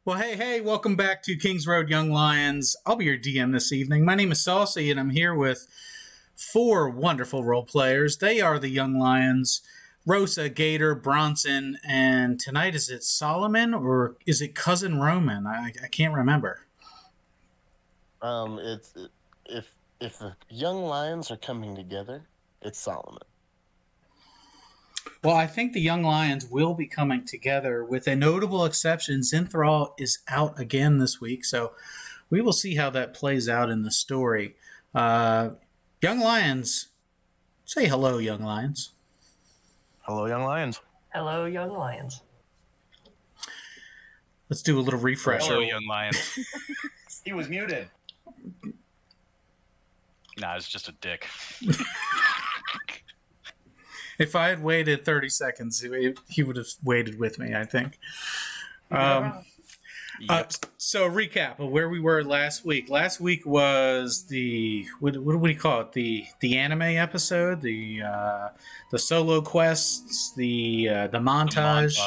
Well, hey, welcome back to Kings Road Young Lions. I'll be your DM this evening. My name is Saucey, and I'm here with four wonderful role players. They are the Young Lions, Rosa, Gator, Bronson, and tonight is it Solomon or is it Cousin Roman? I can't remember. If the Young Lions are coming together, it's Solomon. Well, I think the Young Lions will be coming together with a notable exception. Zinthral is out again this week, so we will see how that plays out in the story. Young Lions, say hello, Young Lions. Hello, Young Lions. Hello, Young Lions. Let's do a little refresher. Hello, Young Lions. He was muted. Nah, it's just a dick. If I had waited 30 seconds, he would have waited with me, I think. So recap of where we were last week. Last week was the what do we call it? The anime episode, the solo quests, the montage.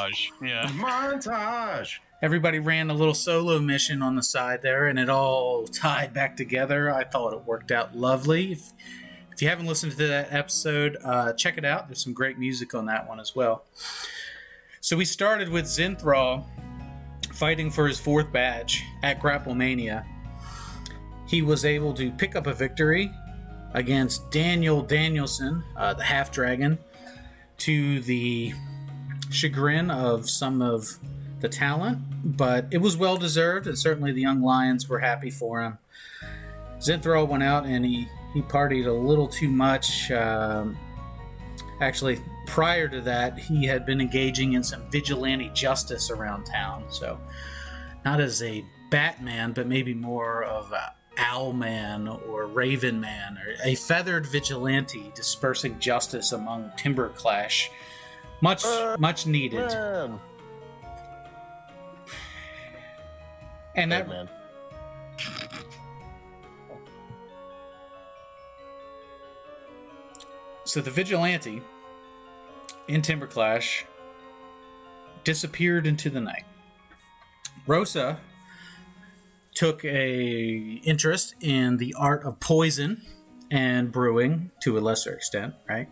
Yeah. Montage. Everybody ran a little solo mission on the side there, and it all tied back together. I thought it worked out lovely. If you haven't listened to that episode, check it out. There's some great music on that one as well. So we started with Zinthral fighting for his fourth badge at Grapplemania. He was able to pick up a victory against Daniel Danielson, the half-dragon, to the chagrin of some of the talent, but it was well-deserved, and certainly the Young Lions were happy for him. Zinthral went out and he partied a little too much. Actually, prior to that, he had been engaging in some vigilante justice around town. So, not as a Batman, but maybe more of a Owlman or Raven Man, or a feathered vigilante dispersing justice among timber clash. Much needed. Man. And that. Man. So the vigilante in Timberclash disappeared into the night. Rosa took a interest in the art of poison and brewing to a lesser extent, right?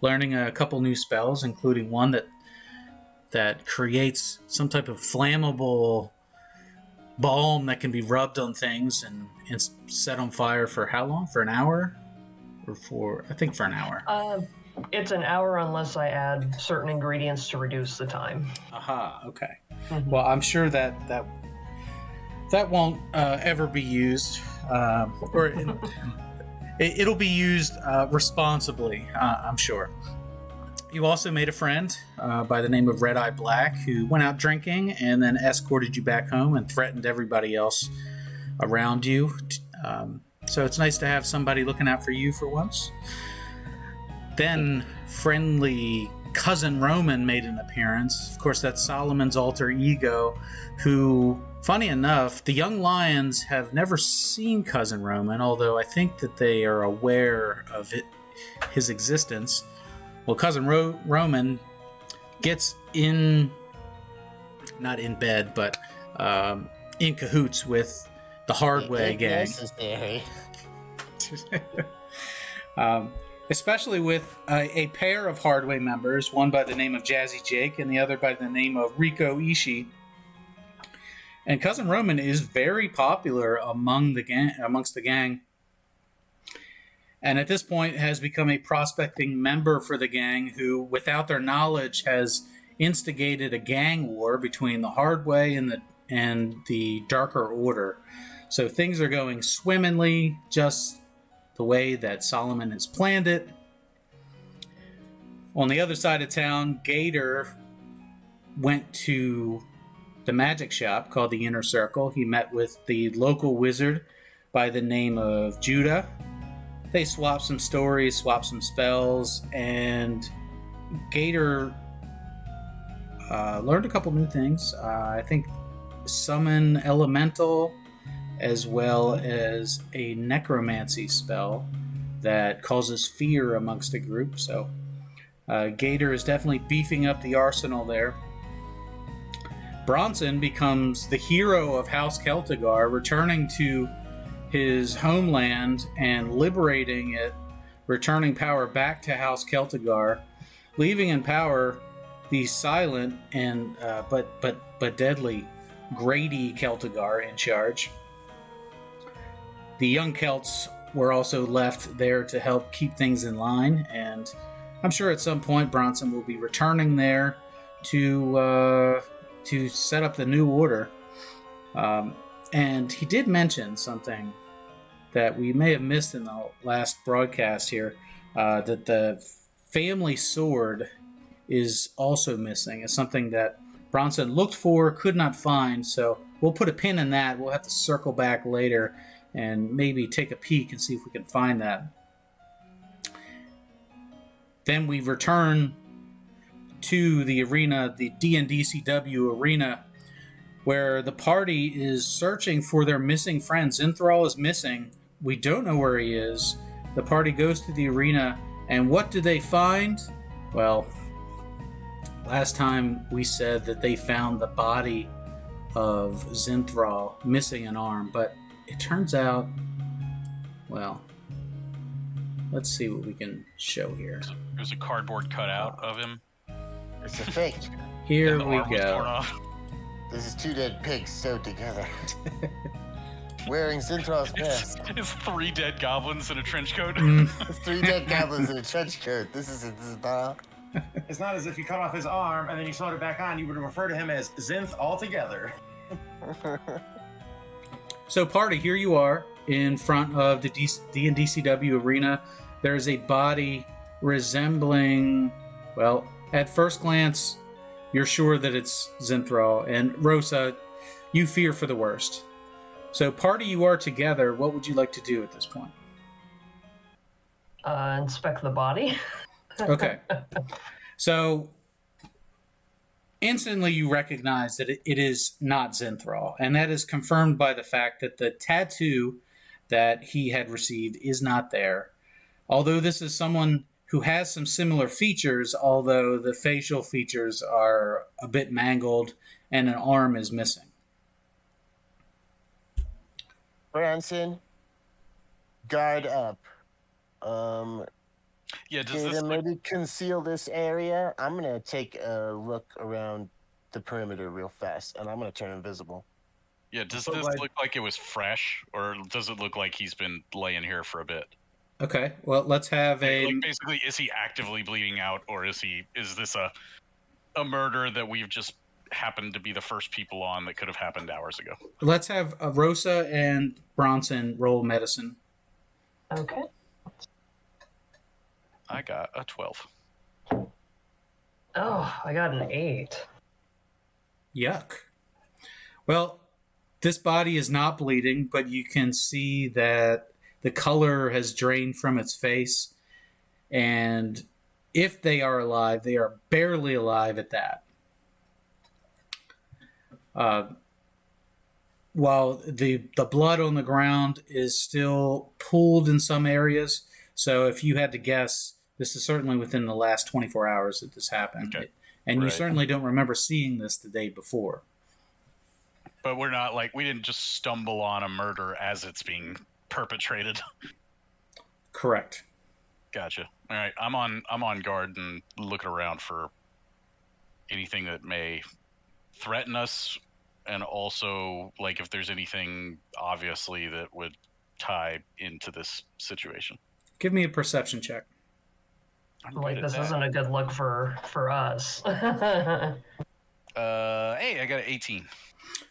Learning a couple new spells, including one that creates some type of flammable balm that can be rubbed on things and set on fire for how long? For an hour? Or I think for an hour. It's an hour unless I add certain ingredients to reduce the time. Aha, okay. Mm-hmm. Well, I'm sure that won't ever be used, or it'll be used responsibly, I'm sure. You also made a friend by the name of Red Eye Black who went out drinking and then escorted you back home and threatened everybody else around you. So it's nice to have somebody looking out for you for once. Then friendly Cousin Roman made an appearance. Of course, that's Solomon's alter ego, who, funny enough, the Young Lions have never seen Cousin Roman, although I think that they are aware of his existence. Well, Cousin Roman gets not in bed, but in cahoots with the Hardway gang. Especially with a pair of Hardway members, one by the name of Jazzy Jake and the other by the name of Rico Ishii. And Cousin Roman is very popular amongst the gang. And at this point has become a prospecting member for the gang who, without their knowledge, has instigated a gang war between the Hardway and the Darker Order. So things are going swimmingly, just the way that Solomon has planned it. On the other side of town, Gator went to the magic shop called the Inner Circle. He met with the local wizard by the name of Judah. They swapped some stories, swapped some spells, and Gator learned a couple new things. I think summon elemental, as well as a necromancy spell that causes fear amongst the group. So Gator is definitely beefing up the arsenal there. Bronson becomes the hero of House Celtigar, returning to his homeland and liberating it, returning power back to House Celtigar, leaving in power the silent and but deadly Grady Celtigar in charge. The young Celts were also left there to help keep things in line, and I'm sure at some point Bronson will be returning there to set up the new order. And he did mention something that we may have missed in the last broadcast here, that the family sword is also missing. It's something that Bronson looked for, could not find, so we'll put a pin in that. We'll have to circle back later and maybe take a peek and see if we can find that. Then we return to the arena, the DNDCW arena, where the party is searching for their missing friend. Zinthral is missing. We don't know where he is. The party goes to the arena, and what do they find? Well, last time we said that they found the body of Zinthral missing an arm, but it turns out, well, let's see what we can show here. There's a cardboard cutout of him. It's a fake. Here and the we arm was torn go. off. This is 2 dead pigs sewed together. Wearing Zinthral's mask. It's 3 dead goblins in a trench coat. It's 3 dead goblins in a trench coat. This is not. It's not as if you cut off his arm and then you sewed it back on. You would refer to him as Zinth altogether. So, party, here you are in front of the DNDCW arena. There's a body resembling, well, at first glance, you're sure that it's Zinthral. And Rosa, you fear for the worst. So, party, you are together. What would you like to do at this point? Inspect the body. Okay. So, instantly you recognize that it is not Zinthral. And that is confirmed by the fact that the tattoo that he had received is not there. Although this is someone who has some similar features, although the facial features are a bit mangled and an arm is missing. Bronson, guard up. Yeah, does Gator, this look, maybe conceal this area. I'm gonna take a look around the perimeter real fast, and I'm gonna turn invisible. yeah, does so this glad- look like it was fresh, or does it look like he's been laying here for a bit? Okay, well, let's have a... Like, basically, is he actively bleeding out, or is this a murder that we've just happened to be the first people on that could have happened hours ago? Let's have Rosa and Bronson roll medicine. Okay. I got a 12. Oh, I got an 8. Yuck. Well, this body is not bleeding, but you can see that the color has drained from its face. And if they are alive, they are barely alive at that. While the blood on the ground is still pooled in some areas. So if you had to guess, this is certainly within the last 24 hours that this happened. Okay. And you Right. certainly don't remember seeing this the day before. But we're not we didn't just stumble on a murder as it's being perpetrated. Correct. Gotcha. All right, I'm on guard and looking around for anything that may threaten us, and also if there's anything obviously that would tie into this situation. Give me a perception check. I'm good Like, at this that. isn't a good look for us. Hey, I got an 18.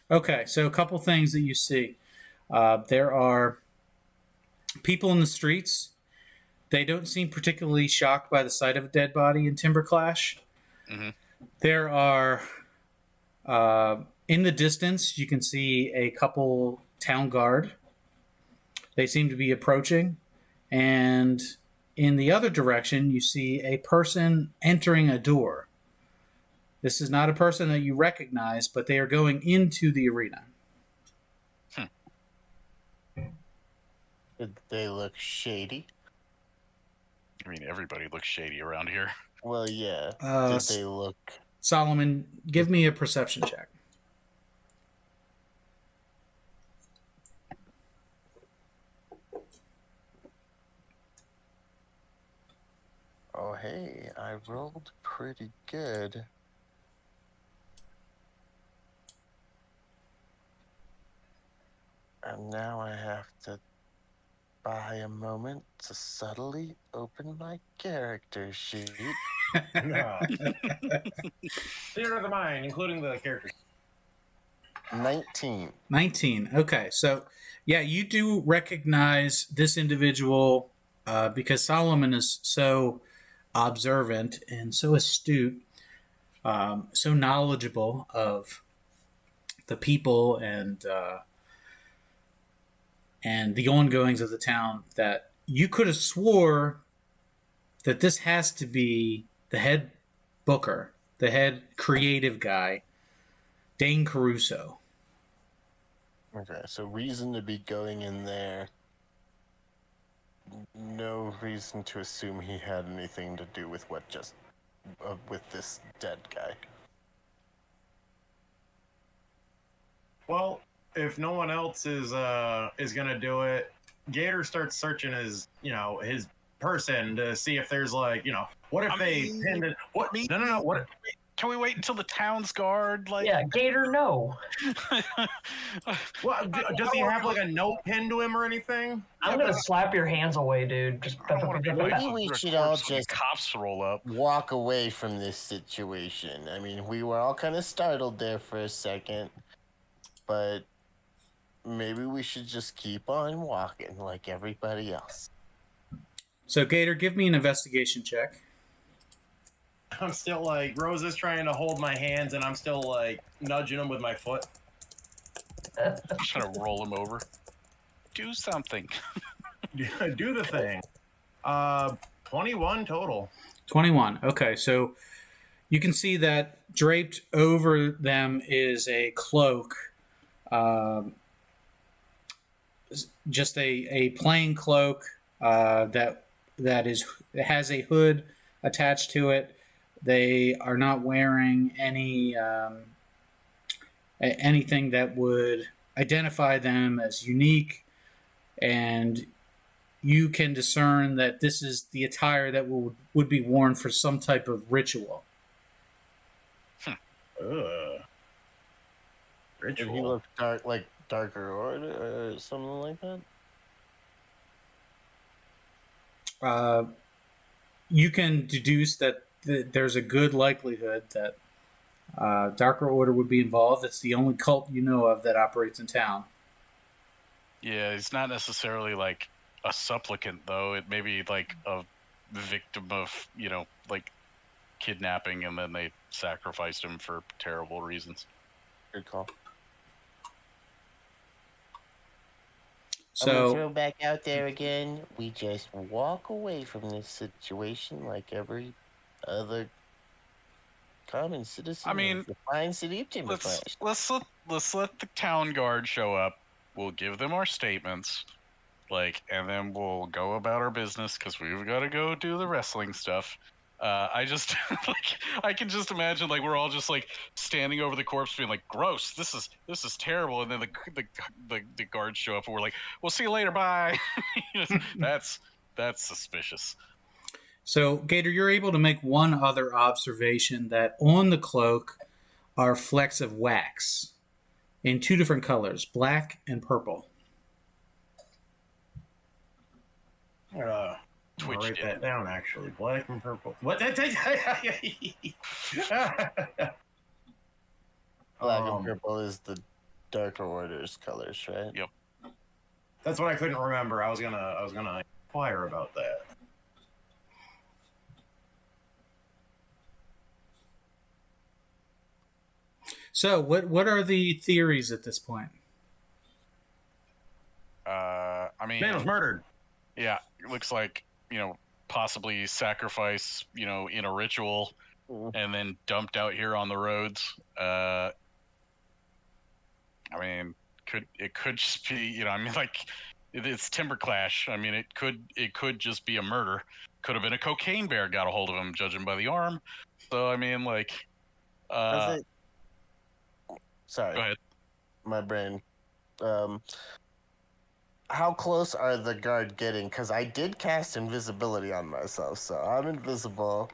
Okay, so a couple things that you see. There are people in the streets. They don't seem particularly shocked by the sight of a dead body in Timberclash. Mm-hmm. There are, in the distance, you can see a couple town guard. They seem to be approaching. And in the other direction, you see a person entering a door. This is not a person that you recognize, but they are going into the arena. Did they look shady? I mean, everybody looks shady around here. Well, yeah. Uh, Did they look? Solomon, give me a perception check. hey, I rolled pretty good. And now I have to buy a moment to subtly open my character sheet. No. Theater of the mind, including the characters. 19. 19. Okay, so yeah, you do recognize this individual because Solomon is so observant and so astute, so knowledgeable of the people and the ongoings of the town that you could have swore that this has to be the head booker, the head creative guy, Dane Caruso. Okay, so reason to be going in there. No reason to assume he had anything to do with what just with this dead guy. Well, if no one else is gonna do it, Gator starts searching his person to see if there's like, what if pinned it? What? No. What? Can we wait until the town's guard? Like, Yeah, Gator, no. What? Does he have like a note pinned to him or anything? I'm gonna slap your hands away, dude. Just I don't want to be Maybe like we a should corpse all when just cops roll up. walk away from this situation. I mean, we were all kind of startled there for a second, but maybe we should just keep on walking like everybody else. So, Gator, give me an investigation check. I'm still like Rosa's trying to hold my hands, and I'm still like nudging him with my foot. I'm just gonna roll him over. Do something. Do the thing. 21 total. 21. Okay, so you can see that draped over them is a cloak. Just a plain cloak that has a hood attached to it. They are not wearing anything that would identify them as unique, and you can discern that this is the attire that would be worn for some type of ritual. Ugh. Did he Ritual. look darker or something like that? You can deduce that there's a good likelihood that Darker Order would be involved. It's the only cult you know of that operates in town. Yeah, he's not necessarily like a supplicant, though. It may be like a victim of, like kidnapping, and then they sacrificed him for terrible reasons. Good call. I'm So gonna throw back out there again. We just walk away from this situation like every other common citizen. I mean, of the fine city of Timberflash. Let's let the town guard show up. We'll give them our statements, and then we'll go about our business because we've got to go do the wrestling stuff. I just I can just imagine we're all just standing over the corpse, being like, "Gross! This is terrible." And then the guards show up, and we're like, "We'll see you later. Bye." That's suspicious. So, Gator, you're able to make one other observation, that on the cloak are flecks of wax in two different colors, black and purple. I'll write Twitch that down, actually. Black and purple. What? Black and purple is the Darker Order's colors, right? Yep. That's what I couldn't remember. I was gonna inquire about that. So, what are the theories at this point? I mean, Man was murdered. yeah, it looks like possibly sacrifice in a ritual, and then dumped out here on the roads. I mean, it could just be it's timber clash. I mean, it could just be a murder. Could have been a cocaine bear got a hold of him, judging by the arm. So I mean, Does it? Sorry, go ahead. my brain. how close are the guard getting? Because I did cast invisibility on myself, so I'm invisible.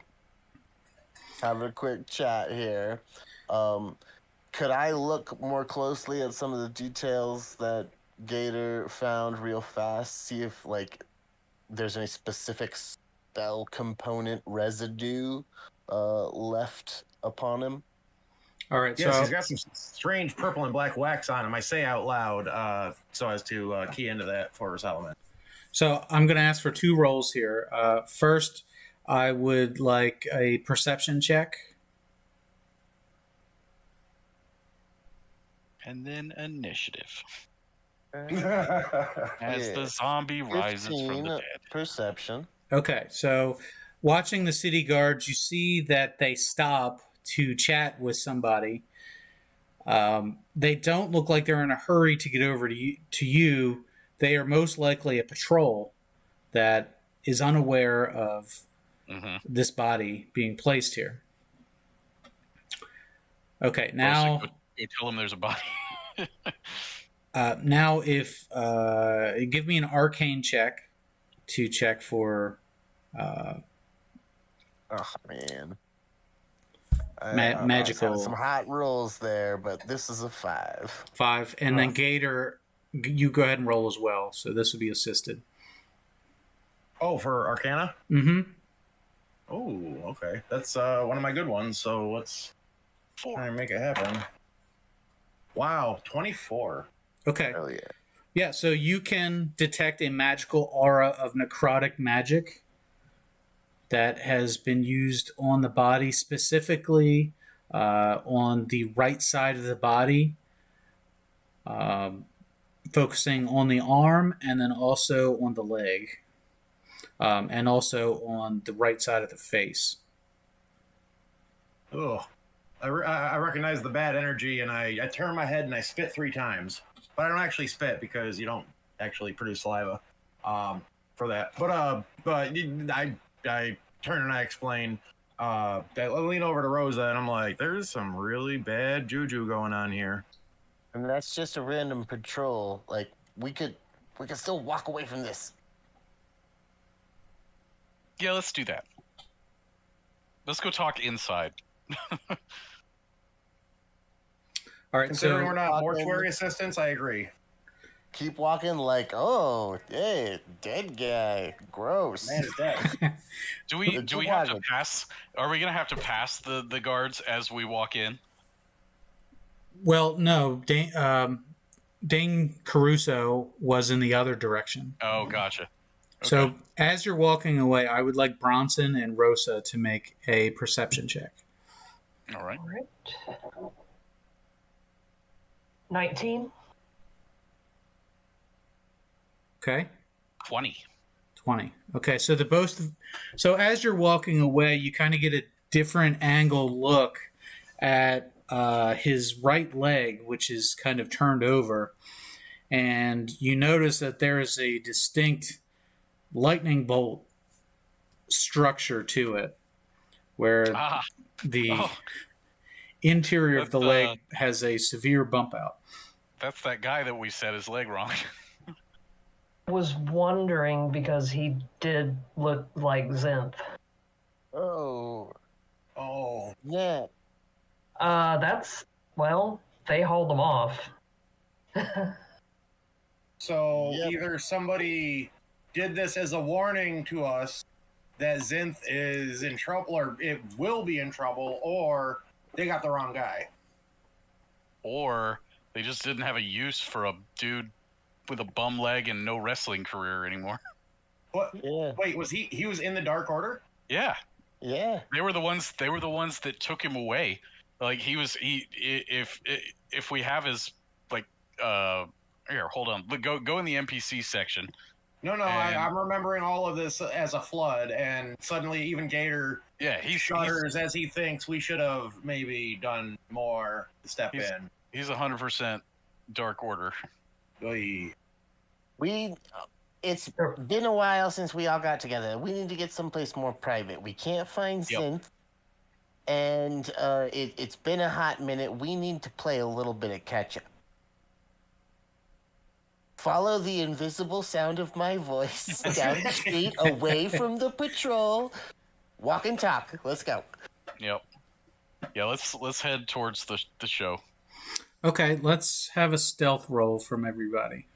Have a quick chat here. Could I look more closely at some of the details that Gator found real fast? See if like there's any specific spell component residue left upon him. All right. Yes, so he's got some strange purple and black wax on him. I say out loud so as to key into that for his element. So I'm going to ask for 2 rolls here. First, I would like a perception check. And then initiative. As Yeah. the zombie rises from the 15 dead. perception. Okay, so watching the city guards, you see that they stop to chat with somebody. They don't look like they're in a hurry to get over to you. They are most likely a patrol that is unaware of this body being placed here. Okay, now... Rosa, go tell him there's a body. Now, if give me an arcane check to check for Oh man, magical. some hot rolls there, but this is a 5. 5, and then Gator, you go ahead and roll as well. So this would be assisted. Oh, for Arcana? Mm-hmm. Oh, okay. That's one of my good ones. So let's try and make it happen. Wow, 24. Okay. Hell yeah. Yeah, so you can detect a magical aura of necrotic magic that has been used on the body, specifically on the right side of the body, focusing on the arm and then also on the leg, and also on the right side of the face. Ugh. I recognize the bad energy, and I turn my head and I spit 3 times. But I don't actually spit because you don't actually produce saliva for that. But I turn and I explain. I lean over to Rosa and I'm like, "There's some really bad juju going on here." And that's just a random patrol. Like we could still walk away from this. Yeah, let's do that. Let's go talk inside. All right, Considering we're not walking- mortuary assistants, I agree. Keep walking like, oh, hey, dead guy, gross. Man's dead. Do we have to walking. pass? Are we gonna have to pass the guards as we walk in? well, no, Dane Caruso was in the other direction. Oh, gotcha. So as you're walking away, I would like Bronson and Rosa to make a perception check. All right. All right. 19. Okay. 20. 20. Okay, so so as you're walking away, you kind of get a different angle look at his right leg, which is kind of turned over, and you notice that there is a distinct lightning bolt structure to it, where the interior of the leg has a severe bump out. That's that guy that we set his leg wrong. Was wondering because he did look like Zinth. Oh, Oh, yeah. They hauled him off. so Yep. either somebody did this as a warning to us that Zinth is in trouble, or it will be in trouble, or they got the wrong guy. Or they just didn't have a use for a dude with a bum leg and no wrestling career anymore. What? Yeah. Wait, was he was in the Dark Order? Yeah. Yeah. They were the ones that took him away. Like if we have his here, hold on. Go in the NPC section. No, I'm remembering all of this as a flood, and suddenly even Gator He shudders as he thinks we should have maybe done more to step in. He's 100% Dark Order. Oy. It's been a while since we all got together. We need to get someplace more private. We can't find Synth, and it's been a hot minute. We need to play a little bit of catch up. Follow the invisible sound of my voice down the street, away from the patrol. Walk and talk. Let's go. Yep. Yeah, let's head towards the show. Okay, let's have a stealth roll from everybody.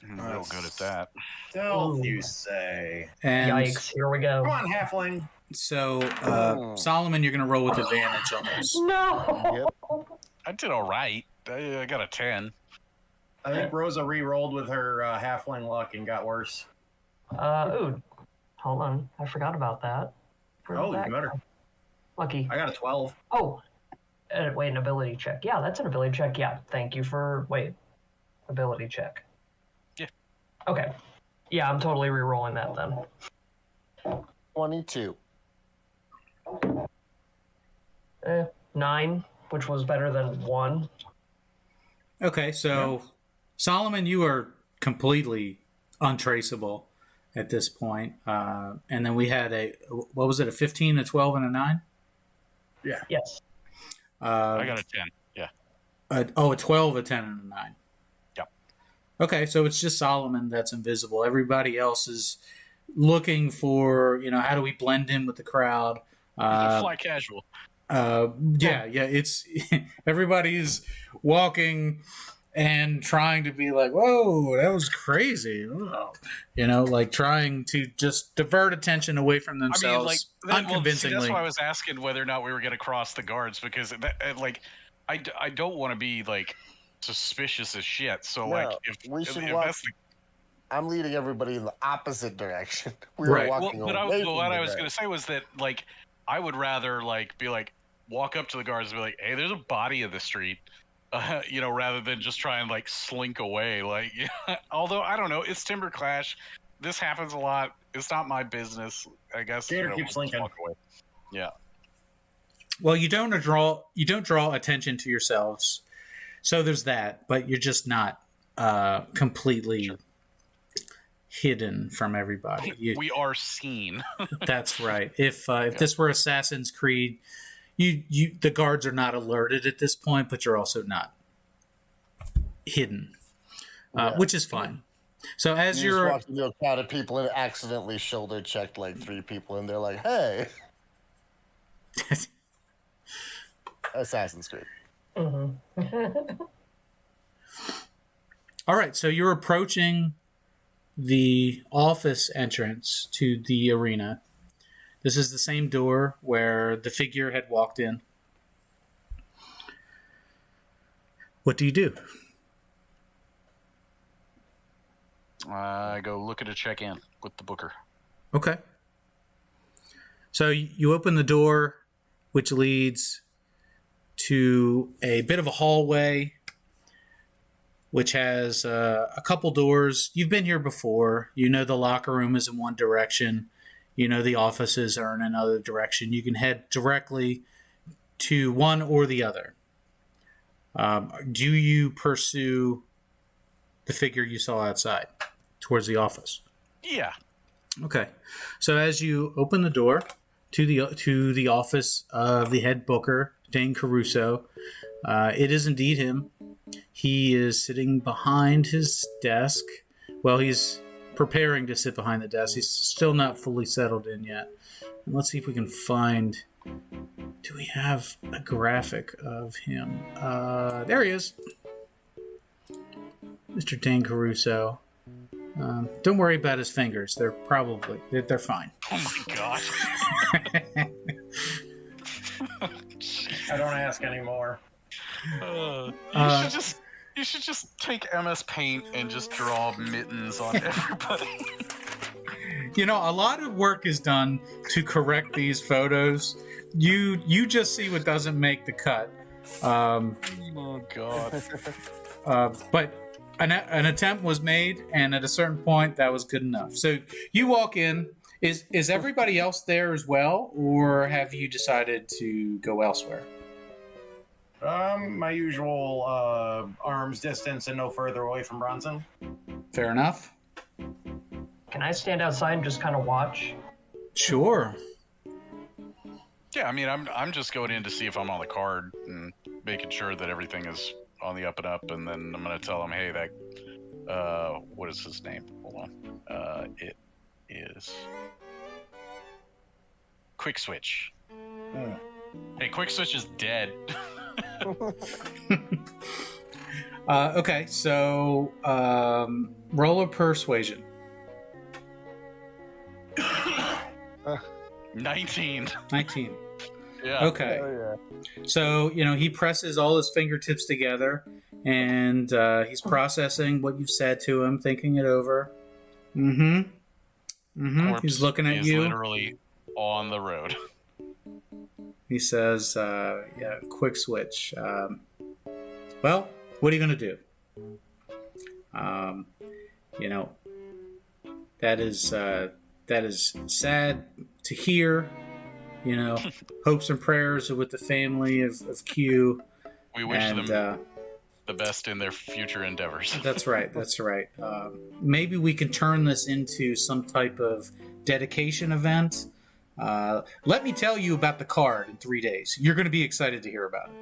I'm real good at that. Stealth, you say? And Yikes! Here we go. Come on, halfling. so, Solomon, you're going to roll with advantage on this. No. I did all right. I got a 10. I think Rosa re-rolled with her halfling luck and got worse. Ooh, hold on. I forgot about that. Where'd Oh, that even better. go? Lucky. I got a 12. Oh, wait, an ability check. Yeah, that's an ability check. Yeah, thank you for ability check. Yeah. Okay. Yeah, I'm totally re-rolling that then. 22. 9, which was better than 1. Okay, so Solomon, you are completely untraceable at this point. And then we had a 15, a 12, and a 9? Yeah. Yes. I got a 10. Yeah. A 12, a 10, and a 9. Yep. Okay, so it's just Solomon that's invisible. Everybody else is looking for, how do we blend in with the crowd? Fly casual. It's everybody's walking and trying to be like, whoa, that was crazy. Like trying to just divert attention away from themselves unconvincingly. That's why I was asking whether or not we were going to cross the guards, because I don't want to be like suspicious as shit. So I'm leading everybody in the opposite direction. We Right. were walking what away from I the was guy. going to say was that I would rather be walk up to the guards and be like, hey, there's a body in the street. Rather than just try and slink away. Although I don't know, it's Timber Clash. This happens a lot. It's not my business. I guess. Gator keeps slinking. Walk away. Yeah. Well, you don't draw attention to yourselves, so there's that. But you're just not completely hidden from everybody. We are seen. That's right. If this were Assassin's Creed, the guards are not alerted at this point, but you're also not hidden, which is fine. So as you you're just walked into a crowd of people and accidentally shoulder checked 3 people, and they're like, "Hey, Assassin's Creed." Mm-hmm. all right, so you're approaching the office entrance to the arena. This is the same door where the figure had walked in. What do you do? I go look at a check-in with the booker. Okay. So you open the door, which leads to a bit of a hallway, which has a couple doors. You've been here before. You know the locker room is in one direction. You know the offices are in another direction. You can head directly to one or the other. Do you pursue the figure you saw outside towards the office? Yeah. Okay. So as you open the door to the office of the head booker, Dane Caruso, it is indeed him. He is sitting behind his desk. Well, he's preparing to sit behind the desk. He's still not fully settled in yet. And let's see if we can find... Do we have a graphic of him? There he is. Mr. Dane Caruso. Don't worry about his fingers. They're fine. Oh my god. I don't ask anymore. You should just take MS Paint and just draw mittens on everybody. A lot of work is done to correct these photos. You just see what doesn't make the cut. Oh god. But an attempt was made, and at a certain point, that was good enough. So you walk in. Is everybody else there as well, or have you decided to go elsewhere? My usual arm's distance and no further away from Bronson. Fair enough. Can I stand outside and just kind of watch? Sure. Yeah, I mean, I'm just going in to see if I'm on the card and making sure that everything is on the up and up, and then I'm gonna tell him, hey, that what is his name? Hold on. It is Quick Switch. Hey, Quick Switch is dead. Okay, so roll a persuasion. 19. 19. Yeah. Okay. Oh, So, he presses all his fingertips together and he's processing what you've said to him, thinking it over. Mm-hmm. Corpse He's looking at is you. literally on the road. He says, quick switch. Well, what are you going to do? That is sad to hear. Hopes and prayers are with the family of Q. We wish and, them the best in their future endeavors. That's right. Maybe we can turn this into some type of dedication event. Let me tell you about the card in 3 days. You're going to be excited to hear about it.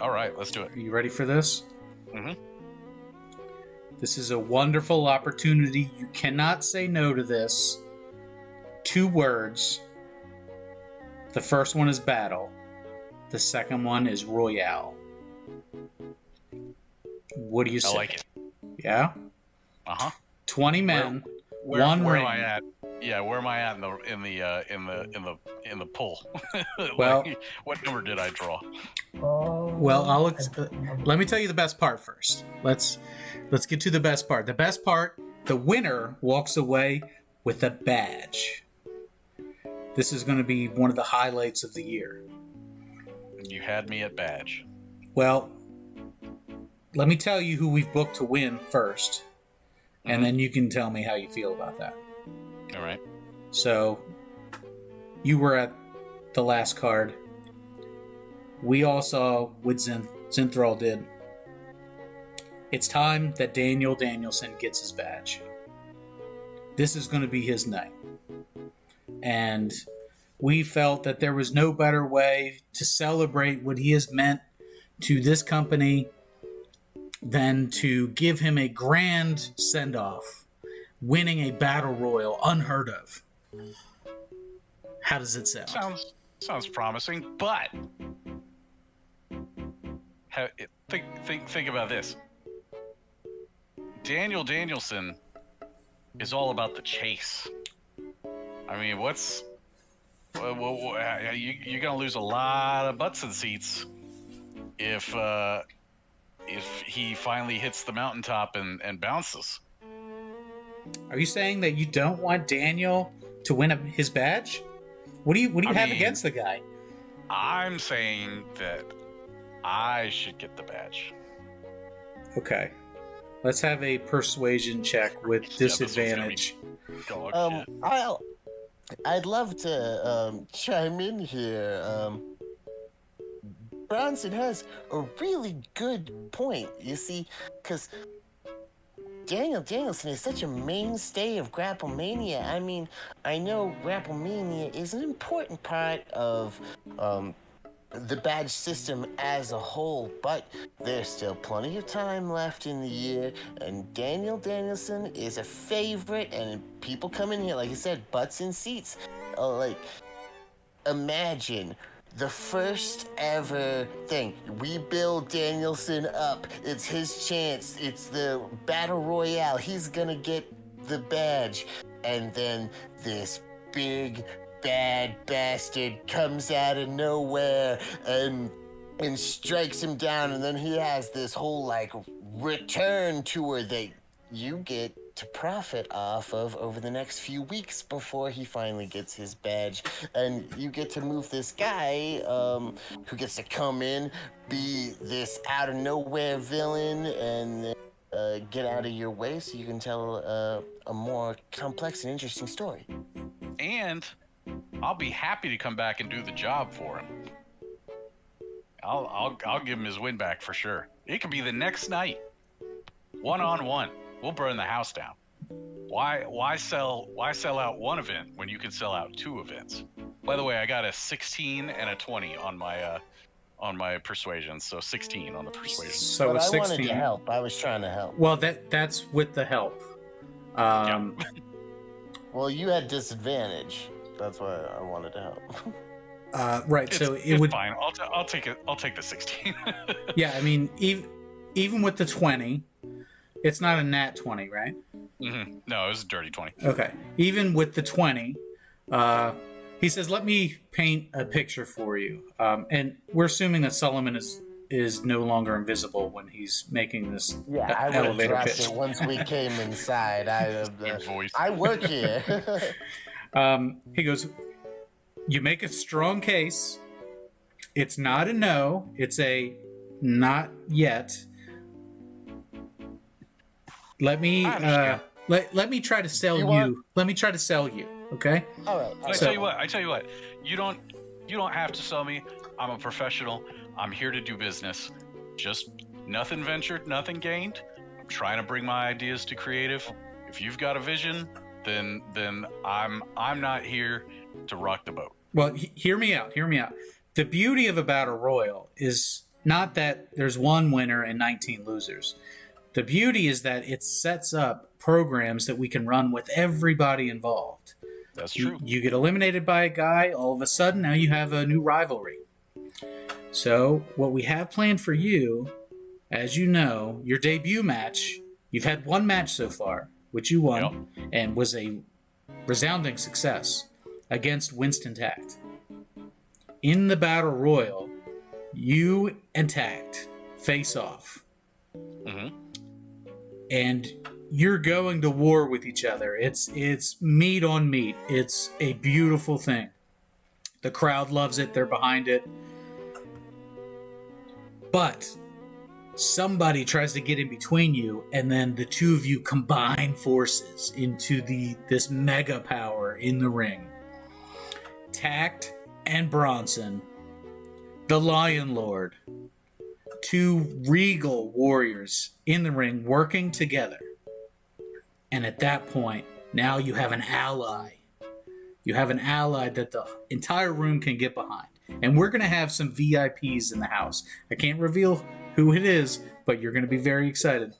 All right, let's do it. Are you ready for this? Mm-hmm. This is a wonderful opportunity. You cannot say no to this. 2 words. The first one is battle. The second one is royale. What do you say? I like it. Yeah? Uh-huh. 20 men, Where one where ring. am I at? Yeah, where am I at in the pull? Well- what number did I draw? Well, let me tell you the best part first. Let's get to the best part. The best part, the winner walks away with a badge. This is going to be one of the highlights of the year. You had me at badge. Well, let me tell you who we've booked to win first, and then you can tell me how you feel about that. All right. So, you were at the last card. We all saw what Zinthral did. It's time that Daniel Danielson gets his badge. This is going to be his night. And we felt that there was no better way to celebrate what he has meant to this company than to give him a grand send-off, winning a battle royal unheard of. How does it sound? Sounds promising, but think about this. Daniel Danielson is all about the chase. I mean, you're gonna lose a lot of butts and seats if he finally hits the mountaintop and bounces. Are you saying that you don't want Daniel to win his badge? What do you have against the guy? I'm saying that I should get the badge. Okay. Let's have a persuasion check with disadvantage. Dog shit. I'd love to chime in here. Bronson has a really good point, you see, because Daniel Danielson is such a mainstay of Grapplemania. I mean, I know Grapplemania is an important part of the badge system as a whole, but there's still plenty of time left in the year, and Daniel Danielson is a favorite, and people come in here, like I said, butts in seats. Imagine the first ever thing. We build Danielson up. It's his chance. It's the battle royale. He's gonna get the badge. And then this big bad bastard comes out of nowhere and strikes him down, and then he has this whole return tour that you get to profit off of over the next few weeks before he finally gets his badge. And you get to move this guy who gets to come in, be this out of nowhere villain, and get out of your way so you can tell a more complex and interesting story. And I'll be happy to come back and do the job for him. I'll give him his win back for sure. It could be the next night, 1-on-1. We'll burn the house down. Why sell out one event when you can sell out 2 events? By the way, I got a 16 and a 20 on my on my persuasion, so 16 on the persuasion. So But a I 16. wanted to help. I was trying to help. Well, that's with the help. Well, you had disadvantage. That's why I wanted to help. Right. It's, So it it's would. fine. I'll take it. I'll take the 16. Yeah, I mean, even with the 20, it's not a nat 20, right? Mm-hmm. No, it was a dirty 20. Okay. Even with the 20, he says, "Let me paint a picture for you." And we're assuming that Solomon is no longer invisible when he's making this Yeah, I would have elevator dropped pitch. it once we came inside. Good voice. I work here. He goes, "You make a strong case. It's not a no. It's a not yet. Let me I understand. let me try to sell You you. want- Let me try to sell you. Okay." All right. I So- tell you what. You don't have to sell me. I'm a professional. I'm here to do business. Just nothing ventured, nothing gained. I'm trying to bring my ideas to creative. If you've got a vision, then I'm not here to rock the boat. Well, hear me out. Hear me out. The beauty of a battle royal is not that there's one winner and 19 losers. The beauty is that it sets up programs that we can run with everybody involved. That's true. You get eliminated by a guy, all of a sudden now you have a new rivalry. So what we have planned for you, as you know, your debut match, you've had one match so far, which you won, and was a resounding success against Winston Tact. In the Battle Royal, you and Tact face off. Mm-hmm. And you're going to war with each other. It's meat on meat. It's a beautiful thing. The crowd loves it. They're behind it. But somebody tries to get in between you, and then the two of you combine forces into this mega power in the ring. Tact and Bronson, the Lion Lord, two regal warriors in the ring working together. And at that point, now you have an ally. You have an ally that the entire room can get behind. And we're going to have some VIPs in the house. I can't reveal who it is, but you're going to be very excited.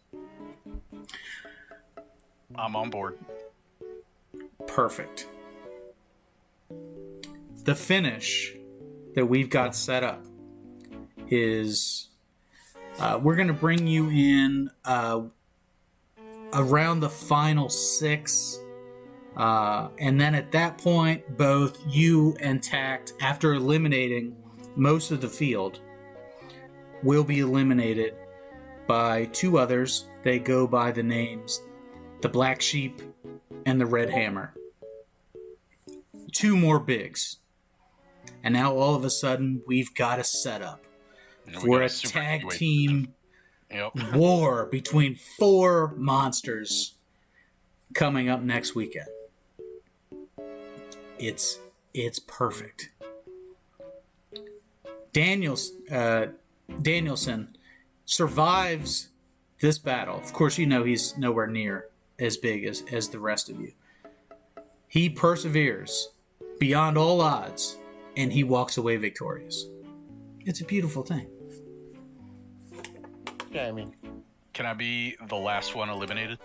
I'm on board. Perfect. The finish that we've got set up is we're going to bring you in around the final 6. And then at that point, both you and Tact, after eliminating most of the field, will be eliminated by 2 others. They go by the names the Black Sheep and the Red Hammer. 2 more bigs. And now all of a sudden, we've got a setup for a tag team war between 4 monsters coming up next weekend. It's perfect. Danielson survives this battle. Of course, you know he's nowhere near as big as the rest of you. He perseveres beyond all odds, and he walks away victorious. It's a beautiful thing. Yeah, I mean, Can I be the last one eliminated?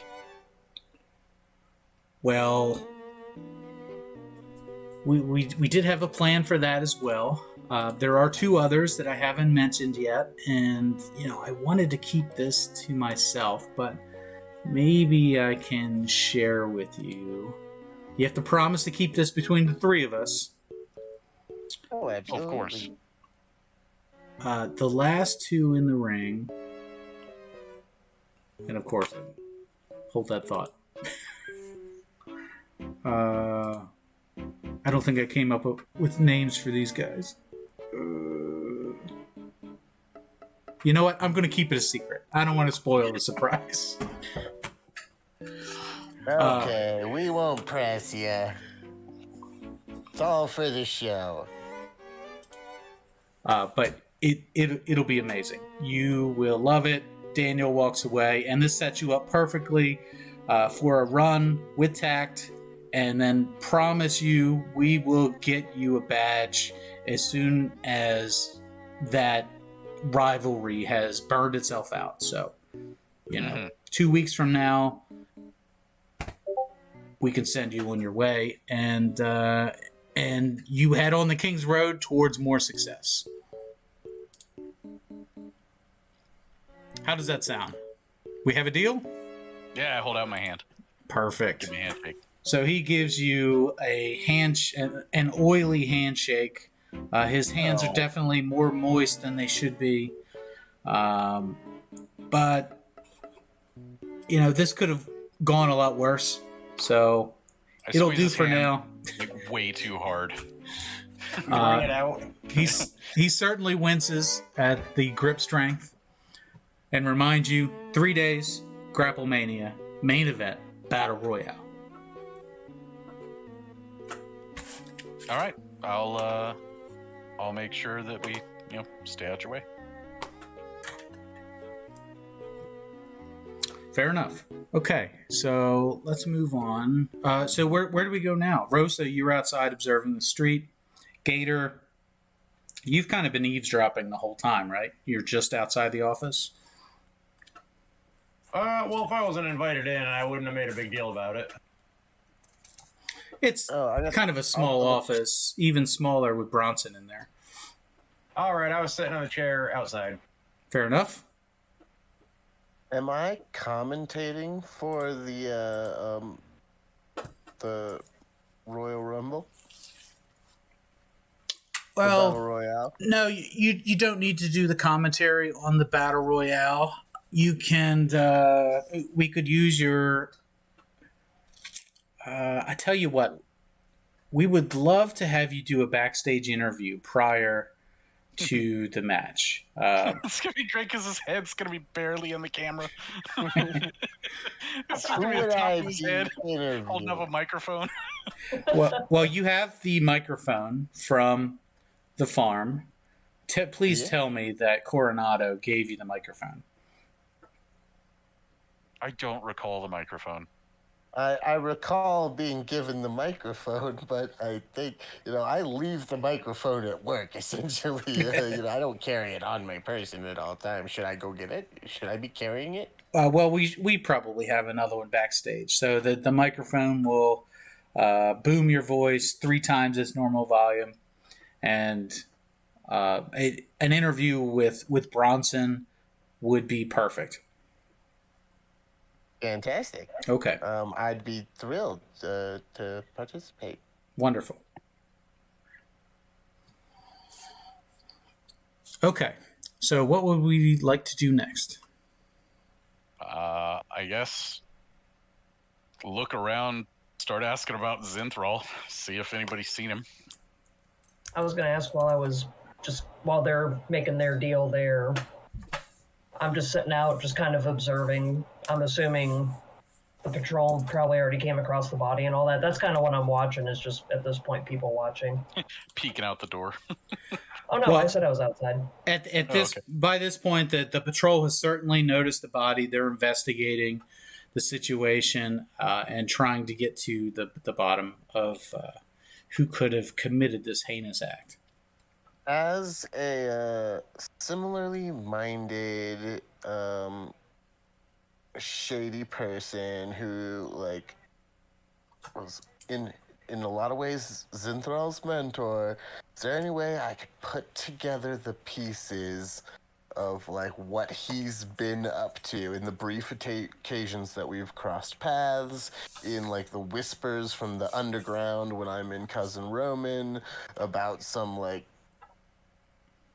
Well, we did have a plan for that as well. There are 2 others that I haven't mentioned yet, and I wanted to keep this to myself, but maybe I can share with you. You have to promise to keep this between the 3 of us. oh, absolutely. Of course. The last 2 in the ring, and of course, hold that thought. I don't think I came up with names for these guys. You know what? I'm going to keep it a secret. I don't want to spoil the surprise. Okay, we won't press you. It's all for the show. But it'll be amazing. You will love it. Daniel walks away, and this sets you up perfectly for a run with Tact, and then promise you we will get you a badge as soon as that rivalry has burned itself out. So, 2 weeks from now, we can send you on your way, and you head on the King's Road towards more success. How does that sound? We have a deal? Yeah, I hold out my hand. Perfect. Give me a handshake. So he gives you an oily handshake. His hands are definitely more moist than they should be. But, this could have gone a lot worse. So it'll do for now. Like, way too hard. Bring it out. He certainly winces at the grip strength. And reminds you, 3 days, Grapple Mania, main event, Battle Royale. All right, I'll make sure that we, stay out your way. Fair enough. Okay, so let's move on. So where do we go now? Rosa, you're outside observing the street. Gator, you've kind of been eavesdropping the whole time, right? You're just outside the office? Well, if I wasn't invited in, I wouldn't have made a big deal about it. It's kind of a small office, even smaller with Bronson in there. All right, I was sitting on a chair outside. Fair enough. Am I commentating for the Royal Rumble? The Battle Royale? No, you don't need to do the commentary on the Battle Royale. You can, we could use your, I tell you what, we would love to have you do a backstage interview prior to the match. It's going to be great because his head's going to be barely in the camera. It's just going to be the top of his head holding up a microphone. Well, you have the microphone from the farm. Please tell me that Coronado gave you the microphone. I don't recall the microphone. I recall being given the microphone, but I think, I leave the microphone at work, essentially. I don't carry it on my person at all times. Should I go get it? Should I be carrying it? Well, we probably have another one backstage. So the microphone will boom your voice 3 times its normal volume. And an interview with Bronson would be perfect. Fantastic. Okay. I'd be thrilled to participate. Wonderful. Okay. So what would we like to do next? I guess look around, start asking about Zinthral, see if anybody's seen him. I was going to ask while they're making their deal there, I'm just sitting out, just kind of observing. I'm assuming the patrol probably already came across the body and all that. That's kind of what I'm watching, is just, at this point, people watching. Peeking out the door. Oh, no, I said I was outside. By this point, the patrol has certainly noticed the body. They're investigating the situation and trying to get to the bottom of who could have committed this heinous act. As a similarly minded, shady person who, was in a lot of ways Zinthral's mentor, is there any way I could put together the pieces of, what he's been up to in the brief occasions that we've crossed paths, in, the whispers from the underground when I'm in Cousin Roman, about some,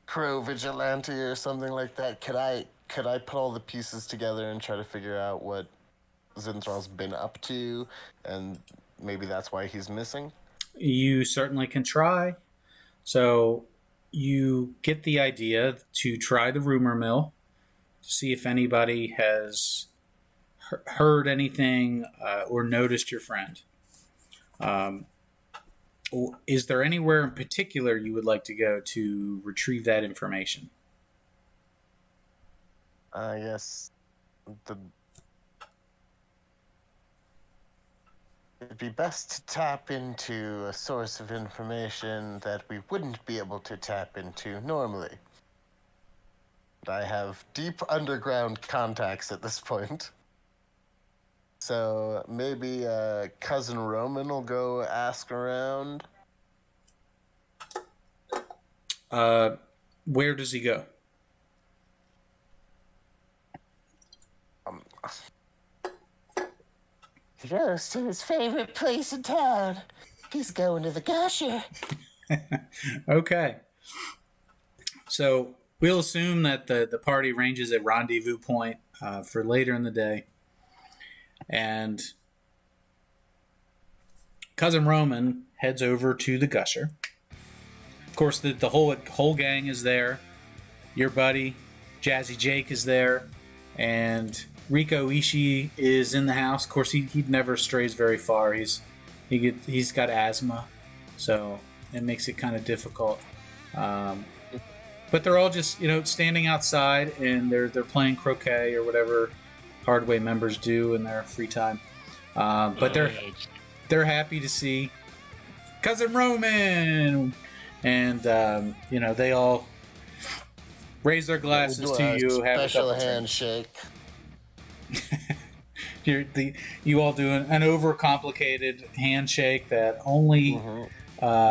crow vigilante or something like that? Could I put all the pieces together and try to figure out what Zinthral's been up to, and maybe that's why he's missing? You certainly can try. So you get the idea to try the rumor mill to see if anybody has heard anything or noticed your friend. Is there anywhere in particular you would like to go to retrieve that information? I guess it'd be best to tap into a source of information that we wouldn't be able to tap into normally. I have deep underground contacts at this point. So maybe Cousin Roman will go ask around. Where does he go? He goes to his favorite place in town. He's going to the Gusher. Okay. So we'll assume that the party ranges at rendezvous point for later in the day. And Cousin Roman heads over to the Gusher. Of course, the whole gang is there. Your buddy, Jazzy Jake, is there. And Rico Ishii is in the house. Of course, he never strays very far. He's got asthma, so it makes it kind of difficult. But they're all just standing outside and they're playing croquet or whatever Hardway members do in their free time. But they're happy to see Cousin Roman, and they all raise their glasses to you. Have a special handshake. You all do an overcomplicated handshake that only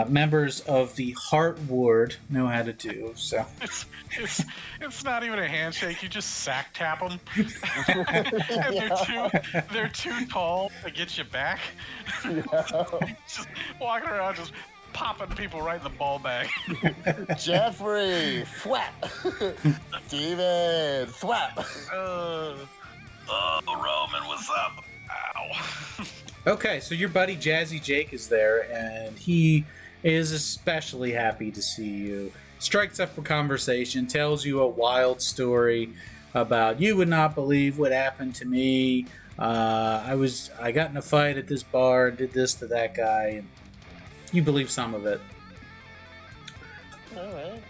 members of the Heart Ward know how to do. So it's not even a handshake. You just sack tap them, and they're too tall to get you back. Just walking around, just popping people right in the ball bag. Jeffrey, thwap. Steven, thwap. Roman, what's up? Ow. Okay, so your buddy Jazzy Jake is there, and he is especially happy to see you. Strikes up a conversation, tells you a wild story about you would not believe what happened to me. I got in a fight at this bar, did this to that guy, and you believe some of it. All right.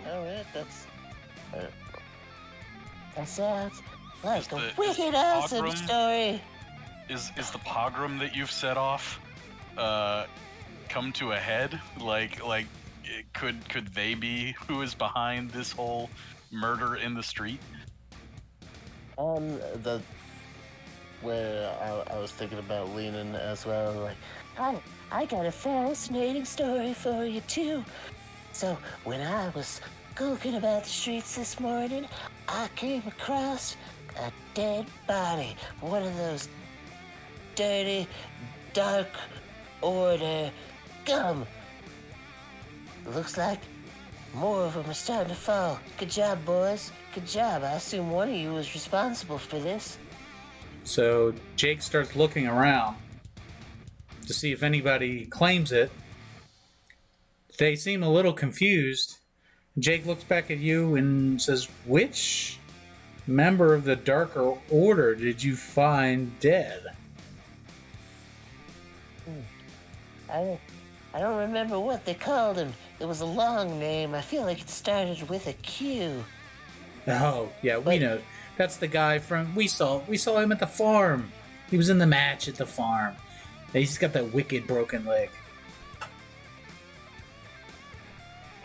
That sounds like a wicked awesome story. Is the pogrom that you've set off come to a head? Like could they be who is behind this whole murder in the street? Where I was thinking about leaning as well. Like, I got a fascinating story for you too. So when I was skulking about the streets this morning, I came across a dead body. One of those dirty, dark order gum. Looks like more of them are starting to fall. Good job, boys. Good job. I assume one of you was responsible for this. So Jake starts looking around to see if anybody claims it. They seem a little confused. Jake looks back at you and says, "Which member of the Darker Order did you find dead?" I don't remember what they called him. It was a long name. I feel like it started with a Q. Oh, yeah, we know. That's the guy from... We saw him at the farm. He was in the match at the farm. He's got that wicked broken leg.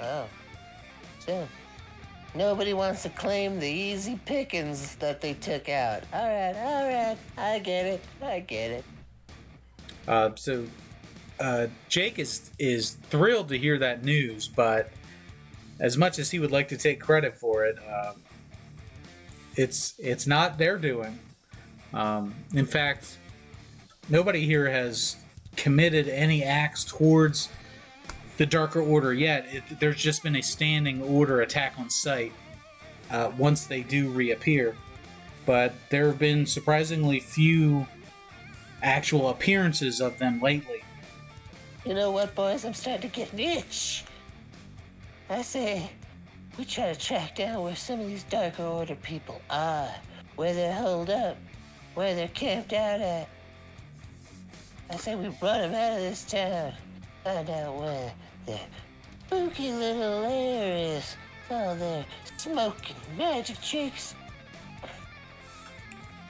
Oh. So, nobody wants to claim the easy pickings that they took out. All right. I get it. So Jake is thrilled to hear that news, but as much as he would like to take credit for it, it's not their doing. In fact, nobody here has committed any acts towards the Darker Order yet. There's just been a standing order attack on sight once they do reappear. But there have been surprisingly few actual appearances of them lately. You know what, boys? I'm starting to get an itch. I say, we try to track down where some of these Darker Order people are, where they're holed up, where they're camped out at. I say we run them out of this town, find out where their spooky little lair is, all their smoking magic tricks.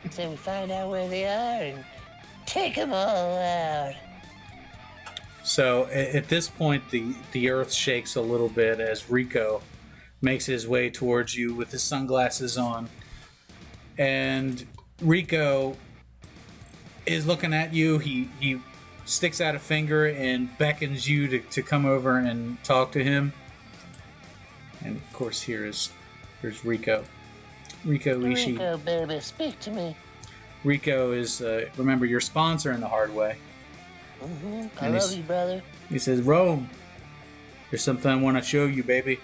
I say we find out where they are and take them all out. So at this point, the earth shakes a little bit as Rico makes his way towards you with his sunglasses on. And Rico is looking at you. He sticks out a finger and beckons you to come over and talk to him. And of course, here's Rico. Rico Ishii. Rico, baby, speak to me. Rico is, remember, your sponsor in the hard way. I love you, brother. He says, Rome, there's something I want to show you, baby.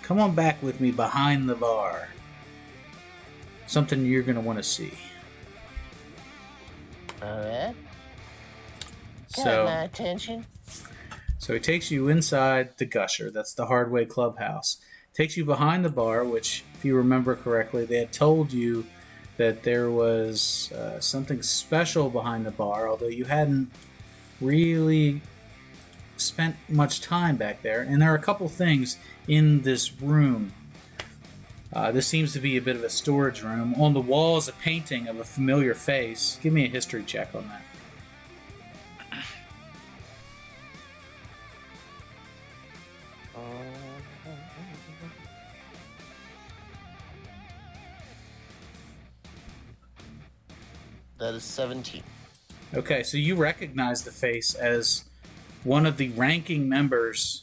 Come on back with me behind the bar. Something you're going to want to see. Alright. Got my attention. So he takes you inside the Gusher. That's the Hardway Clubhouse. Takes you behind the bar, which, if you remember correctly, they had told you that there was something special behind the bar, although you hadn't really spent much time back there. And there are a couple things in this room. This seems to be a bit of a storage room. On the wall is a painting of a familiar face. Give me a history check on that. That is 17. Okay, so you recognize the face as one of the ranking members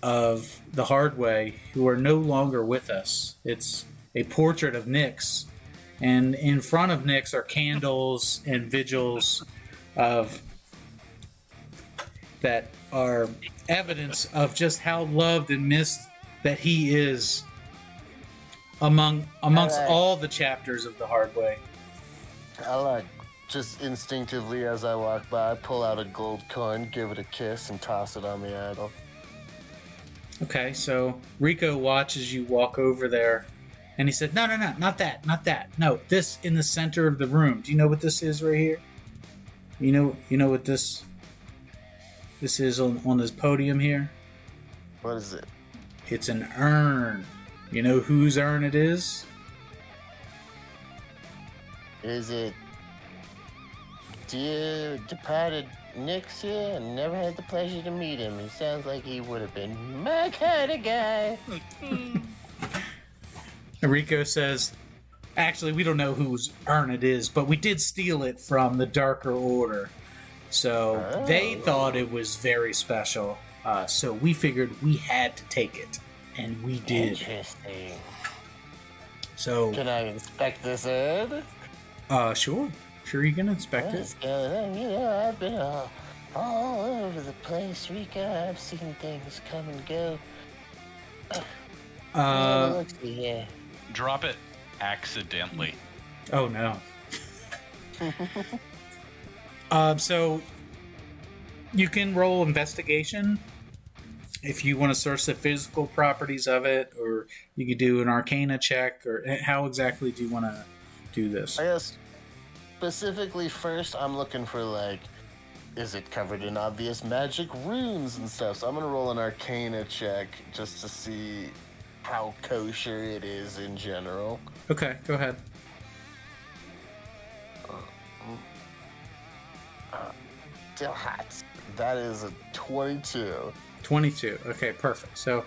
of the Hardway who are no longer with us. It's a portrait of Nyx, and in front of Nyx are candles and vigils of that are evidence of just how loved and missed that he is amongst all the chapters of the Hardway. I like, just instinctively as I walk by, pull out a gold coin, give it a kiss, and toss it on the idol. Okay, so Rico watches you walk over there, and he said, No, not that. No, this in the center of the room. Do you know what this is right here? You know what this is on this podium here? What is it? It's an urn. You know whose urn it is? Is it dear departed Nyx here? I never had the pleasure to meet him. He sounds like he would have been my kind of guy. Rico says, actually, we don't know whose urn it is, but we did steal it from the Darker Order. So they thought it was very special. So we figured we had to take it. And we did. Interesting. So Can I inspect this urn? Sure you can inspect it. You know, I've been all over the place, Rico. I've seen things come and go. Let's see here. Drop it accidentally. Oh no. So you can roll investigation if you want to search the physical properties of it, or you could do an Arcana check, or how exactly do you want to do this? I guess specifically first, I'm looking for, like, is it covered in obvious magic runes and stuff? So I'm gonna roll an Arcana check just to see how kosher it is in general. Okay, go ahead. Still hot. That is a 22. 22. Okay, perfect. So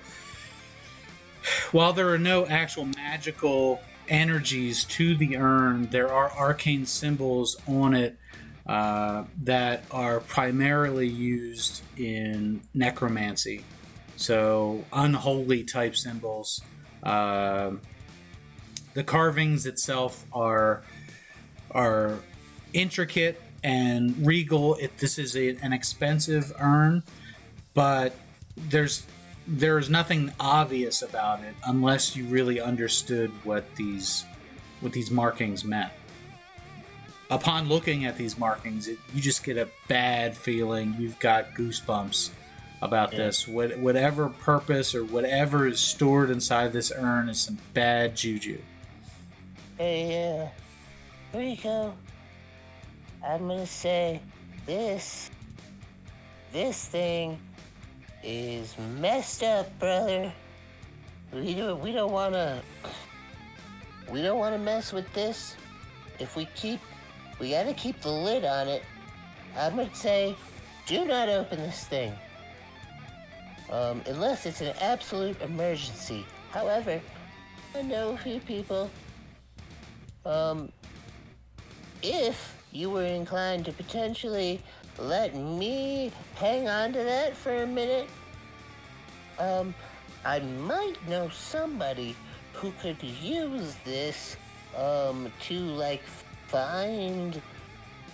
while there are no actual magical energies to the urn, there are arcane symbols on it that are primarily used in necromancy. So unholy type symbols. The carvings itself are intricate and regal. This is an expensive urn, but there's nothing obvious about it unless you really understood what these markings meant. Upon looking at these markings, you just get a bad feeling. You've got goosebumps about this. Whatever purpose or whatever is stored inside this urn is some bad juju. Hey, Rico, I'm gonna say this thing is messed up, brother. We don't wanna mess with this. If we gotta keep the lid on it. I'm gonna say, do not open this thing. unless it's an absolute emergency. However, I know a few people. If you were inclined to potentially let me hang on to that for a minute, I might know somebody who could use this, to, like, find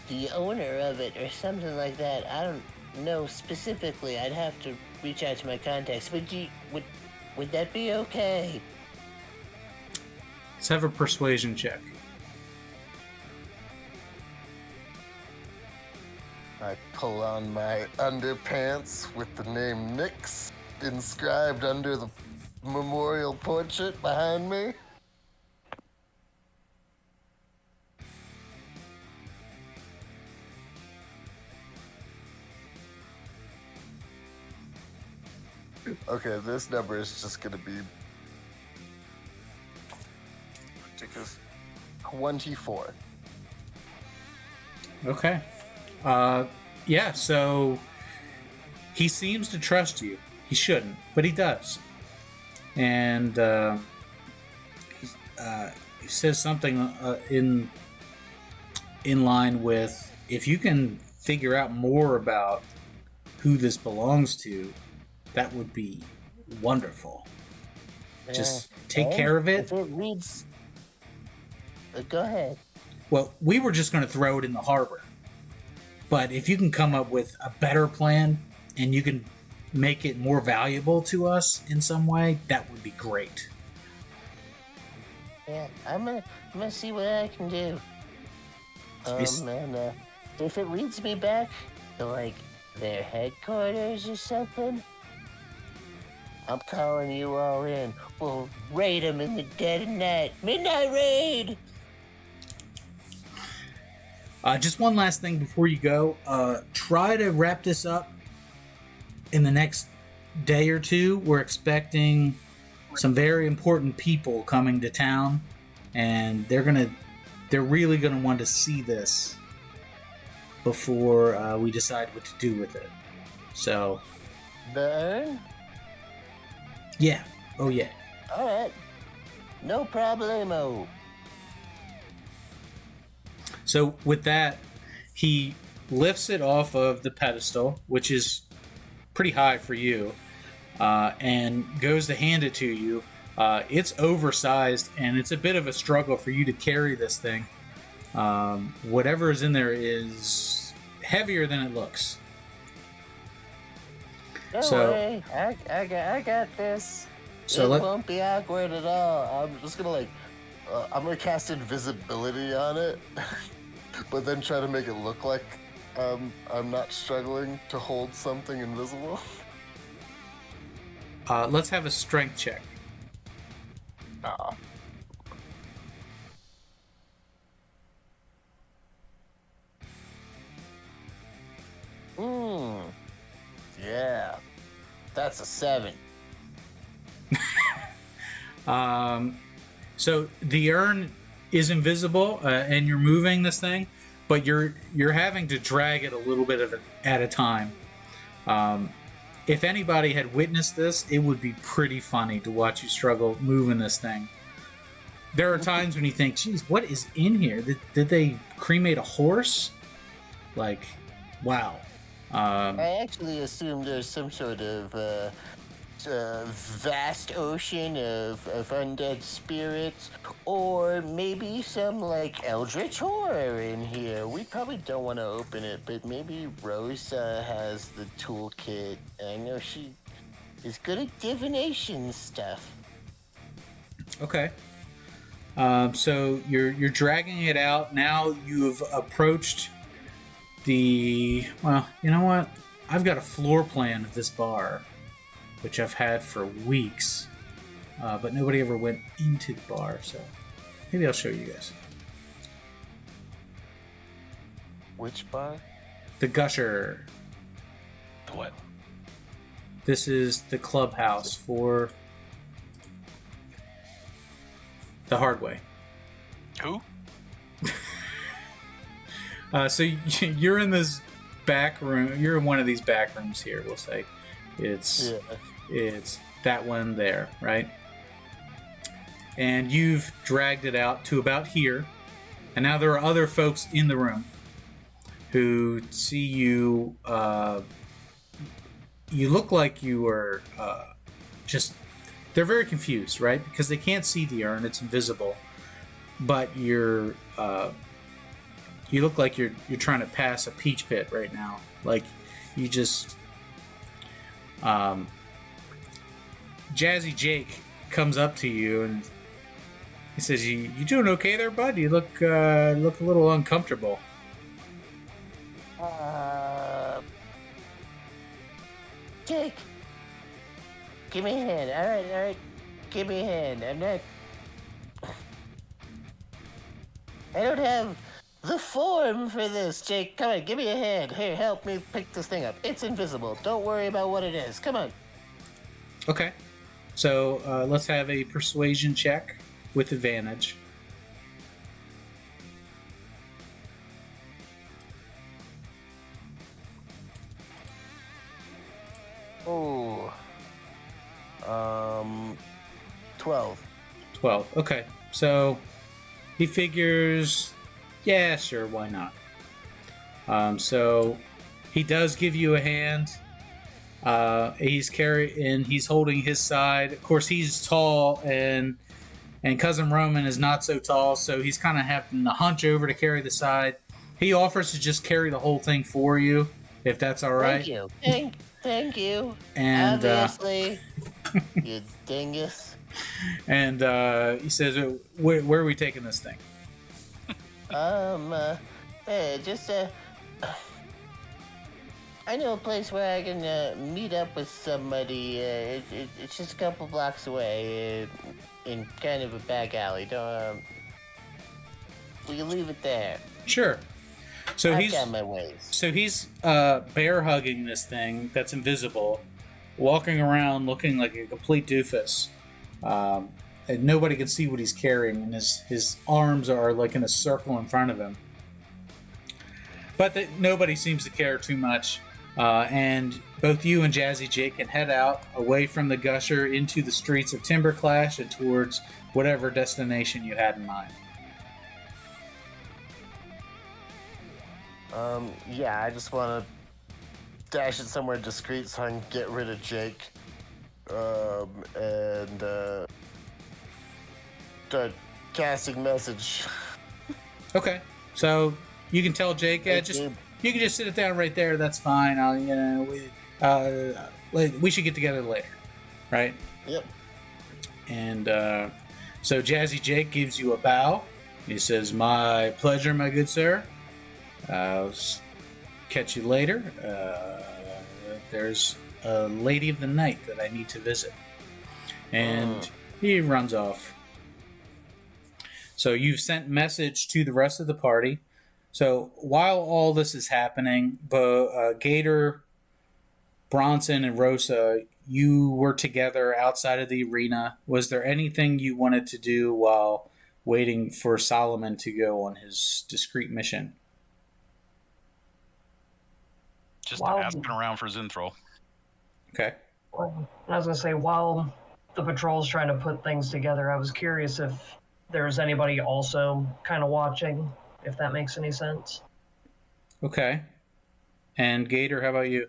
the owner of it or something like that. I don't know specifically. I'd have to reach out to my contacts. But would that be okay? Let's have a persuasion check. I pull on my underpants with the name Nix inscribed under the memorial portrait behind me. Okay, this number is just gonna be ridiculous. 24. Okay. Yeah, so he seems to trust you. He shouldn't, but he does. And he says something in line with, if you can figure out more about who this belongs to, that would be wonderful. Just take care of it. If it reads... go ahead. Well, we were just going to throw it in the harbor. But if you can come up with a better plan and you can make it more valuable to us in some way, that would be great. Yeah, I'm gonna see what I can do. And if it leads me back to, like, their headquarters or something, I'm calling you all in. We'll raid them in the dead of night. Midnight raid! Just one last thing before you go. Try to wrap this up in the next day or two. We're expecting some very important people coming to town, and they're really gonna want to see this before we decide what to do with it. So, The urn? yeah. Oh yeah. Alright. No problemo. So with that, he lifts it off of the pedestal, which is pretty high for you, and goes to hand it to you. It's oversized, and it's a bit of a struggle for you to carry this thing. Whatever is in there is heavier than it looks. Don't worry, I got this. So it won't be awkward at all. I'm just gonna I'm gonna cast invisibility on it, but then try to make it look like I'm not struggling to hold something invisible. Let's have a strength check. Yeah, that's a 7. So the urn is invisible, and you're moving this thing, but you're having to drag it a little bit at a time. If anybody had witnessed this, it would be pretty funny to watch you struggle moving this thing. There are times when you think, geez, what is in here? Did they cremate a horse? Like, wow. I actually assume there's some sort of vast ocean of undead spirits, or maybe some, like, eldritch horror in here. We probably don't want to open it, but maybe Rosa has the toolkit. I know she is good at divination stuff. Okay. So you're dragging it out. Now you've approached well, you know what? I've got a floor plan of this bar, which I've had for weeks, but nobody ever went into the bar, so maybe I'll show you guys. Which bar? The Gusher. The what? This is the clubhouse for the hard way. Who? So you're in this back room. You're in one of these back rooms here, we'll say. It's that one there, right? And you've dragged it out to about here. And now there are other folks in the room who see you. You look like you are just... They're very confused, right? Because they can't see the urn. It's invisible. But you look like you're trying to pass a peach pit right now. Like, you just... Jazzy Jake comes up to you and he says, "You doing okay there, bud? You look a little uncomfortable." Jake, give me a hand. All right, give me a hand. I don't have the form for this, Jake. Come on, give me a hand. Here, help me pick this thing up. It's invisible. Don't worry about what it is. Come on. Okay. So let's have a persuasion check with advantage. Oh. 12. 12. Okay. So he figures, yeah, sure, why not? So he does give you a hand. He's holding his side. Of course, he's tall, and Cousin Roman is not so tall, so he's kind of having to hunch over to carry the side. He offers to just carry the whole thing for you, if that's all right. Thank you. Thank you. And obviously, you dingus. And he says, "Where are we taking this thing?" Just I know a place where I can meet up with somebody. It's just a couple blocks away, in kind of a back alley. Don't we can leave it there? Sure. So I've got my ways. So he's bear hugging this thing that's invisible, walking around looking like a complete doofus, and nobody can see what he's carrying, and his arms are like in a circle in front of him. But nobody seems to care too much. And both you and Jazzy Jake can head out away from the gusher into the streets of Timberclash and towards whatever destination you had in mind. Yeah, I just want to dash it somewhere discreet so I can get rid of Jake. And start casting message. Okay, so you can tell Jake, you can just sit it down right there. That's fine. We should get together later, right? Yep. And so Jazzy Jake gives you a bow. He says, "My pleasure, my good sir. I'll catch you later. There's a lady of the night that I need to visit." And he runs off. So you've sent message to the rest of the party. So while all this is happening, Gator, Bronson, and Rosa, you were together outside of the arena. Was there anything you wanted to do while waiting for Solomon to go on his discreet mission? Just asking around for Zinthral. Okay. Well, I was going to say, while the patrol's trying to put things together, I was curious if there's anybody also kind of watching, if that makes any sense. Okay. And Gator, how about you?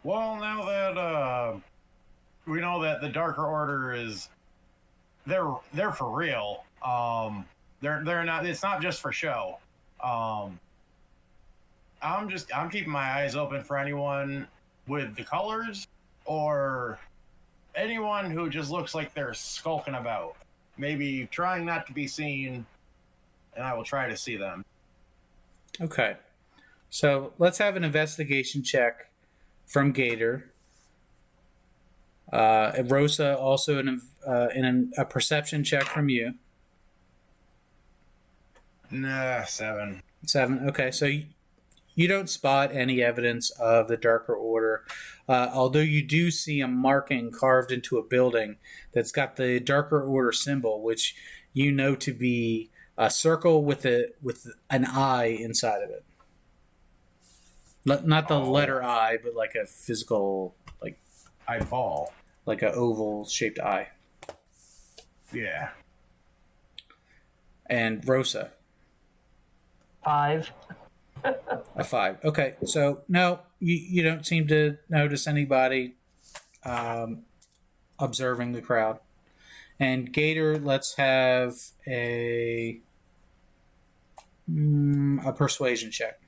Well, now that we know that the Darker Order is they're for real. They're not. It's not just for show. I'm keeping my eyes open for anyone with the colors or anyone who just looks like they're skulking about. Maybe trying not to be seen, and I will try to see them. Okay. So let's have an investigation check from Gator. And Rosa, also a perception check from you. Nah, 7. 7. Okay, so you don't spot any evidence of the Darker Order, although you do see a marking carved into a building that's got the Darker Order symbol, which you know to be a circle with an eye inside of it. Not the Oh. letter I, but like a physical, Eyeball. like a oval shaped eye. Yeah. And Rosa, 5. a 5. Okay, so no, you don't seem to notice anybody observing the crowd. And Gator, let's have a persuasion check.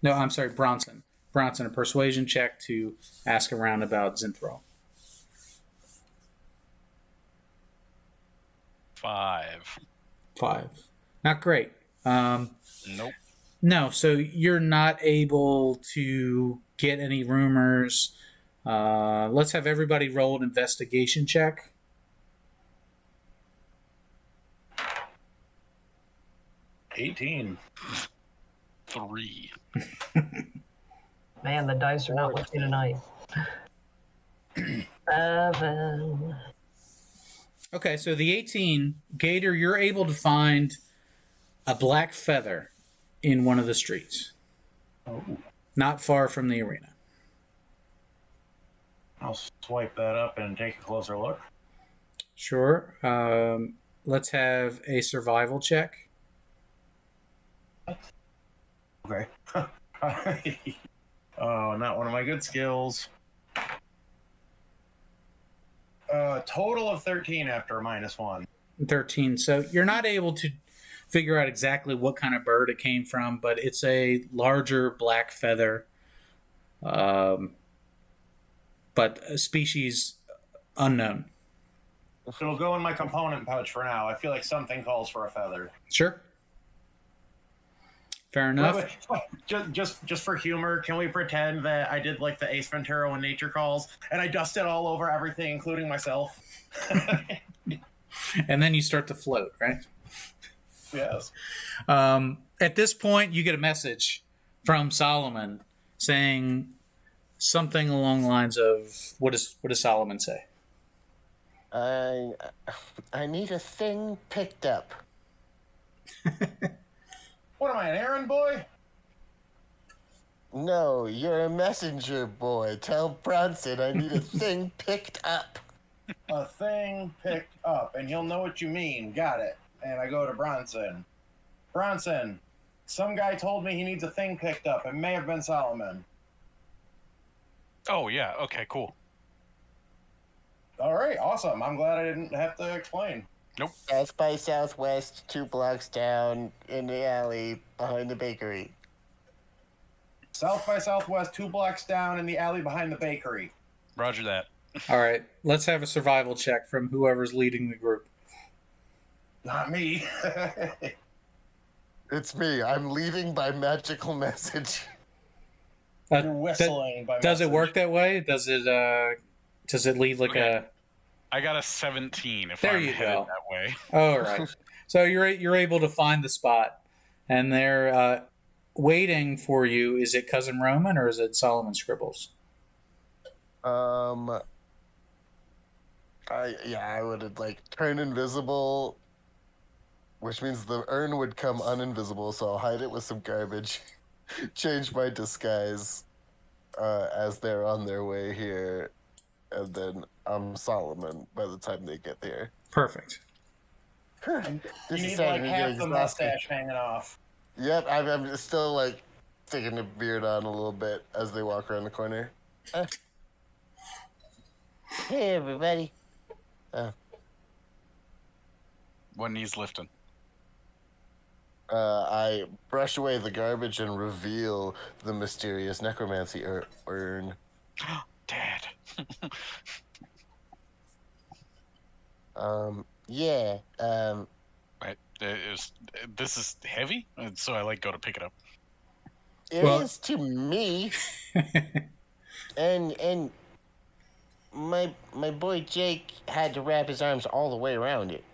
No, I'm sorry, Bronson. Bronson, a persuasion check to ask around about Zinthral. 5. 5. Not great. Nope. No, so you're not able to get any rumors. Let's have everybody roll an investigation check. 18. 3. Man, the dice are not with me tonight. 7. Okay, so the 18, Gator, you're able to find a black feather in one of the streets, Oh. not far from the arena. I'll swipe that up and take a closer look. Sure. Let's have a survival check. Okay. Oh, not one of my good skills. Total of 13 after a -1. 13. So you're not able to figure out exactly what kind of bird it came from, but it's a larger black feather, but a species unknown. It'll go in my component pouch for now. I feel like something calls for a feather. Sure. Fair enough. Wait. Just for humor, can we pretend that I did like the Ace Ventura when nature calls, and I dusted all over everything, including myself? And then you start to float, right? Yes. At this point, you get a message from Solomon saying something along the lines of, what does Solomon say? I need a thing picked up. What am I, an errand boy? No, you're a messenger boy. Tell Bronson I need a thing picked up. A thing picked up, and he'll know what you mean. Got it. And I go to Bronson. Bronson, some guy told me he needs a thing picked up. It may have been Solomon. Oh, yeah. Okay, cool. All right, awesome. I'm glad I didn't have to explain. South by Southwest, 2 blocks down in the alley behind the bakery. South by Southwest, 2 blocks down in the alley behind the bakery. Roger that. All right, let's have a survival check from whoever's leading the group. Not me. It's me. I'm leaving by magical message. You're whistling by Does it message. work that way? Does it leave like Okay. a... I got a 17 if There I'm you headed go. that way. All right. So you're able to find the spot, and they're waiting for you. Is it Cousin Roman or is it Solomon Scribbles? I would like turn invisible, which means the urn would come uninvisible, so I'll hide it with some garbage, change my disguise as they're on their way here, and then I'm Solomon by the time they get there. Perfect. You This is need starting like to half get the exhausting. mustache hanging off. Yep, I'm still like sticking the beard on a little bit as they walk around the corner. Hey, everybody. One knee's lifting. I brush away the garbage and reveal the mysterious necromancy urn. Dad. Yeah. Right. This is heavy, and so I like go to pick it up. It Well- is to me. And my boy Jake had to wrap his arms all the way around it.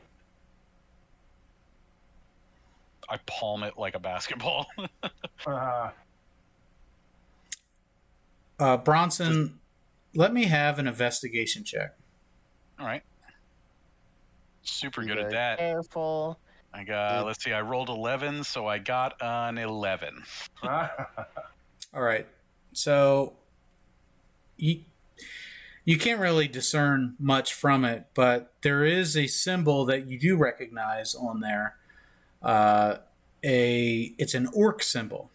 I palm it like a basketball. Bronson, let me have an investigation check. All right. Super Be good at very that. Careful. I got, let's see, I rolled 11, so I got an 11. All right. So you can't really discern much from it, but there is a symbol that you do recognize on there. It's an orc symbol.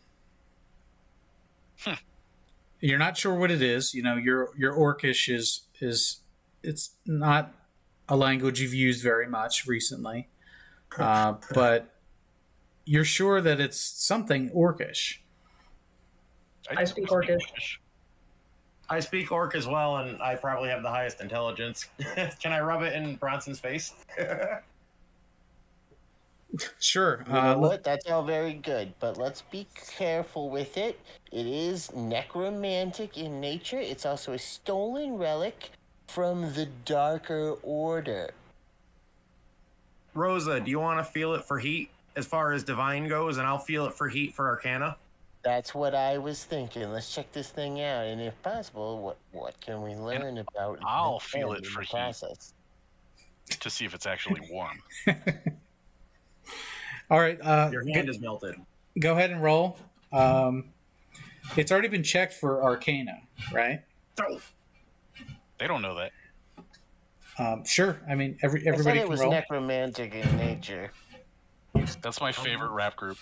You're not sure what it is. You know, your Orcish is it's not a language you've used very much recently, but you're sure that it's something Orcish. I speak Orcish. I speak Orc as well, and I probably have the highest intelligence. Can I rub it in Bronson's face? Sure. You know what? That's all very good, but let's be careful with it. It is necromantic in nature. It's also a stolen relic from the Darker Order. Rosa, do you want to feel it for heat as far as divine goes, and I'll feel it for heat for Arcana? That's what I was thinking. Let's check this thing out, and if possible, what can we learn about? I'll the feel end it in for the heat. process? To see if it's actually warm. All right. Your hand is melted. Go ahead and roll. It's already been checked for Arcana, right? Oh. They don't know that. Sure. I mean, I said everybody it can was roll. necromantic in nature. That's my favorite rap group.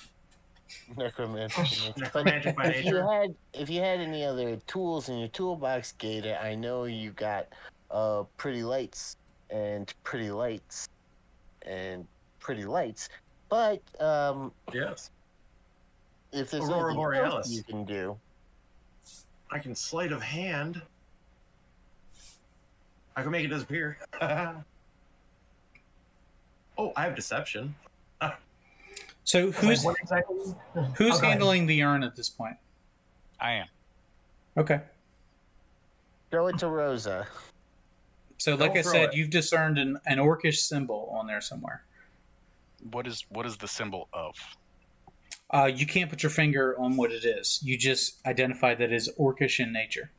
Necromantic in nature. Necromantic by nature. If you had any other tools in your toolbox, Gator, I know you got pretty lights and pretty lights and pretty lights. But Yes. if there's Aurora anything Borealis. else you can do, I can sleight of hand. I can make it disappear. Oh, I have deception. So who's What exactly? who's Okay. handling the urn at this point? I am. Okay. throw it to Rosa. So, like Don't I throw said, it. you've discerned an orcish symbol on there somewhere. What is the symbol of? You can't put your finger on what it is. You just identify that it's orcish in nature.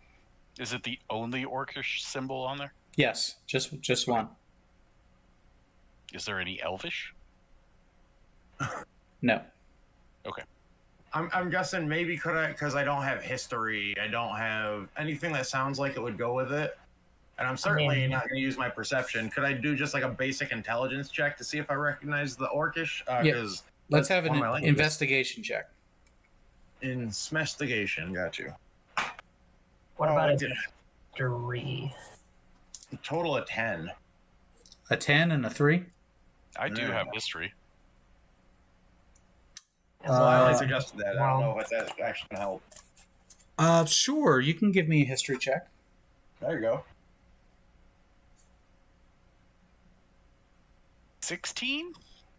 Is it the only orcish symbol on there? Yes, just one. Is there any elvish? No. Okay. I'm guessing maybe because I don't have history, I don't have anything that sounds like it would go with it, and I'm certainly not going to use my perception. Could I do just like a basic intelligence check to see if I recognize the orcish? Yeah. 'Cause Let's that's have one of my an languages. investigation check. Investigation, got you. What Oh, about I a did. history? A total of 10. A 10 and a 3? I do Yeah. have history. As I long only as- suggested that. I don't know if that's actually going to help. Sure. You can give me a history check. There you go. 16?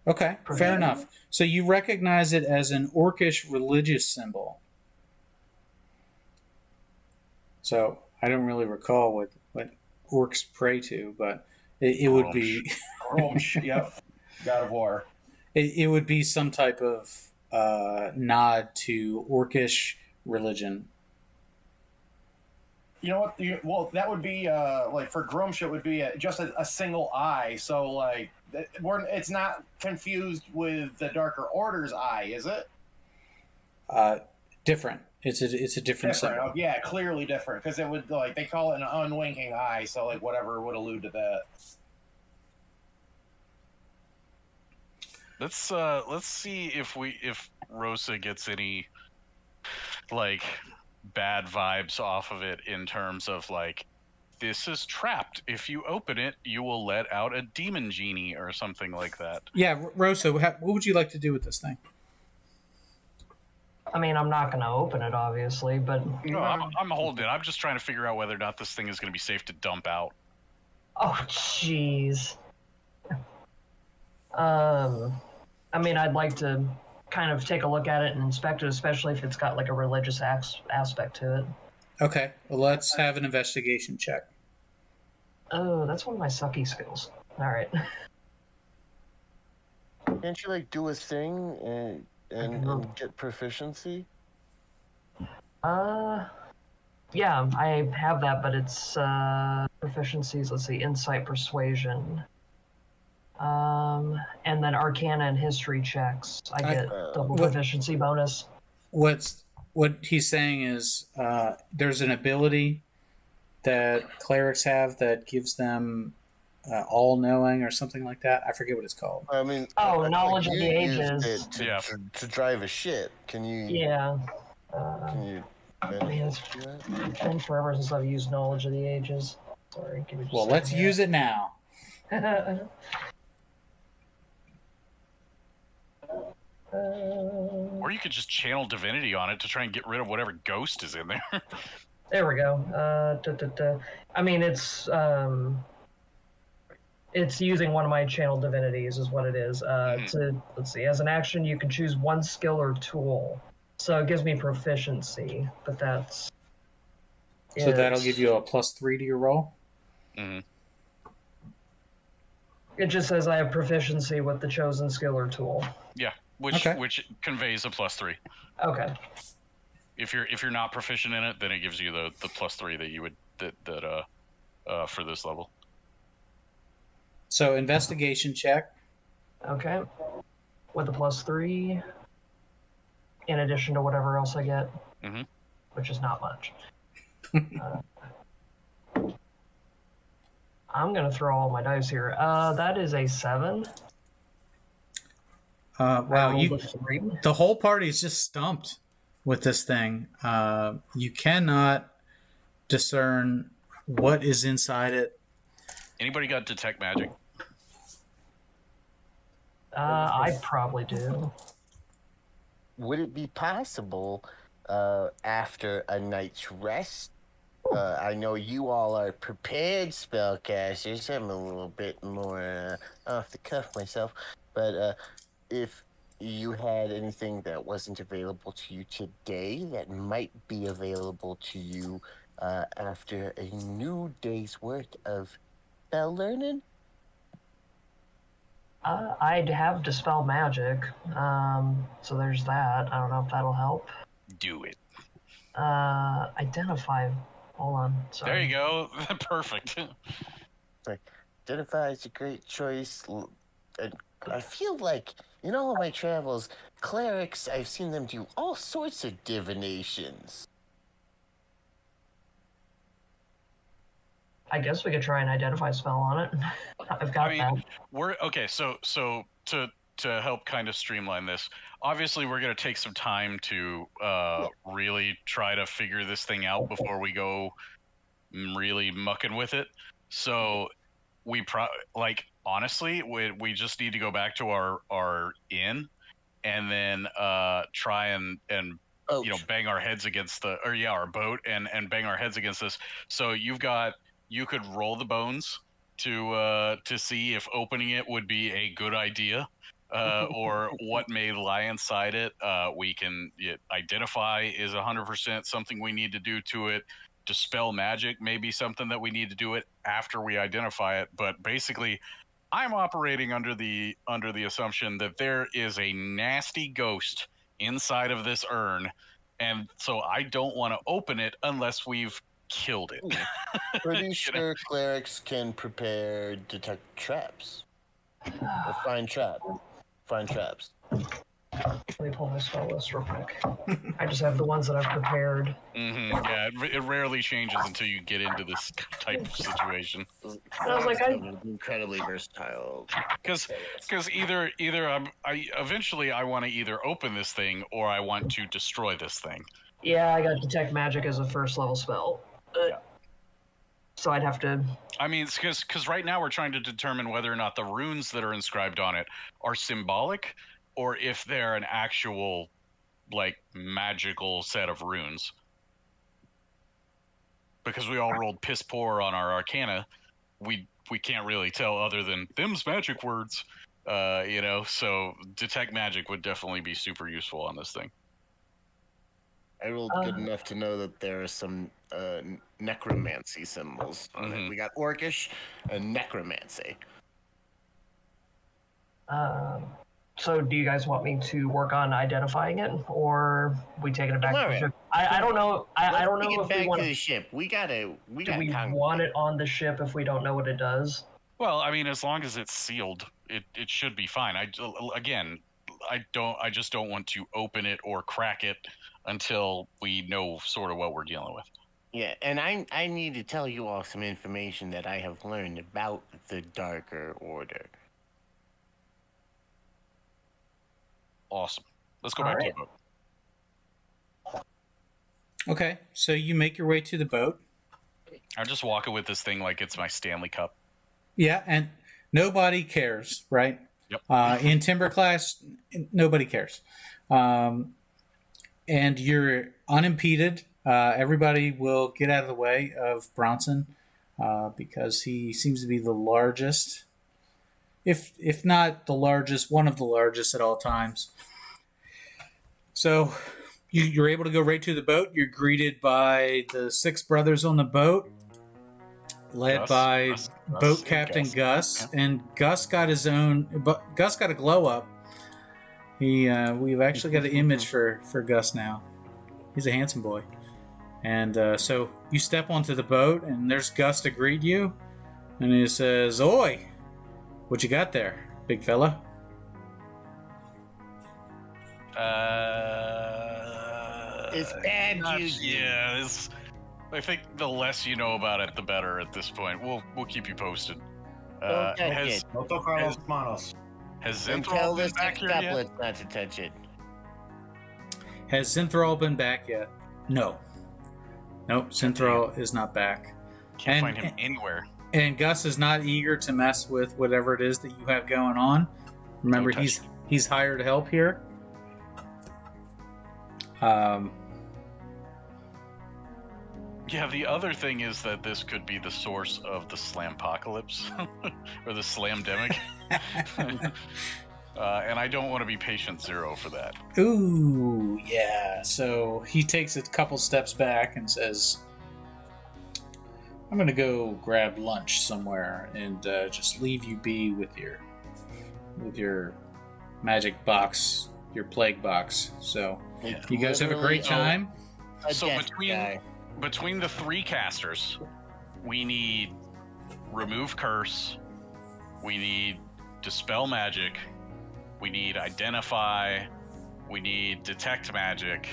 Okay, fair enough. So you recognize it as an orcish religious symbol. So I don't really recall what orcs pray to, but it would be Yep. God of War. it would be some type of nod to orcish religion. You know what? Well, that would be like for Grumsh, it would be just a single eye. So like, it's not confused with the Darker Order's eye, is it? Different. It's a different symbol. Oh, yeah, clearly different because it would like they call it an unwinking eye. So like whatever would allude to that. Let's see if Rosa gets any like bad vibes off of it in terms of like, this is trapped. If you open it, you will let out a demon genie or something like that. Yeah, Rosa, what would you like to do with this thing? I mean, I'm not going to open it, obviously, but No, I'm holding it. I'm just trying to figure out whether or not this thing is going to be safe to dump out. oh, jeez. I mean, I'd like to kind of take a look at it and inspect it, especially if it's got like a religious aspect to it. Okay, well, let's have an investigation check. Oh, that's one of my sucky skills. All right. Can't you like do a thing and get proficiency? Yeah, I have that, but it's proficiencies. Let's see, insight, persuasion, and then Arcana and history checks. I get double what- proficiency bonus. What's what he's saying is there's an ability that clerics have that gives them all-knowing or something like that. I forget what it's called. I mean, Oh, I feel knowledge of you the used ages. it to, Yeah. to drive a ship. Can you? Yeah. Can you? It's been forever since I've used knowledge of the ages. Sorry, give me just a Well, let's second use it now. here. Or you could just channel divinity on it to try and get rid of whatever ghost is in there. There we go. I mean, it's using one of my channel divinities, is what it is. Let's see. As an action, you can choose one skill or tool. So it gives me proficiency, but that's. So that'll give you a +3 to your roll. Mm-hmm. It just says I have proficiency with the chosen skill or tool. Yeah, which conveys a +3. Okay. If you're not proficient in it, then it gives you the +3 that you would for this level. So investigation check. Okay. With a +3, in addition to whatever else I get, which is not much. I'm gonna throw all my dice here. That is a 7. Wow, rolled a 3. the whole party is just stumped with this thing. You cannot discern what is inside it. Anybody got detect magic? I probably do. Would it be possible after a night's rest? I know you all are prepared spellcasters. I'm a little bit more off the cuff myself, but if you had anything that wasn't available to you today that might be available to you after a new day's worth of spell learning? I'd have dispel magic, so there's that. I don't know if that'll help. Do it. Identify. Hold on. Sorry. There you go. Perfect. Identify is a great choice. I feel like, in all of my travels, clerics, I've seen them do all sorts of divinations. I guess we could try an identify spell on it. I've got that. We're okay. So to help kind of streamline this, obviously we're going to take some time to really try to figure this thing out before we go really mucking with it. So we honestly, we just need to go back to our inn and then try and bang our heads against our boat and bang our heads against this. So you could roll the bones to see if opening it would be a good idea, or what may lie inside it. We can identify is 100% something we need to do to it. Dispel magic may be something that we need to do it after we identify it. But basically, I'm operating under the assumption that there is a nasty ghost inside of this urn, and so I don't want to open it unless we've killed it. Pretty sure clerics can prepare detect traps. Or find traps. Let me pull my spell list real quick. I just have the ones that I've prepared. Yeah, it rarely changes until you get into this type of situation. I was like, incredibly versatile. Because either eventually I want to either open this thing or I want to destroy this thing. Yeah, I got detect magic as a first level spell. So I'd have to. I mean, because right now we're trying to determine whether or not the runes that are inscribed on it are symbolic, or if they're an actual, magical set of runes. Because we all rolled piss poor on our Arcana, we can't really tell other than them's magic words, So detect magic would definitely be super useful on this thing. I rolled good enough to know that there are some necromancy symbols on it. We got Orcish and necromancy. So do you guys want me to work on identifying it, or we taking it back to the ship? I don't know. I don't know if we want to the ship. We want it on the ship if we don't know what it does? Well, I mean, as long as it's sealed, it should be fine. I just don't want to open it or crack it until we know sort of what we're dealing with. Yeah, and I need to tell you all some information that I have learned about the Darker Order. Awesome. Let's go All back to right. the boat. Okay, so you make your way to the boat. I'm just walking with this thing like it's my Stanley Cup. Yeah, and nobody cares, right? Yep. In timber class, nobody cares. And you're unimpeded. Everybody will get out of the way of Bronson because he seems to be the largest, if not the largest, one of the largest at all times. So you're able to go right to the boat. You're greeted by the 6 brothers on the boat, led Gus, by Gus, boat and captain Gus. Yeah. And Gus got his own. But Gus got a glow up. We've actually got an image for Gus now. He's a handsome boy. And so you step onto the boat, and there's Gus to greet you, and he says, "Oi, what you got there, big fella?" It's bad juju. Yeah, I think the less you know about it, the better at this point. We'll keep you posted. Don't touch Has it. Otto Carlos Manos. And tell Zinthral this been back here yet? sextuplet not to touch it. Has Zinthral been back yet? No. Nope, Zinthral is not back. Can't And- find him anywhere. And Gus is not eager to mess with whatever it is that you have going on. Remember, Don't touch he's hired help here. Yeah, the other thing is that this could be the source of the Slampocalypse or the Slamdemic. And I don't want to be patient 0 for that. Ooh, yeah. So he takes a couple steps back and says, "I'm gonna go grab lunch somewhere and just leave you be with your magic box, your plague box. So Yeah. you guys have a great time." A So desk guy. between the 3 casters, we need remove curse, we need dispel magic, we need identify, we need detect magic,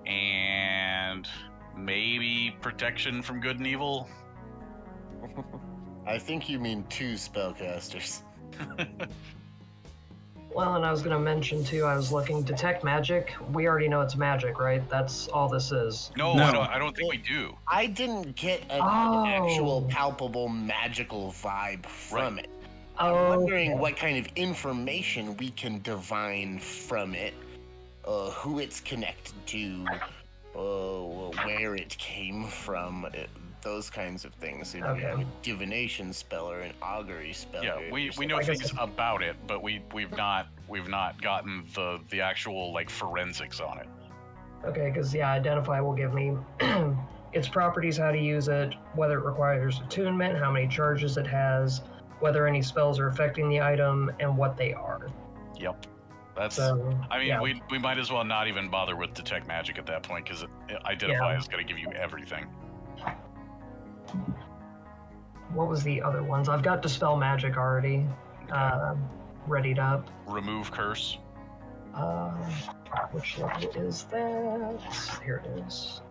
and maybe protection from good and evil. I think you mean 2 spellcasters. Well, and I was going to mention too, I was looking, detect magic. We already know it's magic, right? That's all this is. No, No. I don't think we do. I didn't get an Oh. actual palpable magical vibe from it. I'm Oh, wondering what kind of information we can divine from it, who it's connected to, where it came from, those kinds of things. If you have a divination spell or an augury spell. Yeah, we know I guess things about it, but we've not gotten the actual like forensics on it. okay, because identify will give me its properties, how to use it, whether it requires attunement, how many charges it has, whether any spells are affecting the item, and what they are. Yep. That's. So, I mean, yeah. we might as well not even bother with detect magic at that point because identify is going to give you everything. What was the other ones? I've got dispel magic already readied up. Remove curse. Which level is that? Here it is.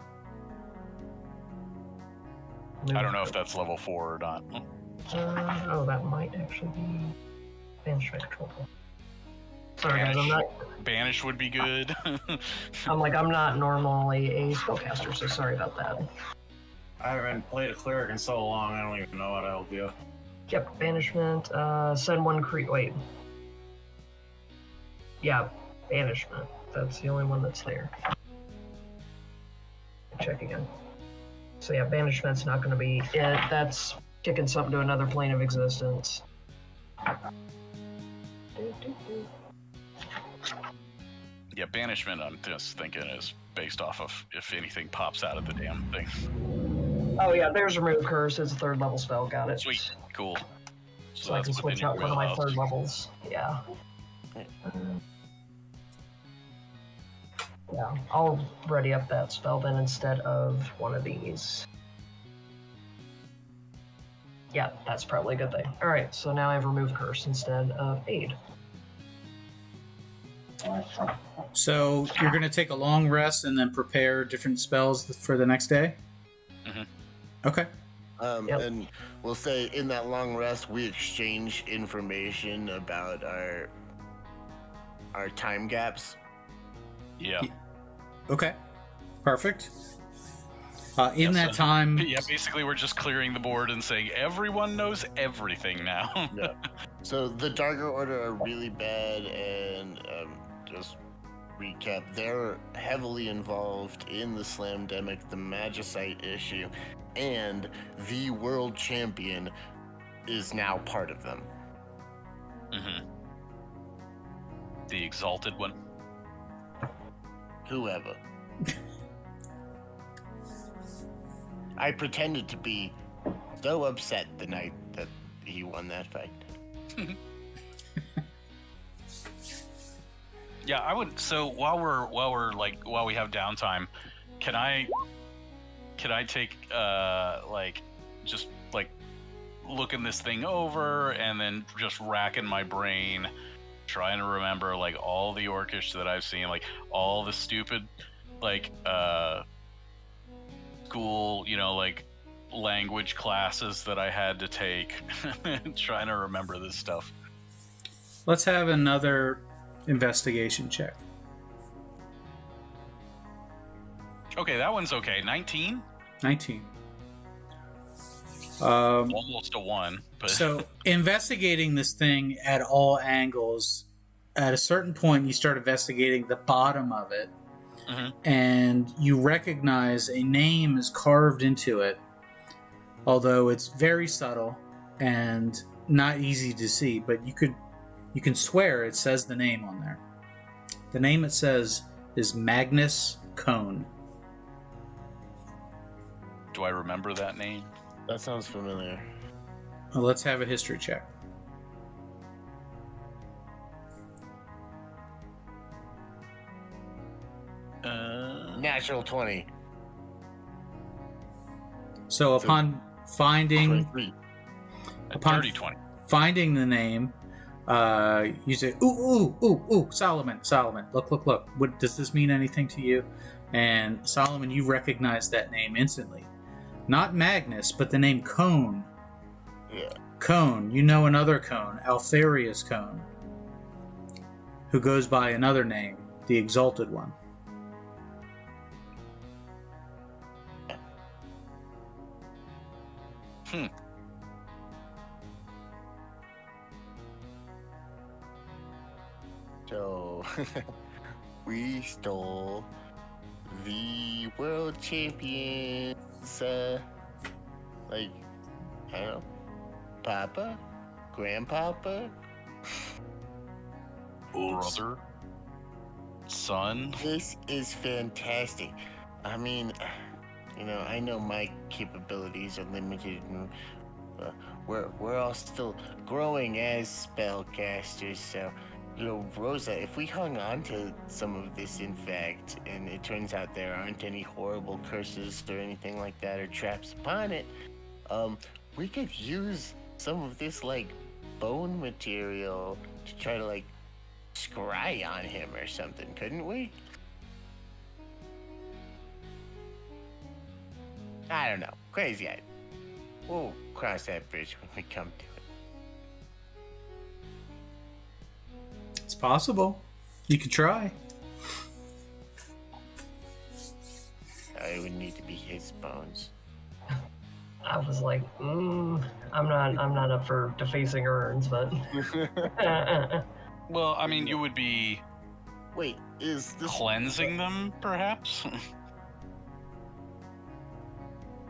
I don't know if that's level 4 or not. That might actually be banishment control. Sorry guys, Banish would be good. I'm not normally a spellcaster, so sorry about that. I haven't played a cleric in so long, I don't even know how to help you. Yep, banishment, send one wait. Yeah, banishment. That's the only one that's there. Check again. So yeah, banishment's not gonna be it. That's kicking something to another plane of existence. Yeah, banishment, I'm just thinking, is based off of if anything pops out of the damn thing. Oh yeah, there's remove curse. It's a 3rd level spell. Got it. Sweet, cool. So I can that's switch within out your one of my wheelhouse. 3rd levels. Yeah. Yeah, I'll ready up that spell then instead of one of these. Yeah, that's probably a good thing. Alright, so now I have remove curse instead of aid. So you're going to take a long rest and then prepare different spells for the next day? Mhm. Okay. Yep. And we'll say in that long rest, we exchange information about our time gaps. Yeah. Okay. Perfect. In Yeah, that so- time... Yeah, basically we're just clearing the board and saying everyone knows everything now. Yeah. So the Darker Order are really bad, and just recap, they're heavily involved in the Slamdemic, the Magicite issue, and the world champion is now part of them. Mm-hmm. The exalted one. Whoever. I pretended to be so upset the night that he won that fight. Yeah, I would. So while we have downtime, can I take just looking this thing over and then just racking my brain, trying to remember like all the orcish that I've seen, like all the stupid school, language classes that I had to take, trying to remember this stuff. Let's have another investigation check. Okay, that one's okay. 19? 19. Almost a 1. But So, investigating this thing at all angles, at a certain point, you start investigating the bottom of it, Mhm. and you recognize a name is carved into it, although it's very subtle and not easy to see, but you can swear it says the name on there. The name it says is Magnus Cone. do I remember that name? That sounds familiar. Well, let's have a history check. Natural 20. So upon finding 23. Upon- 30-20. finding the name, you say, ooh, Solomon, look. What does this mean anything to you? And Solomon, you recognize that name instantly. Not Magnus, but the name Cone. Yeah. Cone, you know another Cone, Alfarius Cone, who goes by another name, the Exalted One. So, we stole the world champions, I don't know, Papa? Grandpapa? Brother? Son? This is fantastic. I mean, I know my capabilities are limited, and we're all still growing as spellcasters, so, Rosa, if we hung on to some of this, in fact, and it turns out there aren't any horrible curses or anything like that, or traps upon it, we could use some of this, bone material to try to, scry on him or something, couldn't we? I don't know. Crazy idea. We'll cross that bridge when we come to it. It's possible. You could try. It would need to be his bones. I was like, I'm not up for defacing urns, but Well, I mean, you would be Wait, is this cleansing them, perhaps?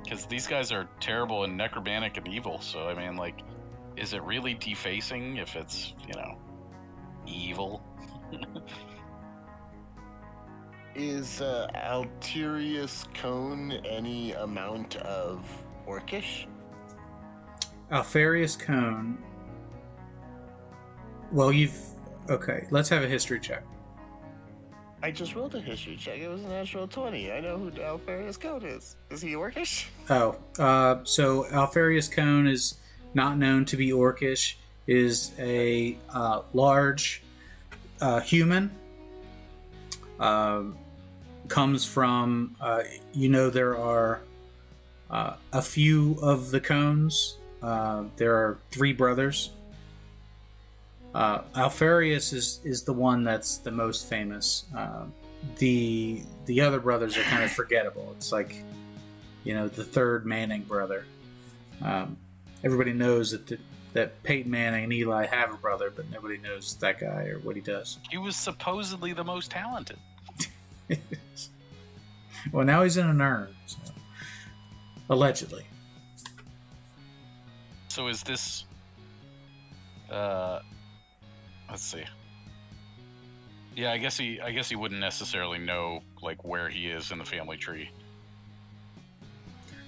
Because these guys are terrible and necromantic and evil, so, I mean, is it really defacing if it's, evil? Is Alterius Cone any amount of orcish? Alfarius Cone. Well, okay, let's have a history check. I just rolled a history check. It was a natural 20. I know who Alfarius Cone is. Is he orcish? Oh, so Alfarius Cone is not known to be orcish, is a large human comes from, there are a few of the cones. There are 3 brothers. Alfarius is the one that's the most famous. The other brothers are kind of forgettable. It's like, the 3rd Manning brother. Everybody knows that Peyton Manning and Eli have a brother, but nobody knows that guy or what he does. He was supposedly the most talented. Well, now he's in an urn, so. Allegedly. So is this? Let's see. Yeah, I guess he wouldn't necessarily know like where he is in the family tree.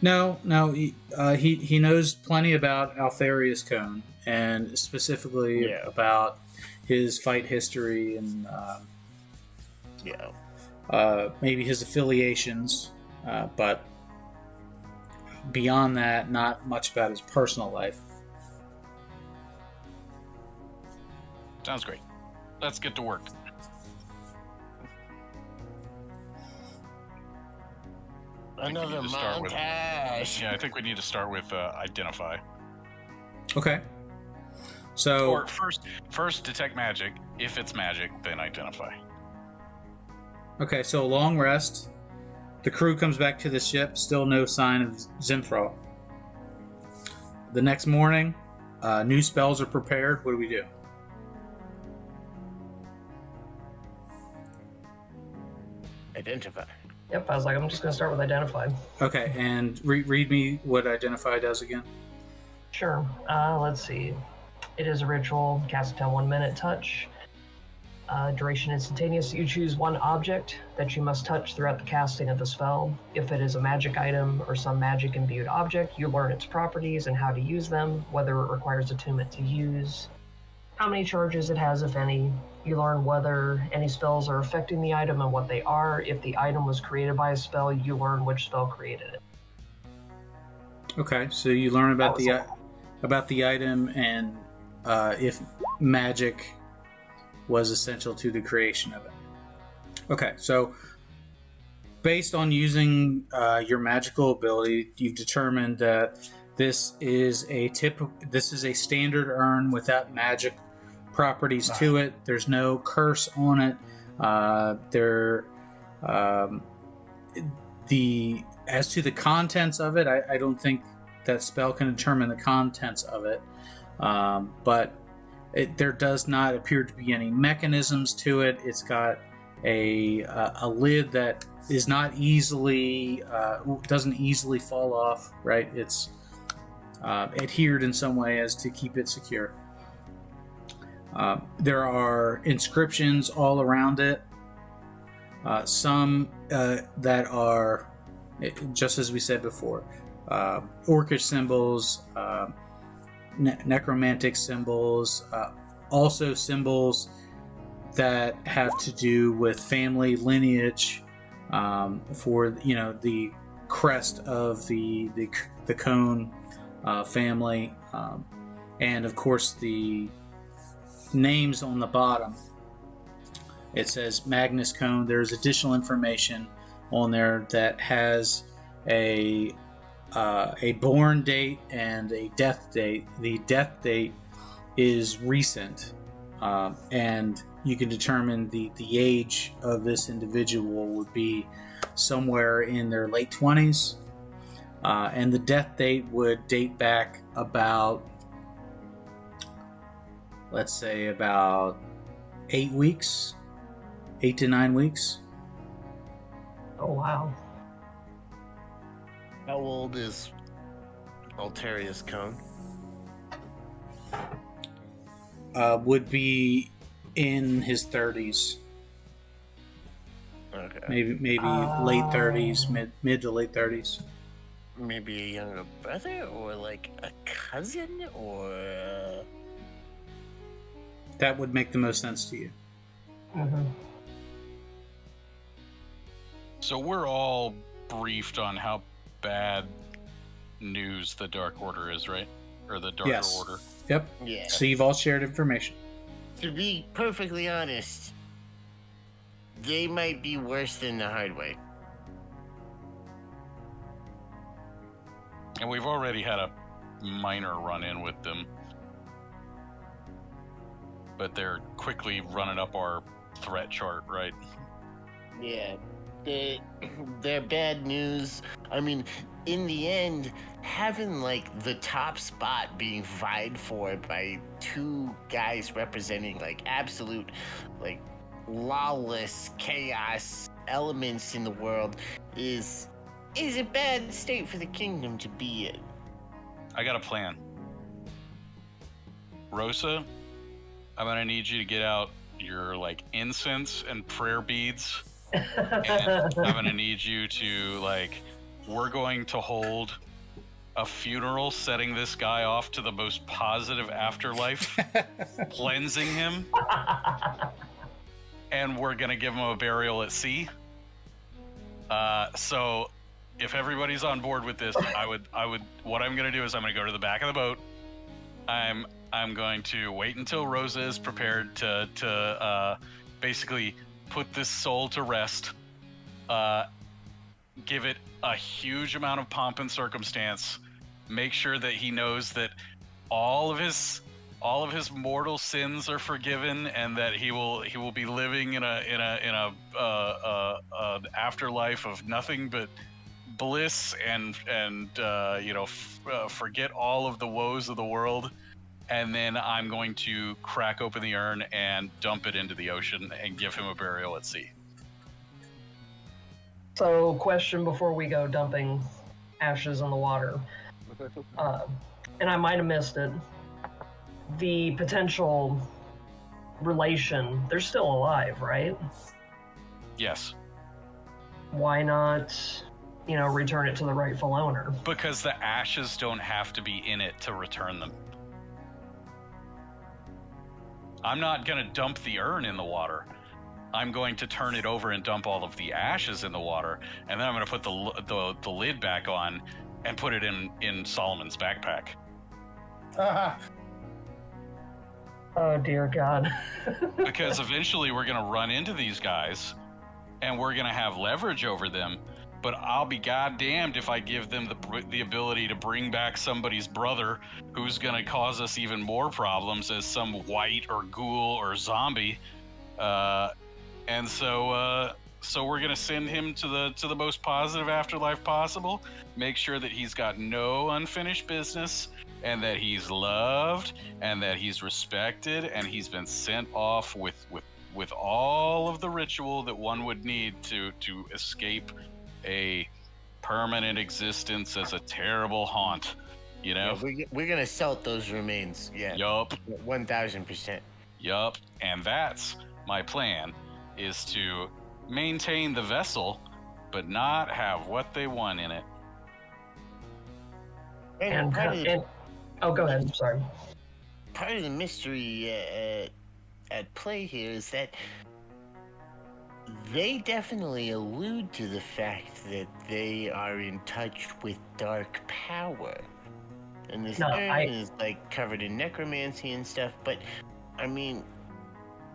No, he knows plenty about Alfarius Cone, and specifically about his fight history and maybe his affiliations, but beyond that, not much about his personal life. Sounds great. Let's get to work. Another montage. Yeah, I think we need to start with identify. Okay. So, Or first detect magic. If it's magic, then identify. okay, so a long rest. The crew comes back to the ship. Still no sign of Zinthral. The next morning, new spells are prepared. What do we do? Identify. Yep, I was like, I'm just going to start with identify. Okay, and read me what identify does again. Sure. Let's see. It is a ritual. Cast until 1 minute. Touch. Duration instantaneous. You choose one object that you must touch throughout the casting of the spell. If it is a magic item or some magic imbued object, you learn its properties and how to use them, whether it requires attunement to use, how many charges it has, if any. You learn whether any spells are affecting the item and what they are. If the item was created by a spell, you learn which spell created it. Okay, so you learn about the item and if magic was essential to the creation of it. Okay, so based on using your magical ability, you've determined that this is a standard urn without magic properties to it. There's no curse on it. As to the contents of it, I don't think that spell can determine the contents of it. But there does not appear to be any mechanisms to it. It's got a lid that is not doesn't easily fall off. Right? It's adhered in some way as to keep it secure. There are inscriptions all around it. Some that are, just as we said before, orcish symbols, necromantic symbols, also symbols that have to do with family lineage, for the crest of the Cone family, and of course the names on the bottom. It says Magnus Cone. There's additional information on there that has a born date and a death date. The death date is recent, and you can determine the age of this individual would be somewhere in their late 20s, and the death date would date back about, let's say, about 8 to 9 weeks. Oh, wow. How old is Altarius Cone? Would be in his 30s. Okay. Maybe late 30s, mid to late 30s. Maybe a younger brother or like a cousin or... That would make the most sense to you. Mm-hmm. So we're all briefed on how bad news the Dark Order is, right? Or the Darker Yes. Order. Yep. Yeah. So you've all shared information. To be perfectly honest, they might be worse than the hard way. And we've already had a minor run-in with them. But they're quickly running up our threat chart, right? Yeah. They're bad news. I mean, in the end, having like the top spot being vied for by two guys representing like absolute like lawless chaos elements in the world is a bad state for the kingdom to be in. I got a plan. Rosa, I'm gonna need you to get out your like incense and prayer beads. And I'm gonna need you to like, we're going to hold a funeral setting this guy off to the most positive afterlife, cleansing him, and we're gonna give him a burial at sea. So if everybody's on board with this, I would what I'm gonna do is I'm gonna go to the back of the boat. I'm going to wait until Rosa is prepared to basically put this soul to rest. Give it a huge amount of pomp and circumstance. Make sure that he knows that all of his mortal sins are forgiven, and that he will be living in a afterlife of nothing but bliss and forget all of the woes of the world. And then I'm going to crack open the urn and dump it into the ocean and give him a burial at sea. So, question before we go dumping ashes in the water. And I might have missed it. The potential relation, they're still alive, right? Yes. Why not, return it to the rightful owner? Because the ashes don't have to be in it to return them. I'm not going to dump the urn in the water. I'm going to turn it over and dump all of the ashes in the water, and then I'm going to put the lid back on and put it in Solomon's backpack. Oh, dear God. Because eventually we're going to run into these guys, and we're going to have leverage over them, but I'll be goddamned if I give them the ability to bring back somebody's brother who's going to cause us even more problems as some white or ghoul or zombie. And so we're going to send him to the most positive afterlife possible, make sure that he's got no unfinished business, and that he's loved, and that he's respected, and he's been sent off with all of the ritual that one would need to escape a permanent existence as a terrible haunt, Yeah, we're gonna salt those remains. Yeah. Yup. 1000%. Yup. And that's my plan, is to maintain the vessel, but not have what they want in it. And go ahead. I'm sorry. Part of the mystery at play here is that they definitely allude to the fact that they are in touch with dark power. And this urn is like covered in necromancy and stuff, but I mean,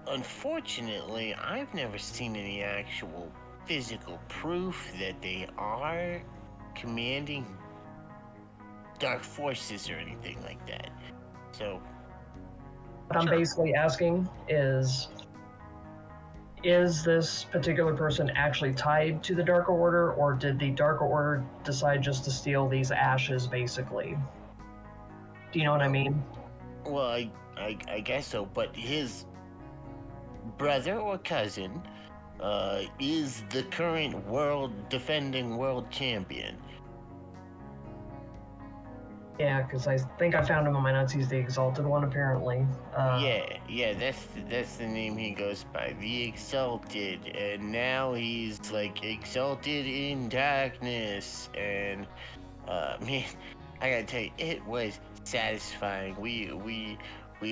unfortunately, I've never seen any actual physical proof that they are commanding dark forces or anything like that. So what I'm basically asking is this particular person actually tied to the Darker Order, or did the Darker Order decide just to steal these ashes, basically? Do you know what I mean? Well, I guess so, but his brother or cousin is the current defending world champion. Yeah, because I think I found him on my notes. He's the Exalted One, apparently. Yeah, that's the name he goes by, the Exalted, and now he's like exalted in darkness. And man, I gotta tell you, it was satisfying. We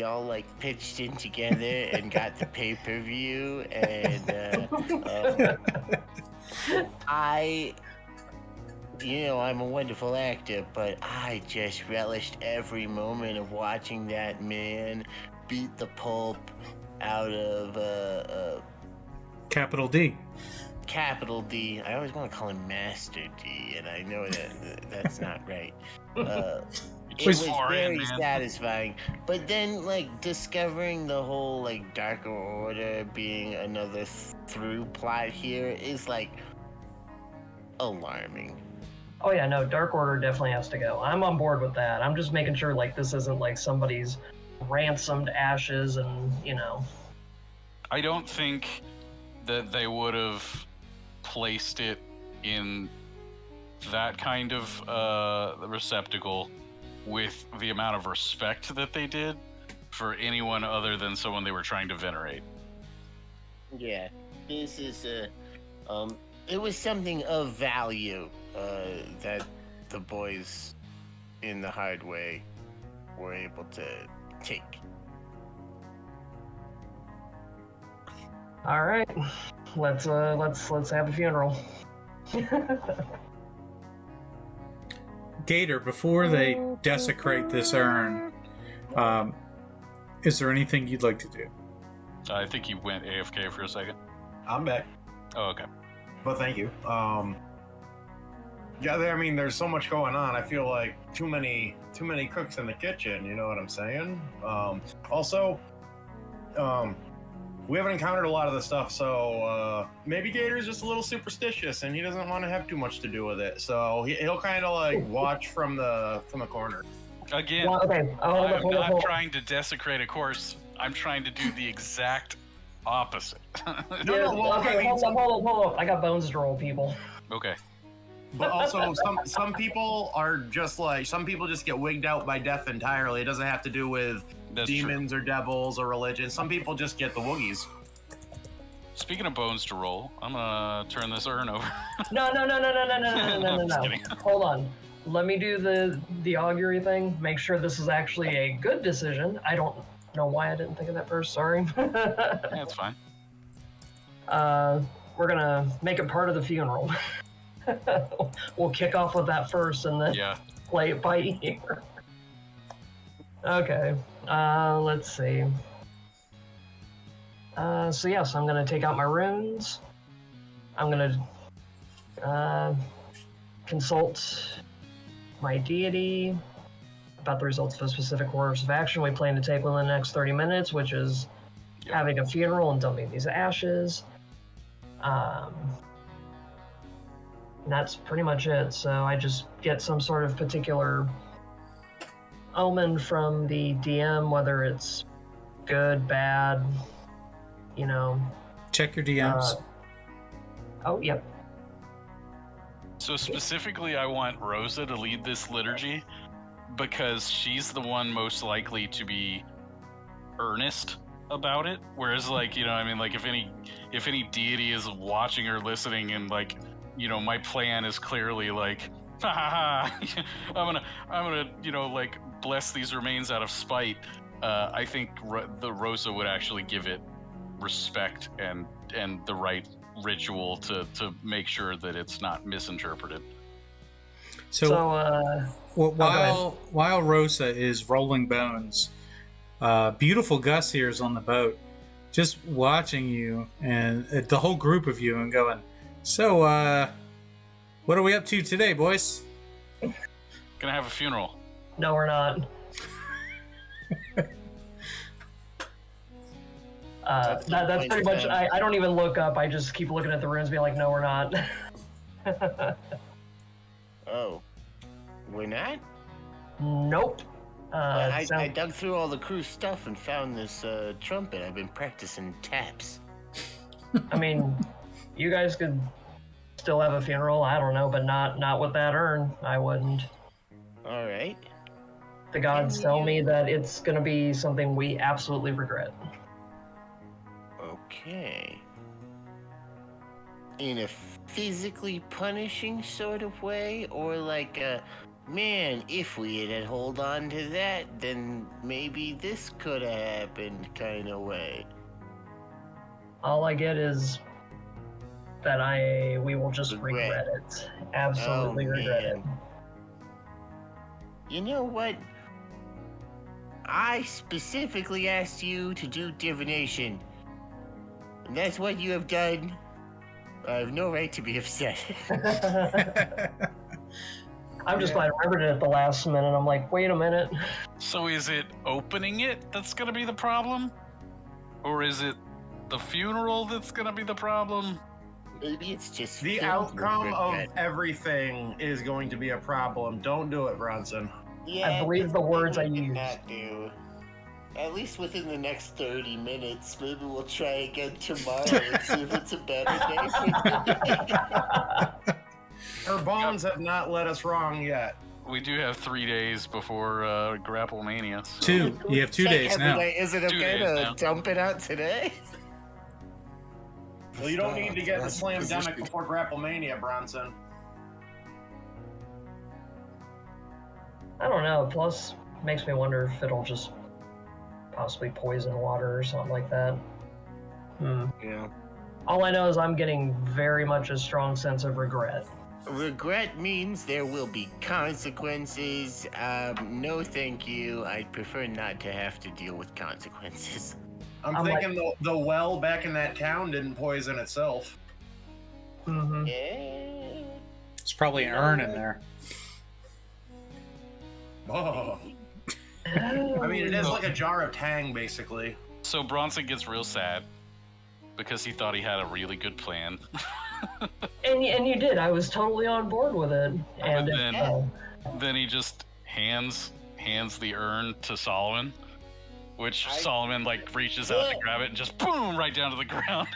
all like pitched in together and got the pay-per-view, and I'm a wonderful actor, but I just relished every moment of watching that man beat the pulp out of Capital D. Capital D. I always want to call him Master D, and I know that's not right. It was very satisfying. But then, like, discovering the whole, like, Darker Order being another through plot here is, like, alarming. Oh yeah, no, Dark Order definitely has to go. I'm on board with that. I'm just making sure, like, this isn't, like, somebody's ransomed ashes and, you know. I don't think that they would have placed it in that kind of receptacle with the amount of respect that they did for anyone other than someone they were trying to venerate. Yeah, this is it was something of value that the boys in the hard way were able to take. All right, let's have a funeral. Gator, before they desecrate this urn, is there anything you'd like to do? I think you went AFK for a second. I'm back, Oh, okay. but thank you. Yeah, I mean, there's so much going on. I feel like too many cooks in the kitchen. You know what I'm saying? Also, we haven't encountered a lot of this stuff, so maybe Gator's just a little superstitious, and he doesn't want to have too much to do with it. So he'll kind of like watch from the corner. Again, Well, okay, I'm hold not on. trying to desecrate a course. I'm trying to do the exact opposite. Okay, hold on. I got bones to roll, people. Okay. But also, some people are just like, some people just get wigged out by death entirely. It doesn't have to do with That's demons or devils or religion. Some people just get the woogies. Speaking of bones to roll, I'm gonna turn this urn over. No. Just kidding. Hold on. Let me do the augury thing. Make sure this is actually a good decision. I don't know why I didn't think of that first. Sorry. Yeah, it's fine. We're gonna make it part of the funeral. We'll kick off with that first, and then play it by ear. Okay. Let's see. So yes, I'm gonna take out my runes. I'm gonna consult my deity about the results of a specific course of action we plan to take within the next 30 minutes, which is having a funeral and dumping these ashes. And that's pretty much it. So I just get some sort of particular omen from the DM, whether it's good, bad, you know. Check your DMs. Oh, yep. So specifically, I want Rosa to lead this liturgy because she's the one most likely to be earnest about it. Whereas, like, you know, I mean, like, if any deity is watching or listening, and like, you know, my plan is clearly like, ha ha ha, I'm gonna, you know, like, bless these remains out of spite. I think the Rosa would actually give it respect and the right ritual to make sure that it's not misinterpreted. So while Rosa is rolling bones, beautiful Gus here is on the boat, just watching you and the whole group of you and going, so what are we up to today, boys? Gonna have a funeral. No, we're not. That's pretty much. I don't even look up. I just keep looking at the runes, being like, no, we're not. Oh, we're not? Nope. I dug through all the crew stuff and found this trumpet. I've been practicing taps. I mean, you guys could still have a funeral. I don't know, but not with that urn. I wouldn't. All right. The gods tell me that it's gonna be something we absolutely regret. Okay. In a physically punishing sort of way, or like a, man, if we had hold on to that, then maybe this could have happened kind of way? All I get is that we will just regret it. Absolutely regret it. You know what? I specifically asked you to do divination. And that's what you have done. I have no right to be upset. I'm just glad I remembered it at the last minute. I'm like, wait a minute. So is it opening it that's gonna be the problem? Or is it the funeral that's gonna be the problem? Maybe it's just The filled with outcome of regret. everything is going to be a problem. Don't do it, Bronson. Yeah, I believe that's the what words I we did used. not do. At least within the next 30 minutes. Maybe we'll try again tomorrow and see if it's a better day. Her bones have not led us wrong yet. We do have 3 days before Grapple Mania. So. 2. You have 2 Check days every now. day. Is it 2 okay days to now. dump it out today? Well, you don't need to get the That's slam position. demic before Grapplemania, Bronson. I don't know. Plus, it makes me wonder if it'll just possibly poison water or something like that. Yeah. All I know is I'm getting very much a strong sense of regret. Regret means there will be consequences. No thank you. I'd prefer not to have to deal with consequences. I'm I'm thinking the well back in that town didn't poison itself. Mm-hmm. Yeah. There's probably an urn in there. Oh. I mean, it is like a jar of Tang, basically. So Bronson gets real sad because he thought he had a really good plan. And you did. I was totally on board with it. And then- Then he just hands the urn to Solomon, which Solomon like reaches out to grab it and just boom right down to the ground.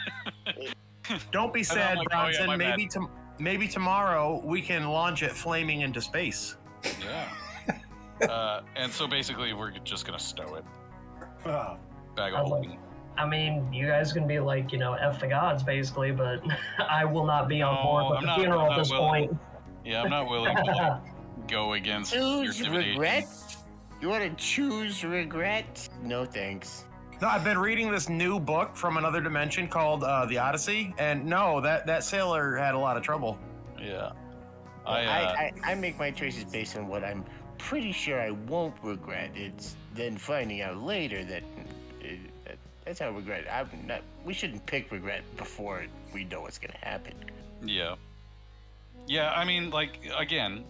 Don't be sad, like, oh, yeah, Bronson. my Maybe tomorrow we can launch it flaming into space. Yeah. And so basically we're just gonna stow it. Oh. Bag I of was holding. I mean, you guys can be like, F the gods, basically, but I will not be on board with the funeral at this point. Yeah, I'm not willing to like, go against your Choose divination. regret? You want to choose regret? No thanks. No, I've been reading this new book from another dimension called The Odyssey, and no, that sailor had a lot of trouble. Yeah. I make my choices based on what I'm pretty sure I won't regret. It's then finding out later that that's how regret. We shouldn't pick regret before we know what's gonna happen. Yeah. Yeah, I mean, like, again,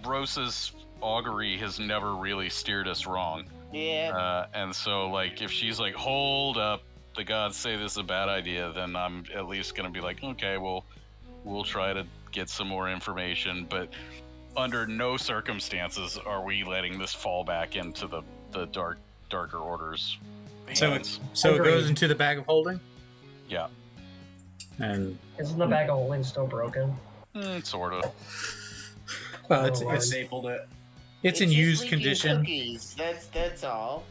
Rosa's augury has never really steered us wrong. Yeah. And so, like, if she's like, hold up, the gods say this is a bad idea, then I'm at least going to be like, okay, well, we'll try to get some more information. But under no circumstances are we letting this fall back into the darker orders. hands. So it Agreed. goes into the bag of holding? Yeah. And Isn't the bag of holding still broken? Sort of. well, Oh, I it's stapled it. it's in just used leaking condition. Cookies. That's all.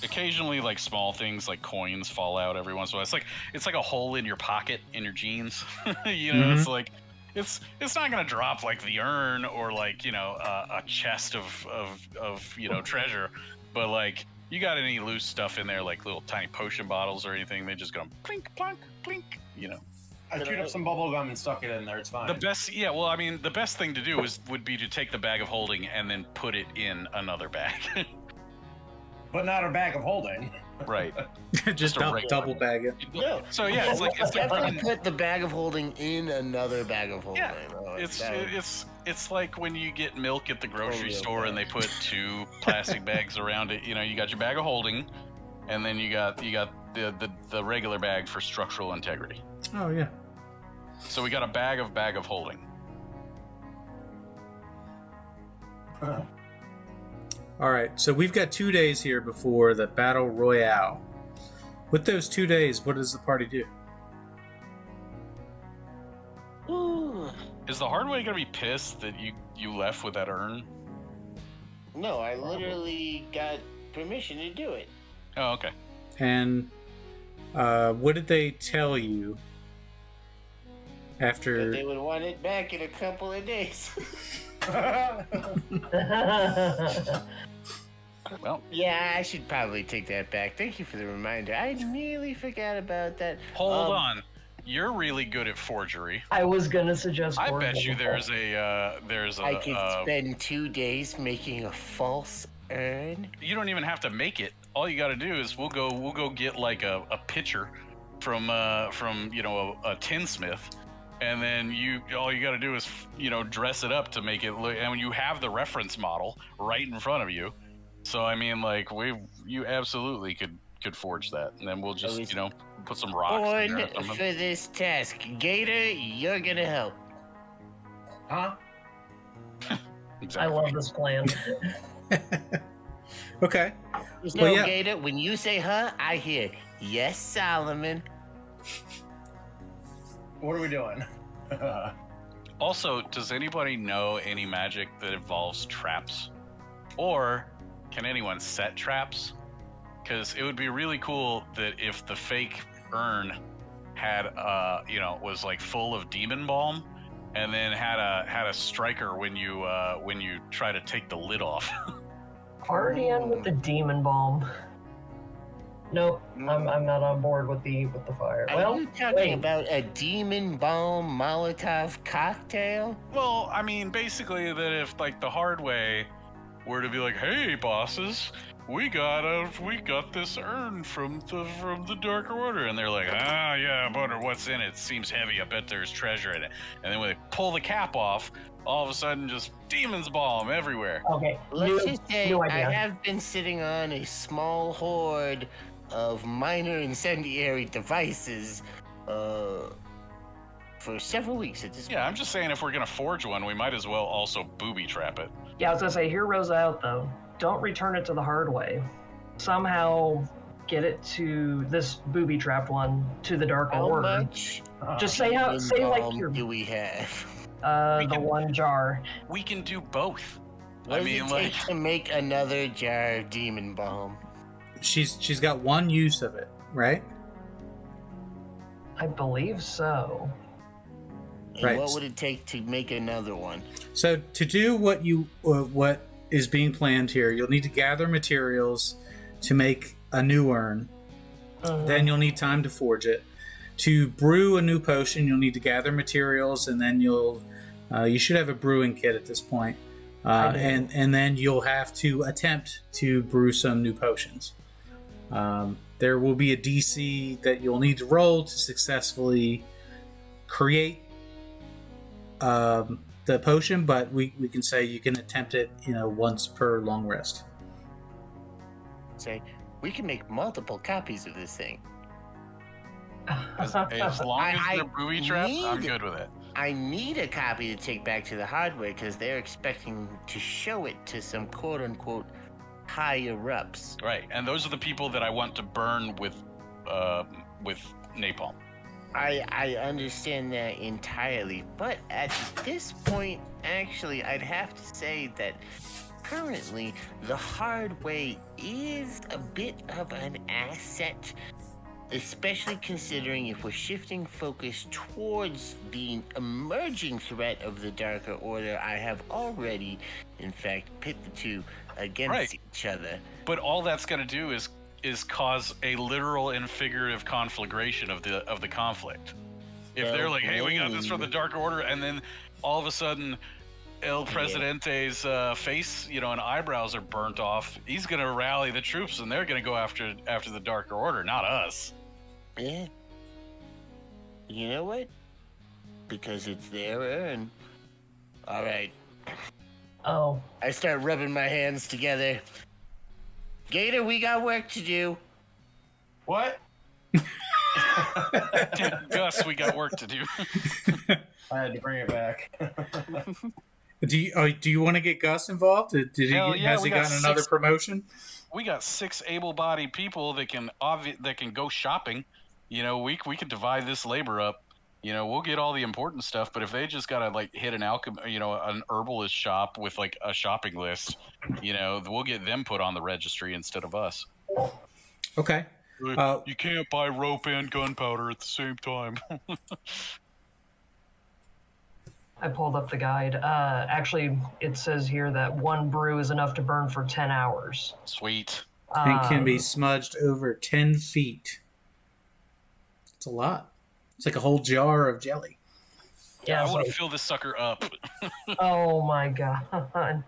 Occasionally, like small things like coins fall out every once in a while. It's like a hole in your pocket in your jeans. You know, it's like it's not gonna drop like the urn or like a chest of treasure, but like you got any loose stuff in there like little tiny potion bottles or anything, they just go plink plonk plink. I chewed up some bubble gum and stuck it in there. It's fine. The best thing to do would be to take the bag of holding and then put it in another bag. But not a bag of holding. Right. Just a regular- double bag it. No. So yeah, it's like Definitely put the bag of holding in another bag of holding. Yeah, Oh, it's like when you get milk at the grocery Totally store okay. and they put 2 plastic bags around it. You got your bag of holding, and then you got the regular bag for structural integrity. Oh yeah. So we got a bag of holding. All right. So we've got 2 days here before the battle royale. With those 2 days, what does the party do? Ooh. Is the hard way gonna be pissed that you left with that urn? No, I literally got permission to do it. Oh, okay. And what did they tell you But after? they would want it back in a couple of days. Well, Yeah, I should probably take that back. Thank you for the reminder. I nearly forgot about that. hold on. You're really good at forgery. I was gonna suggest. I Gordon. bet you there's a I could spend 2 days making a false urn. you don't even have to make it. all you got to do is we'll go get like a pitcher from a tinsmith, and then all you got to do is dress it up to make it look, and you have the reference model right in front of you. So I mean, like you absolutely could forge that, and then we'll just put some rocks in there. Born for this task. Gator, you're gonna help. Huh? Exactly. I love this plan. Okay. No, Gator, when you say huh, I hear, yes, Solomon. What are we doing? Also, does anybody know any magic that involves traps? Or can anyone set traps? Because it would be really cool that if the fake urn had, was like full of demon balm, and then had a striker when you try to take the lid off. Already in with the demon bomb. Nope, I'm not on board with the fire. Are you talking about a demon bomb Molotov cocktail? Well, I mean, basically that if like the hard way were to be like, hey bosses, we got this urn from the Darker Order, and they're like, yeah, I wonder what's in it. Seems heavy. I bet there's treasure in it. And then when they pull the cap off, all of a sudden, just demon's balm everywhere. Okay, Let's just say new I idea. have been sitting on a small hoard of minor incendiary devices for several weeks at this point. Yeah, I'm just saying if we're gonna forge one, we might as well also booby trap it. Yeah, I was gonna say, hear Rosa out though. Don't return it to the hard way. Somehow get it to this booby trapped one to the Dark How Order. much Just say like your do we have? the one jar. We can do both. What does it take to make another jar of demon balm? She's got one use of it, right? I believe so. And Right. what would it take to make another one? So to do what is being planned here, you'll need to gather materials to make a new urn. Then you'll need time to forge it. To brew a new potion, you'll need to gather materials, and then you should have a brewing kit at this point. And then you'll have to attempt to brew some new potions. There will be a DC that you'll need to roll to successfully create the potion, but we can say you can attempt it, once per long rest. Say, we can make multiple copies of this thing. As long as they're booby trapped, I'm good with it. I need a copy to take back to the hardware because they're expecting to show it to some quote-unquote higher-ups. Right, and those are the people that I want to burn with napalm. I understand that entirely, but at this point, actually, I'd have to say that currently the hard way is a bit of an asset, especially considering if we're shifting focus towards the emerging threat of the Darker Order. I have already, in fact, pit the two against each other. But all that's going to do is cause a literal and figurative conflagration of the conflict. If they're like, hey, we got this from the Darker Order, and then all of a sudden El Presidente's face, and eyebrows are burnt off, he's going to rally the troops, and they're going to go after the Darker Order, not us. Yeah. You know what? Because it's their urn. All right. Oh. I start rubbing my hands together. Gator, we got work to do. What? Gus, we got work to do. I had to bring it back. Do you want to get Gus involved? Has he gotten another promotion? We got 6 able-bodied people that can go shopping. We could divide this labor up. We'll get all the important stuff, but if they just gotta hit an an herbalist shop with a shopping list, we'll get them put on the registry instead of us. Okay. You can't buy rope and gunpowder at the same time. I pulled up the guide. Actually, it says here that one brew is enough to burn for 10 hours. Sweet. And can be smudged over 10 feet. It's a lot. It's like a whole jar of jelly. Yeah, I want to fill this sucker up. Oh my god.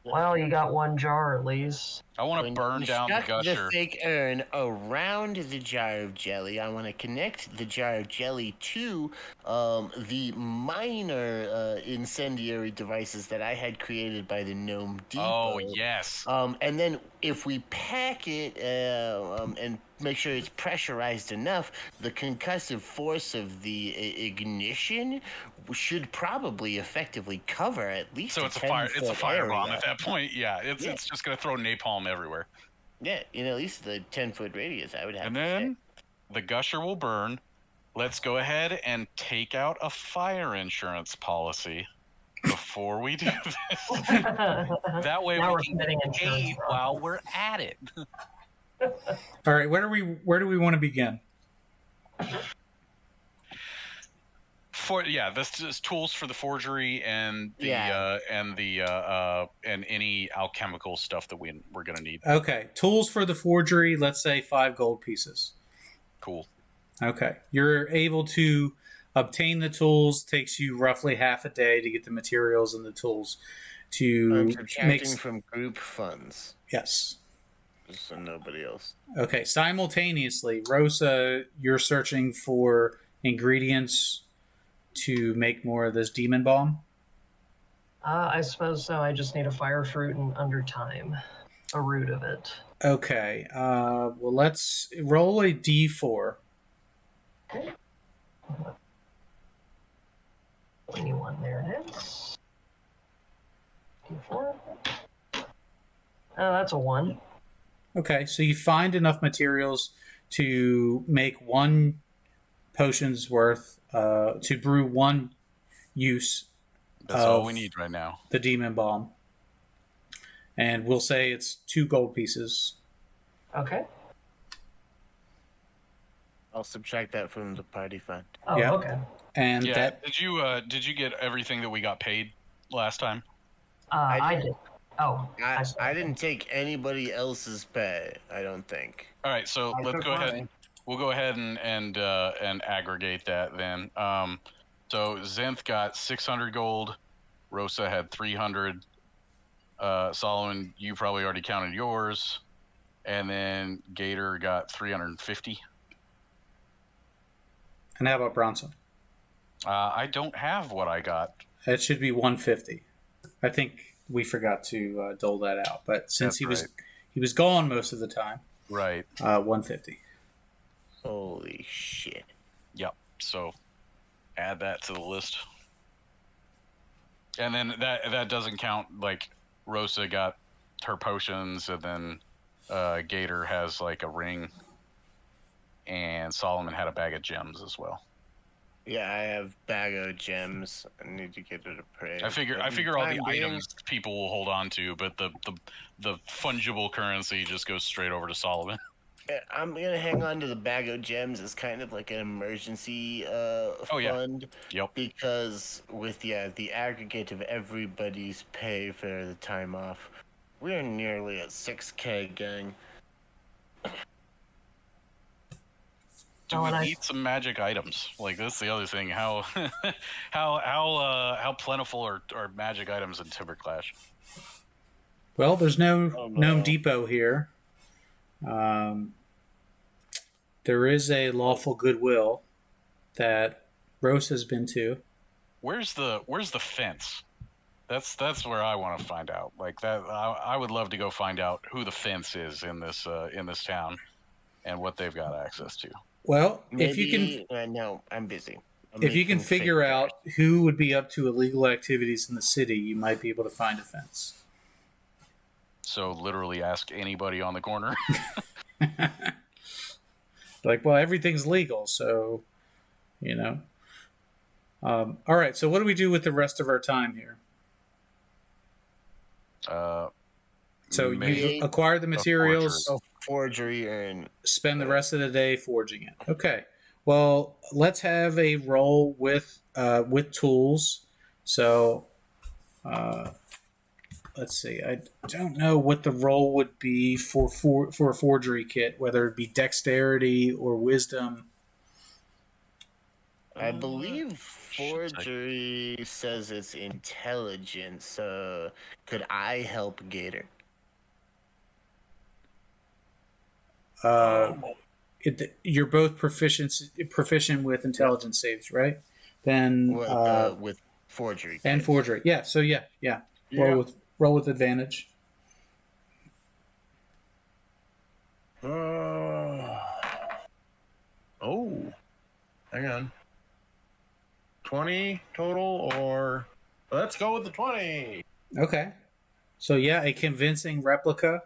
Well, you got one jar at least. I want to When burn you down the stuck gusher. the fake urn around the jar of jelly, I want to connect the jar of jelly to the minor incendiary devices that I had created by the Gnome Depot. Oh, yes. And then if we pack it and make sure it's pressurized enough, the concussive force of the ignition should probably effectively cover at least So a it's a fire. It's a 10-foot firebomb area. at that point. Yeah, it's just gonna throw napalm everywhere. Yeah, at least the 10-foot radius, I would have And to then the gusher will burn. Let's go ahead and take out a fire insurance policy before we do this. That way Now we we're can committing get insurance paid fraud. while we're at it. All right, where do we want to begin? This is tools for the forgery and the Yeah. and any alchemical stuff that we're gonna need. Okay, tools for the forgery. Let's say 5 gold pieces. Cool. Okay, you're able to obtain the tools. Takes you roughly half a day to get the materials and the tools to I'm make. subtracting from group funds, Yes. just so nobody else. Okay. Simultaneously, Rosa, you're searching for ingredients to make more of this demon bomb. I suppose so. I just need a fire fruit and under time, a root of it. Okay. Well, let's roll a d4. 21, there it is. D4. Oh, that's a 1. Okay, so you find enough materials to make 1 potion's worth, to brew 1 use That's all we need right now. the demon bomb. And we'll say it's 2 gold pieces. Okay. I'll subtract that from the party fund. Oh, Yeah. okay. And Yeah. that Did you get everything that we got paid last time? I did. Oh, I didn't take anybody else's pay, I don't think. All right, so I let's took go ahead. mine. We'll go ahead and aggregate that then. So Zinth got 600 gold. Rosa had 300. Solomon, you probably already counted yours. And then Gator got 350. and how about Bronson? I don't have what I got. It should be 150. I think we forgot to dole that out, but since That's he was gone most of the time, Right. 150. Holy shit. Yep. So add that to the list. And then that doesn't count, like, Rosa got her potions, and then Gator has like a ring, and Solomon had a bag of gems as well. Yeah, I have bag of gems. I need to get it a praise. I figure all the items people will hold on to, but the fungible currency just goes straight over to Solomon. I'm gonna hang on to the bag of gems as kind of like an emergency fund. Yep. Because with the aggregate of everybody's pay for the time off, we're nearly at 6K, gang. Do Oh, we and I- need some magic items? Like, that's the other thing. How how plentiful are magic items in Timberclash? Well, there's no Oh, no. Gnome Depot here. There is a lawful goodwill that Rose has been to. Where's the fence? That's where I want to find out. Like that, I would love to go find out who the fence is in this town, and what they've got access to. Well, Maybe, if you can, no, I'm busy. I'm if you can making figure fake out who would be up to illegal activities in the city, you might be able to find a fence. So literally, ask anybody on the corner. Like, well, everything's legal, so you know. All right. So, what do we do with the rest of our time here? So Maybe you've acquired the materials. a forgery and Spend the rest of the day forging it. Okay. Well, let's have a roll with tools. So, let's see. I don't know what the roll would be for a forgery kit, whether it be dexterity or wisdom. I believe should say. forgery says it's intelligence. Could I help Gator? You're both proficient with intelligence saves, right? Then With forgery. and case. forgery. Yeah. So yeah. Roll with advantage. Hang on. 20 total, or let's go with the 20. Okay. So yeah, a convincing replica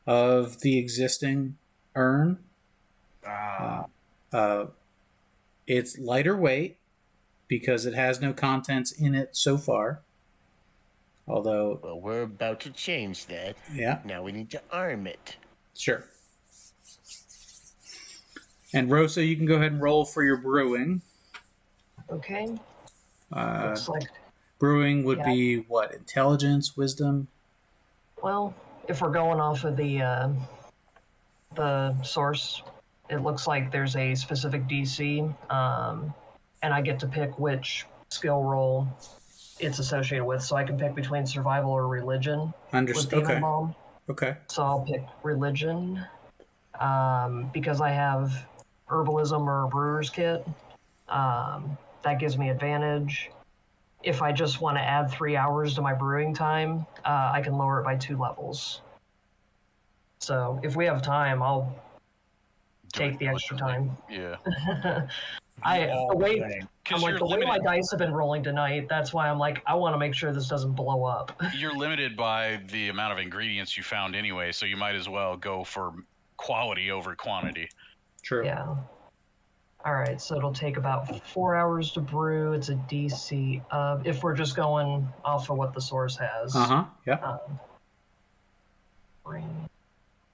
of the existing urn. It's lighter weight because it has no contents in it so far. Although, Well, we're about to change that. yeah, Now we need to arm it. sure. And Rosa, you can go ahead and roll for your brewing. Okay. Uh, Looks like, brewing would Yeah. be what? Intelligence, wisdom? well, if we're going off of the source, it looks like there's a specific DC, and I get to pick which skill roll it's associated with. So I can pick between survival or religion with Demon Okay. Bomb. Okay. So I'll pick religion because I have herbalism or a brewer's kit. That gives me advantage. If I just want to add 3 hours to my brewing time, I can lower it by 2 levels. So if we have time, I'll Do take it the extra diligently. time. Yeah. The way Because I'm you're like, the way my limited. dice have been rolling tonight, that's why I'm like, I want to make sure this doesn't blow up. You're limited by the amount of ingredients you found anyway, so you might as well go for quality over quantity. True. Yeah. All right, so it'll take about 4 hours to brew. It's a DC of, if we're just going off of what the source has. Yeah. Bring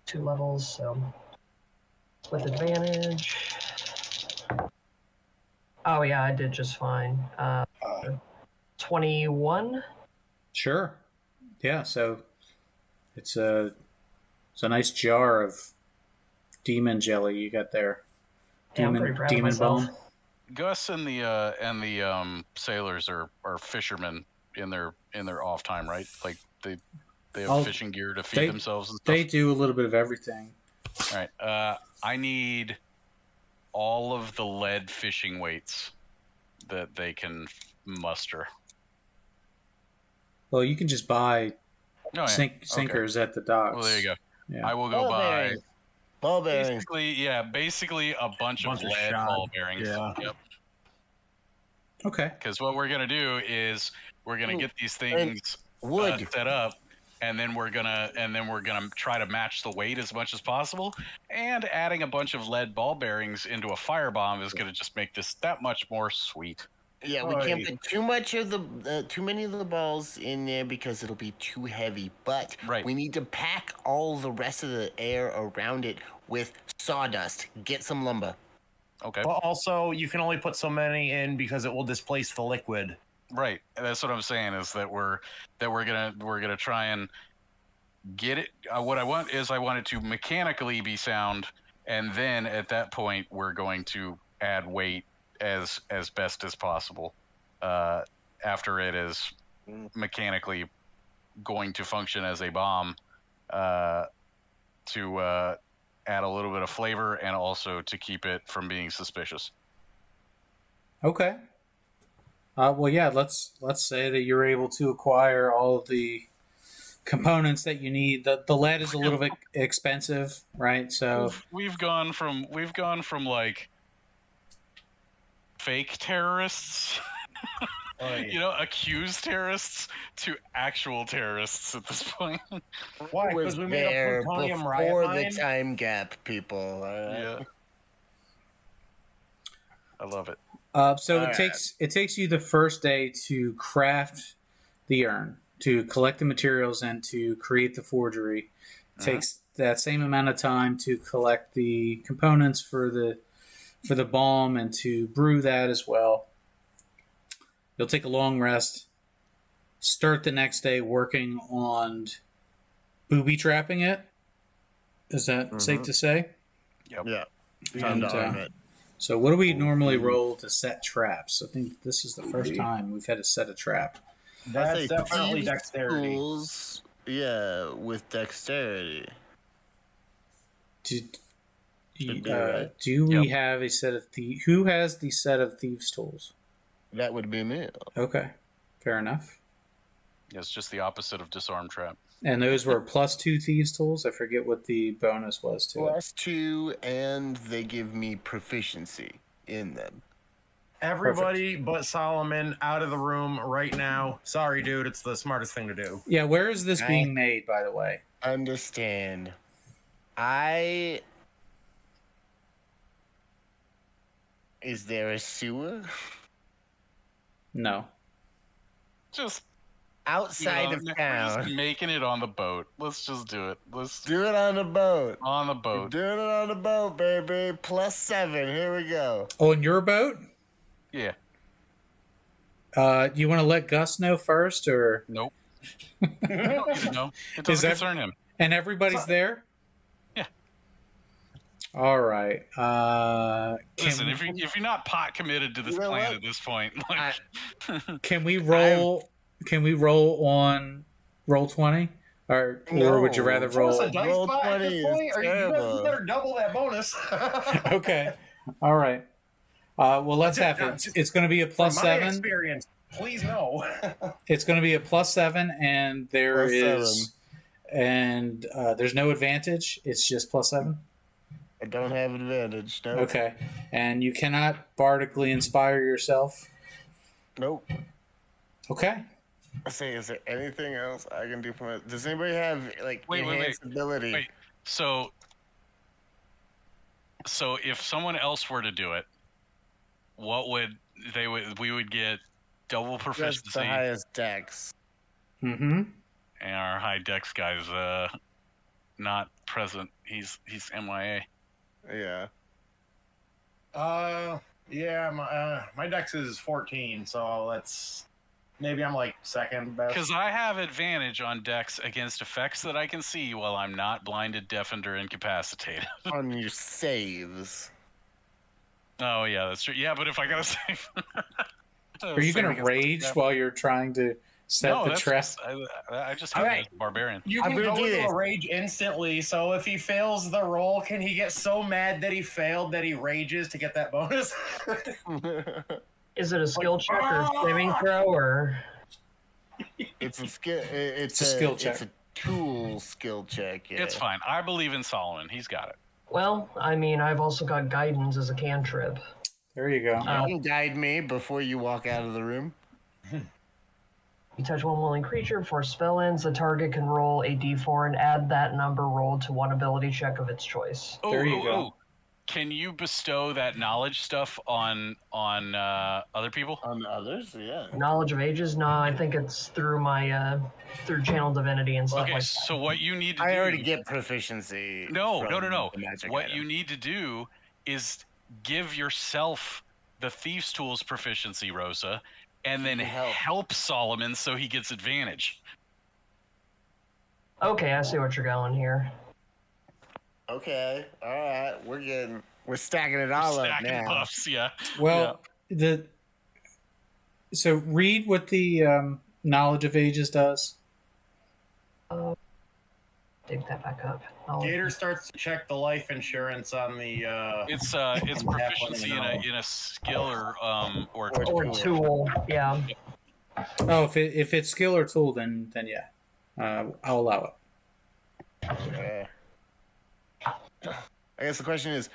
2 levels, so with advantage. Oh yeah, I did just fine. 21. Sure. Yeah. So it's a nice jar of demon jelly you got there. Yeah, I'm pretty proud of demon myself. bone. Gus and the sailors are fishermen in their off time, right? Like they have fishing gear to feed themselves and stuff. They do a little bit of everything. All right. I need all of the lead fishing weights that they can muster. Well, you can just buy Oh, yeah. sinkers at the docks. Well, there you go. Yeah. I will go buy Ball bearings. basically a bunch of lead shot. ball bearings. Yeah. Yep. Okay. Because what we're gonna do is we're gonna get these things Wood. set up, and then we're gonna try to match the weight as much as possible. And adding a bunch of lead ball bearings into a firebomb is gonna just make this that much more sweet. Yeah, we can't put too many of the balls in there because it'll be too heavy. But we need to pack all the rest of the air around it with sawdust. Get some lumber. Okay. But also, you can only put so many in because it will displace the liquid. Right. That's what I'm saying is that we're gonna try and get it. What I want it to mechanically be sound, and then at that point we're going to add weight as best as possible after it is mechanically going to function as a bomb to add a little bit of flavor and also to keep it from being suspicious. Okay. Well, yeah. Let's say that you're able to acquire all of the components that you need. The lead is a little bit expensive, right? So we've gone from like fake terrorists, accused terrorists, to actual terrorists at this point. Why? Because we made a plutonium riot before mine? the time gap, people. Yeah. I love it. So it takes you the first day to craft the urn, to collect the materials, and to create the forgery. It takes that same amount of time to collect the components for the balm and to brew that as well. You'll take a long rest. Start the next day working on booby trapping it. Is that safe to say? Yep. Yeah. And, So what do we normally roll to set traps? I think this is the first time we've had to set a trap. That's definitely thieves' dexterity. tools, yeah, with dexterity. Do right. we have a set of who has the set of thieves' tools? That would be me. Okay, fair enough. Yeah, it's just the opposite of disarm trap. And those were +2 thieves' tools. I forget what the bonus was to it. +2, and they give me proficiency in them. Everybody but Solomon out of the room right now. Sorry, dude. It's the smartest thing to do. Yeah, where is this being made, by the way? Understand. Is there a sewer? No. Just Outside of we're town. just making it on the boat. Let's just do it. Let's Do it on the boat. on the We're boat. doing it on the boat, baby. +7. Here we go. On your boat? Yeah. Do you want to let Gus know first, or Nope. No, it doesn't concern him. and everybody's there? Yeah. All right. Listen, if you're not pot committed to this You know plan what? at this point, like, can we roll? Can we roll on roll 20, or would you rather Throw us roll? a dice Roll pot at 20 this is point? Or you terrible. better double that bonus. Okay. All right. Well, let's have it. It's going to be a From my +7. experience, please no. It's going to be a +7, and there is, and there's no advantage. It's just +7. I don't have advantage. No. Okay, and you cannot bardically inspire yourself. Nope. Okay. I say, is there anything else I can do for my... Does anybody have, like, Wait. enhanced ability? Wait. So if someone else were to do it, what would we would get double That's proficiency, the highest dex. Mm-hmm. and our high dex guy's not present. He's MIA. Yeah. Yeah, my dex is 14, so that's... Maybe I'm like second best. Because I have advantage on dex against effects that I can see while I'm not blinded, deafened, or incapacitated. On your saves. Oh yeah, that's true. Yeah, but if I gotta save, Are you going to rage while you're trying to set the trap? I just All have right. a barbarian. You I'm can gonna go do into this. a rage instantly, so if he fails the roll, can he get so mad that he failed that he rages to get that bonus? Is it a skill check or a saving throw or? It's a skill. It's a skill check. It's a tool skill check. Yeah. It's fine. I believe in Solomon. He's got it. Well, I mean, I've also got guidance as a cantrip. There you go. You can guide me before you walk out of the room. You touch one willing creature before spell ends. The target can roll a d4 and add that number rolled to one ability check of its choice. There you go. Can you bestow that knowledge stuff on other people? On others, yeah. Knowledge of ages? No, I think it's through my through channel divinity and stuff Okay, like that. so what you need to do... I already get proficiency. No. from the magic What item. you need to do is give yourself the Thieves' Tools proficiency, Rosa, and then help Solomon so he gets advantage. Okay, I see what you're going here. Okay, all right, we're stacking it all up Stacking now. buffs, yeah. Well, so read what the knowledge of ages does. Dig that back up. Gator starts to check the life insurance on the. It's proficiency in a skill or Or tool, yeah. Oh, if it's skill or tool, then yeah, I'll allow it. Okay. I guess the question is,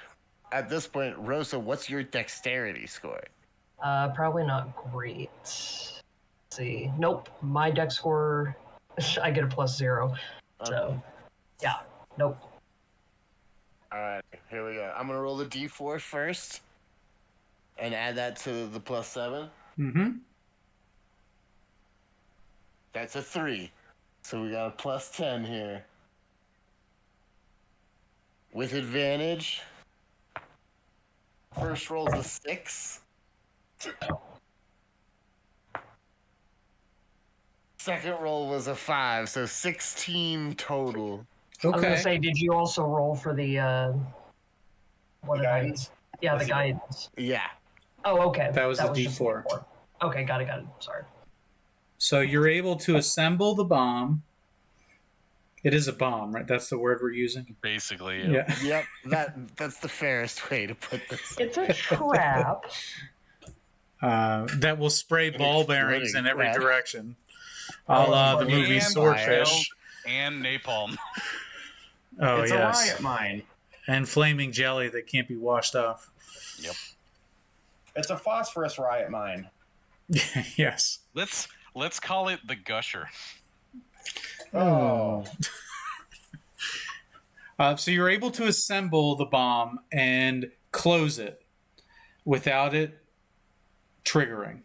at this point, Rosa, what's your dexterity score? Probably not great. Let's see. Nope. My dex score, I get a +0. So, yeah. Nope. All right, here we go. I'm gonna roll the d4 first, and add that to the +7. Mm-hmm. That's a 3, so we got a +10 here. With advantage, first roll's a 6. Second roll was a 5, so 16 total. I was Okay. gonna say, did you also roll for the what did I? Guidance. Yeah, the guidance. Yeah. Oh, okay. That was a just D4. Okay, got it. Sorry. So you're able to assemble the bomb. It is a bomb, right? That's the word we're using. Basically, Yeah. Yep. That's the fairest way to put this. It's a trap. That will spray ball bearings in every trap. direction, a la the movie And Swordfish. and napalm. Oh It's a yes, riot mine. and flaming jelly that can't be washed off. Yep. It's a phosphorus riot mine. Yes. Let's call it the Gusher. Oh. So you're able to assemble the bomb and close it without it triggering,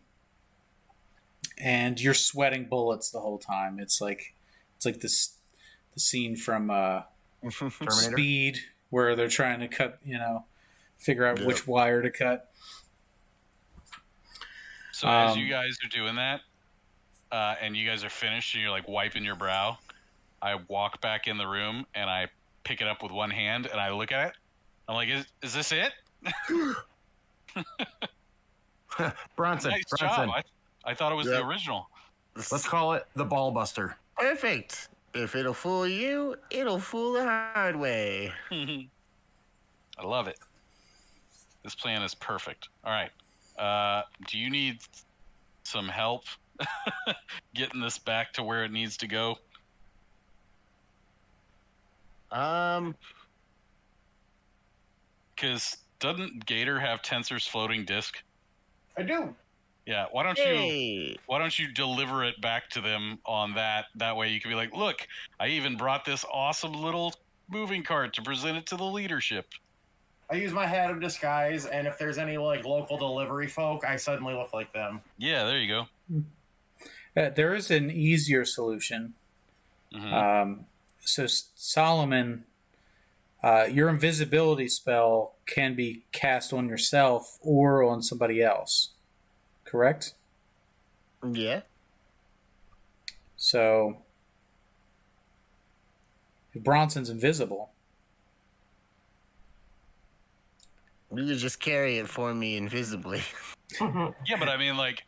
and you're sweating bullets the whole time. It's like the scene from Terminator. Speed where they're trying to cut, figure out which wire to cut. So as you guys are doing that, and you guys are finished, and you're like wiping your brow, I walk back in the room and I pick it up with one hand and I look at it. I'm like, is this it? Bronson. Nice Bronson. job. I thought it was the original. Let's call it the ball buster. Perfect. If it'll fool you, it'll fool the hard way. I love it. This plan is perfect. All right. Do you need some help getting this back to where it needs to go? Because doesn't Gator have Tensor's floating disk? I do. Yeah. Why don't you deliver it back to them on that? That way you can be like, look, I even brought this awesome little moving cart to present it to the leadership. I use my hat of disguise, and if there's any like local delivery folk, I suddenly look like them. Yeah, there you go. There is an easier solution. Mm-hmm. So Solomon, your invisibility spell can be cast on yourself or on somebody else, correct? Yeah. So if Bronson's invisible, You could just carry it for me invisibly. Yeah, but I mean, like,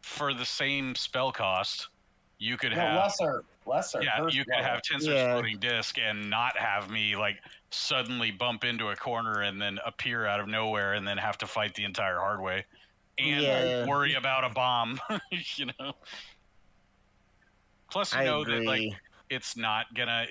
for the same spell cost, you could No, have lesser. Yeah, First you could level. have Tensor's floating disk and not have me like suddenly bump into a corner and then appear out of nowhere and then have to fight the entire hard way and worry about a bomb. Plus, you know that like it's not gonna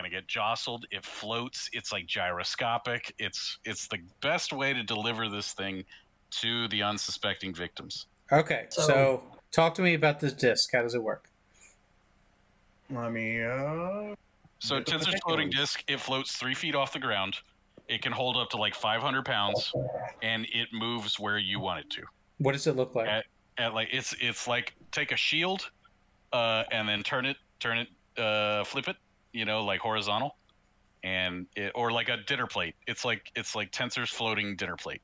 get jostled. It floats. It's like gyroscopic. It's the best way to deliver this thing to the unsuspecting victims. Okay, so talk to me about this disc. How does it work? Let me. So Tensor's floating disc, it floats 3 feet off the ground. It can hold up to like 500 pounds, and it moves where you want it to. What does it look like? At like it's like take a shield, and then turn it, flip it, like horizontal, and or like a dinner plate. It's like Tensor's floating dinner plate.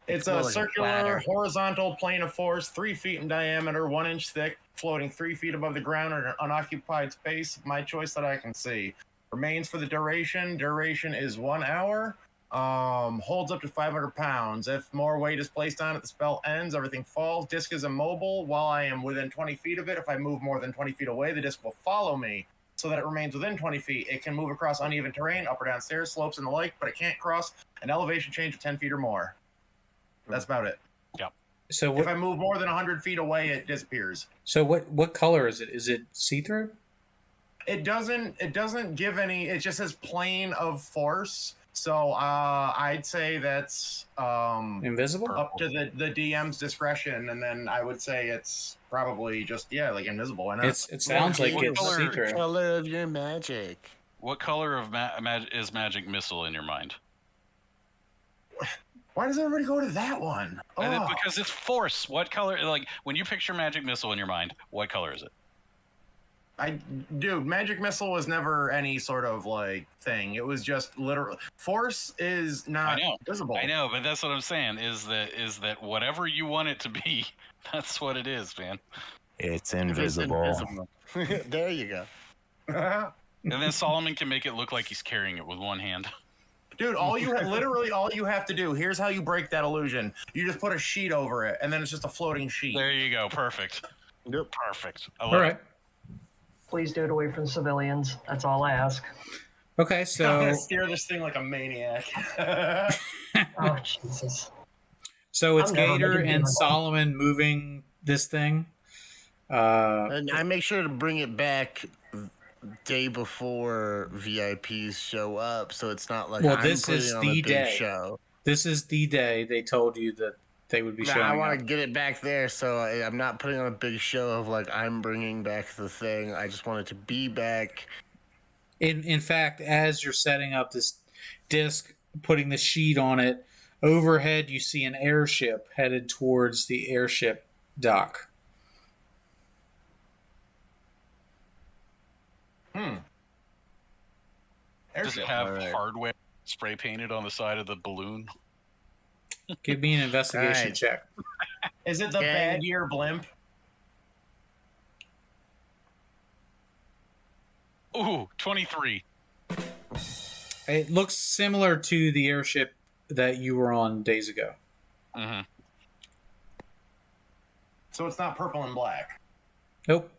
It's a circular, horizontal plane of force, 3 feet in diameter, 1 inch thick, floating 3 feet above the ground in an unoccupied space. My choice that I can see. Remains for the duration. Duration is 1 hour. Holds up to 500 pounds. If more weight is placed on it, the spell ends. Everything falls. Disc is immobile while I am within 20 feet of it. If I move more than 20 feet away, the disc will follow me so that it remains within 20 feet. It can move across uneven terrain, up or down stairs, slopes, and the like, but it can't cross an elevation change of 10 feet or more. That's about it. Yep. So if I move more than 100 feet away, it disappears. So what color is it? Is it see-through? It doesn't give any. It just says plane of force. So I'd say that's invisible, up to the DM's discretion, and then I would say it's probably just like invisible. Why not? It sounds like it's see-through. What color of your magic? What color of is magic missile in your mind? Why does everybody go to that one? Because it's force. What color? Like when you picture magic missile in your mind, what color is it? Magic missile was never any sort of like thing. It was just literal. Force is not visible. I know, but that's what I'm saying. Is that whatever you want it to be, that's what it is, man. It's invisible. There you go. And then Solomon can make it look like he's carrying it with one hand. Dude, literally all you have to do. Here's how you break that illusion. You just put a sheet over it, and then it's just a floating sheet. There you go. Perfect. Yep. Perfect. I love All right. Please do it away from civilians. That's all I ask. Okay, I'm so gonna steer this thing like a maniac. Oh, Jesus. so it's I'm never Gator making and dinner. Solomon moving this thing. And I make sure to bring it back day before VIPs show up, so it's not like Well, I'm this putting is on the a big day. show. This is the day they told you that they would be Nah, showing I want up. to get it back there, so I'm not putting on a big show of like I'm bringing back the thing. I just want it to be back. In fact, as you're setting up this disc, putting the sheet on it, overhead you see an airship headed towards the airship dock. Does it Airship. have Alright. hardware spray painted on the side of the balloon? Give me an investigation Alright. check. Is it the Okay. bad year blimp? Ooh, 23. It looks similar to the airship that you were on days ago. Mm-hmm. So it's not purple and black. Nope.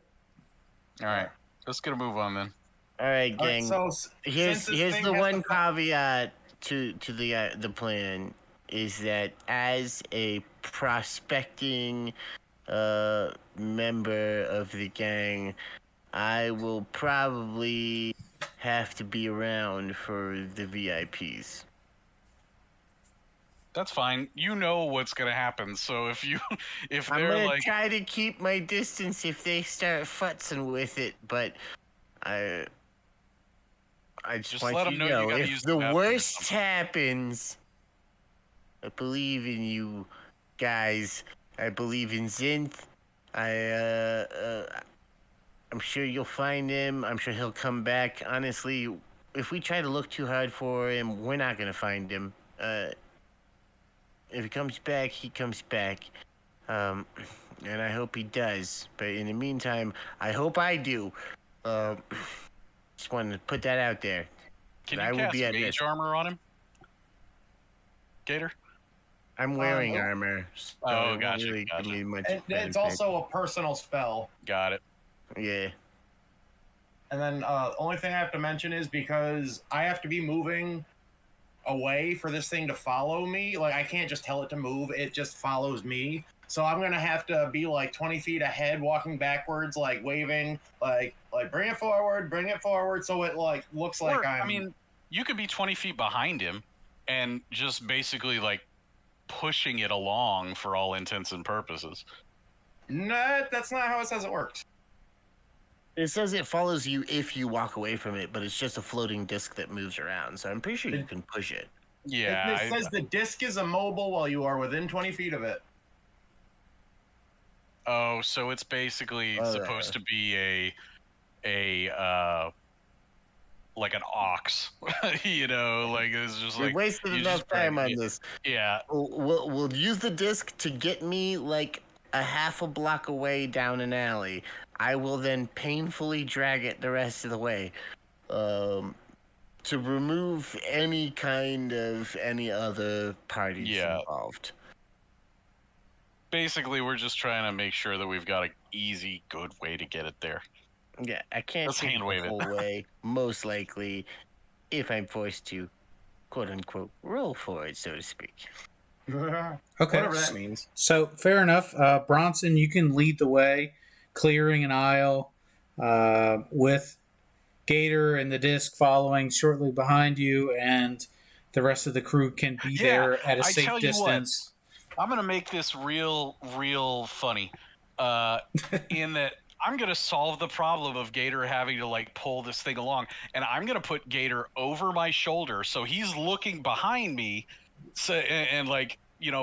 All right. Let's get a move on then. All right, All right, gang. so Here's since this here's thing the has one the- caveat to the plan is that as a prospecting member of the gang, I will probably have to be around for the VIPs. That's fine. You know what's gonna happen. So if I'm they're gonna like, try to keep my distance if they start futzing with it, but I just want let you 'em to know you know gotta if use the the bathroom or worst something. happens, I believe in you guys. I believe in Zinth. I'm sure you'll find him. I'm sure he'll come back. Honestly, if we try to look too hard for him, we're not gonna find him. If he comes back, he comes back. And I hope he does. But in the meantime, I hope I do. Just wanted to put that out there. can I you will cast be at mage risk. armor on him? Gator? I'm wearing nope. armor. So Oh, it won't gotcha, really give gotcha. me much And it's benefit. also a personal spell. Got it. Yeah. And then only thing I have to mention is because I have to be moving away for this thing to follow me. Like I can't just tell it to move; it just follows me. So I'm gonna have to be like 20 feet ahead, walking backwards, like waving, like bring it forward, so it like looks like Or, I'm. I mean, you could be 20 feet behind him and just basically like pushing it along for all intents and purposes. No, that's not how it says it works. It says it follows you if you walk away from it, but it's just a floating disc that moves around. So I'm pretty sure you can push it. Yeah. It says the disc is immobile while you are within 20 feet of it. Oh, so it's basically supposed to be like an ox, you know, like it's just We like wasted you enough just drag time on it. this. Yeah, We'll use the disc to get me like a half a block away down an alley. I will then painfully drag it the rest of the way to remove any other parties Yeah. involved. basically we're just trying to make sure that we've got an easy, good way to get it there. Yeah, I can't Let's take hand it wave the it. whole way. Most likely, if I'm forced to, quote unquote, roll for it, so to speak. Okay. Whatever that means. So fair enough. Bronson, you can lead the way, clearing an aisle with Gator and the disc following shortly behind you, and the rest of the crew can be Yeah, there at a I safe tell you what. distance. I'm gonna make this real funny, in that I'm gonna solve the problem of Gator having to like pull this thing along, and I'm gonna put Gator over my shoulder so he's looking behind me, so and like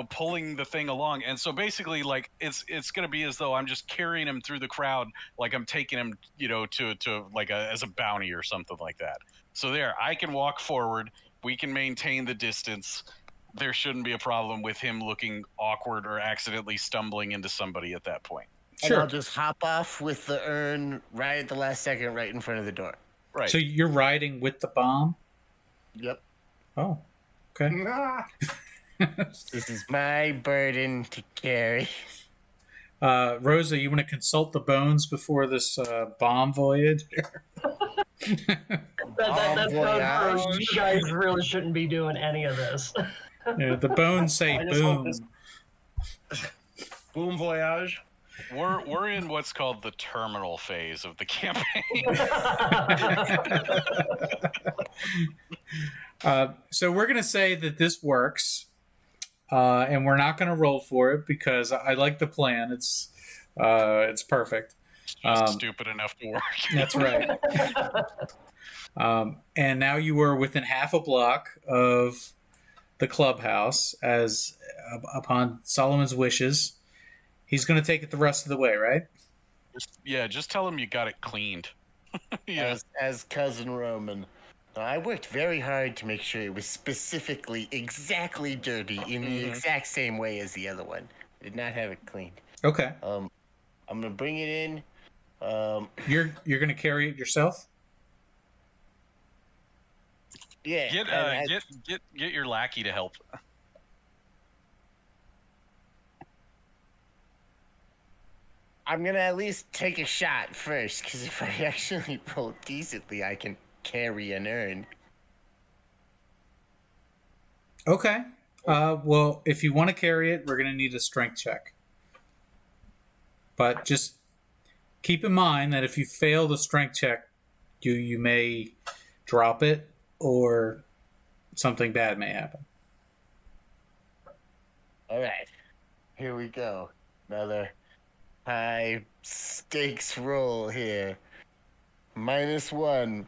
pulling the thing along, and so basically like it's gonna be as though I'm just carrying him through the crowd, like I'm taking him to like as a bounty or something like that. So there, I can walk forward. We can maintain the distance. There shouldn't be a problem with him looking awkward or accidentally stumbling into somebody at that point. And I'll Sure. just hop off with the urn right at the last second, right in front of the door. Right. So you're riding with the bomb? Yep. Oh, okay. This is my burden to carry. Rosa, you want to consult the bones before this bomb voyage? That's voyage. you guys really shouldn't be doing any of this. Yeah, the bones say I just want this- boom. Boom voyage. We're in what's called the terminal phase of the campaign. So we're going to say that this works, and we're not going to roll for it because I like the plan. It's perfect. Just stupid enough to work. That's right. And now you are within half a block of the clubhouse, as upon Solomon's wishes, he's going to take it the rest of the way, right? Just tell him you got it cleaned. Yeah. As cousin Roman. I worked very hard to make sure it was specifically exactly dirty in the exact same way as the other one. Did not have it cleaned. Okay. I'm gonna bring it in. You're going to carry it yourself? Yeah. Get your lackey to help. I'm gonna at least take a shot first, because if I actually roll decently, I can carry an urn. Okay. Well, if you want to carry it, we're going to need a strength check. But just keep in mind that if you fail the strength check, you may drop it or something bad may happen. All right, here we go. Another high stakes roll here. -1.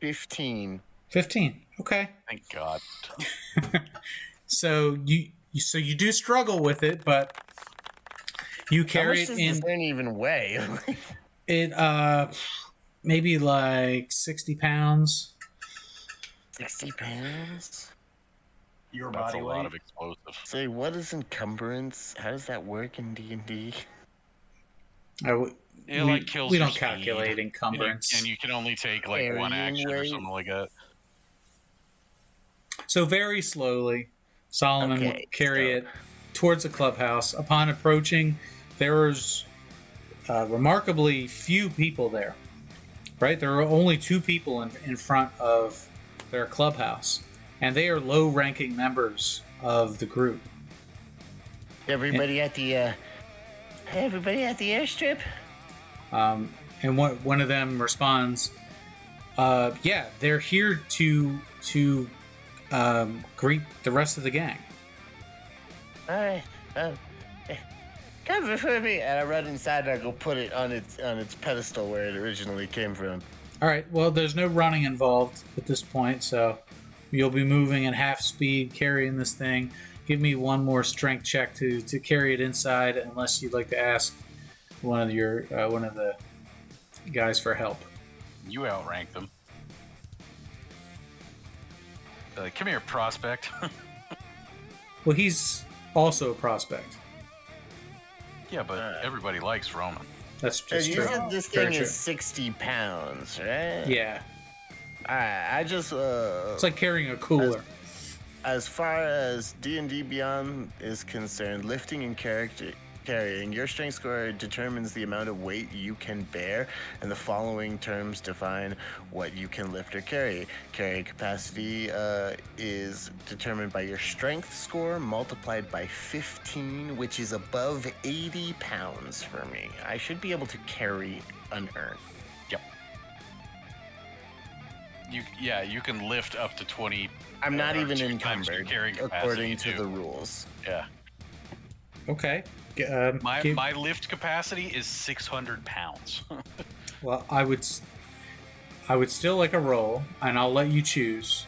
15. 15. Okay. Thank God. So you do struggle with it, but you carry it How much in. does this thing even weigh? It maybe like 60 pounds. 60 pounds? Your That's body a weight. lot of explosive. Say, what is encumbrance? How does that work in D&D? It kills we your don't speed. calculate encumbrance. And you can only take like one Carrying action or weight. something like that. So very slowly, Solomon Okay, will carry so- it towards the clubhouse. Upon approaching, there's remarkably few people there. Right, there are only 2 people in front of their clubhouse, and they are low-ranking members of the group. Everybody at the airstrip? And one of them responds, "Yeah, they're here to greet the rest of the gang." All right. Cover for me. And I run inside and I go put it on its pedestal where it originally came from. All right. Well, there's no running involved at this point, so you'll be moving at half speed, carrying this thing. Give me one more strength check to carry it inside, unless you'd like to ask one of the guys for help. You outrank them. Come here, prospect. Well, he's also a prospect. Yeah, but everybody likes Roman. That's So just you true. said this Very thing true. is 60 pounds, right? Yeah, Alright, I just it's like carrying a cooler. as far as D&D Beyond is concerned, lifting and carrying, your strength score determines the amount of weight you can bear, and the following terms define what you can lift or carry. Carry capacity is determined by your strength score multiplied by 15, which is above 80 pounds for me. I should be able to carry an urn. Yep. You can lift up to 20. I'm not or even 2 times your encumbered, carrying capacity, according to too. the rules. Yeah. Okay. My lift capacity is 600 pounds. Well, I would still like a roll, and I'll let you choose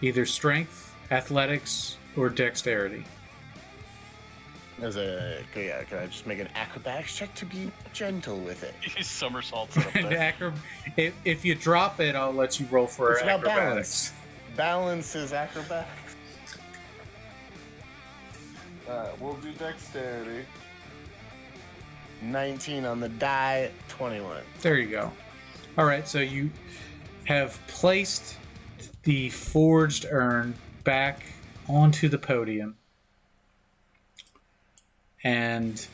either strength, athletics, or dexterity. Can I just make an acrobatics check to be gentle with it? He somersaults it up And there. if you drop it, I'll let you roll for It's about acrobatics. Balance is acrobatics. We'll do dexterity. 19 on the die, 21. There you go. All right, so you have placed the forged urn back onto the podium. And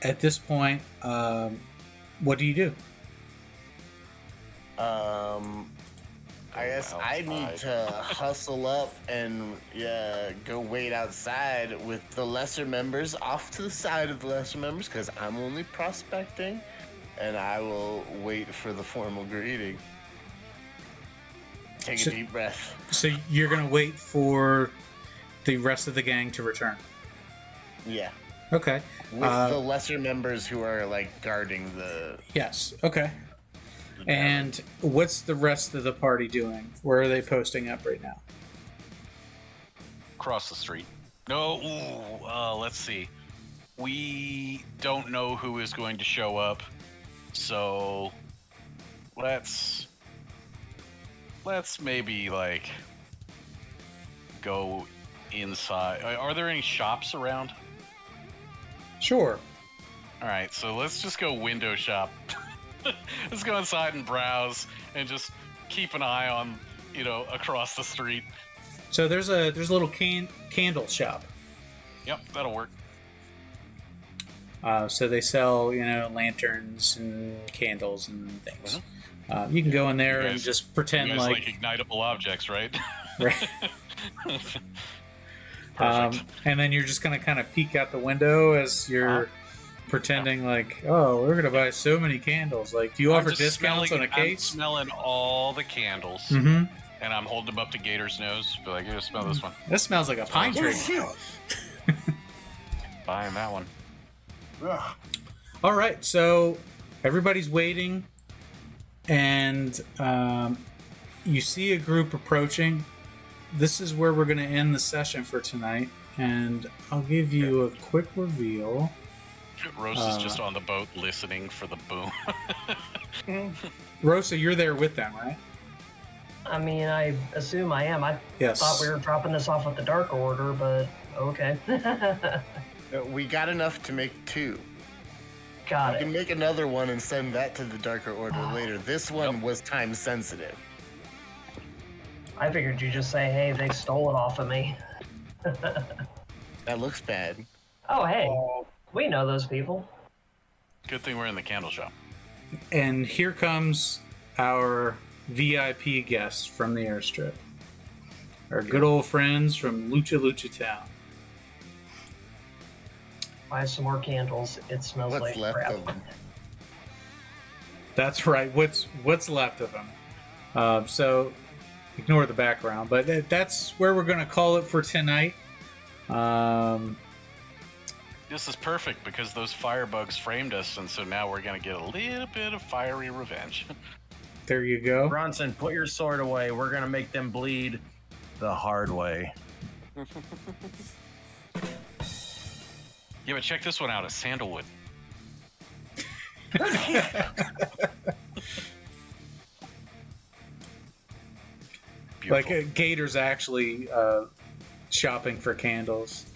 at this point, what do you do? I guess I need to hustle up and go wait outside with the lesser members off to the side of the lesser members because I'm only prospecting, and I will wait for the formal greeting. Take a deep breath. So you're going to wait for the rest of the gang to return? Yeah. Okay. With the lesser members who are like guarding the... Yes, okay. And what's the rest of the party doing? Where are they posting up right now? Across the street. No, let's see. We don't know who is going to show up, so let's maybe like go inside. Are there any shops around? Sure. All right, so let's just go window shop. Let's go inside and browse and just keep an eye on, across the street. So there's a little candle shop. Yep, that'll work. So they sell, lanterns and candles and things. You can go in there and just pretend you guys like ignitable objects, right? Right. Perfect. And then you're just gonna kind of peek out the window as you're pretending like, oh, we're gonna buy so many candles. Like, do you offer discounts on a case? I'm smelling all the candles, Mm-hmm. and I'm holding them up to Gator's nose. Be like, here, smell this one. This smells like a pine tree. Buying that one. Ugh. All right, so everybody's waiting, and you see a group approaching. This is where we're going to end the session for tonight, and I'll give you a quick reveal. Rosa's just on the boat listening for the boom. Rosa, you're there with them, right? I mean, I assume I am. I Yes. thought we were dropping this off with the Dark Order, but okay. We got enough to make 2. Got We can it. make another one and send that to the Darker Order later. This one Yep. was time sensitive. I figured you'd just say, hey, they stole it off of me. That looks bad. Oh, hey, we know those people. Good thing we're in the candle shop. And here comes our VIP guests from the airstrip. Our good old friends from Lucha Town. Buy some more candles. It smells What's like left crap. of them? That's right. What's left of them? So ignore the background, but that's where we're going to call it for tonight. This is perfect because those firebugs framed us, and so now we're going to get a little bit of fiery revenge. There you go. Bronson, put your sword away. We're gonna make them bleed the hard way. Yeah, but check this one out. It's sandalwood. Beautiful. Like Gator's actually shopping for candles.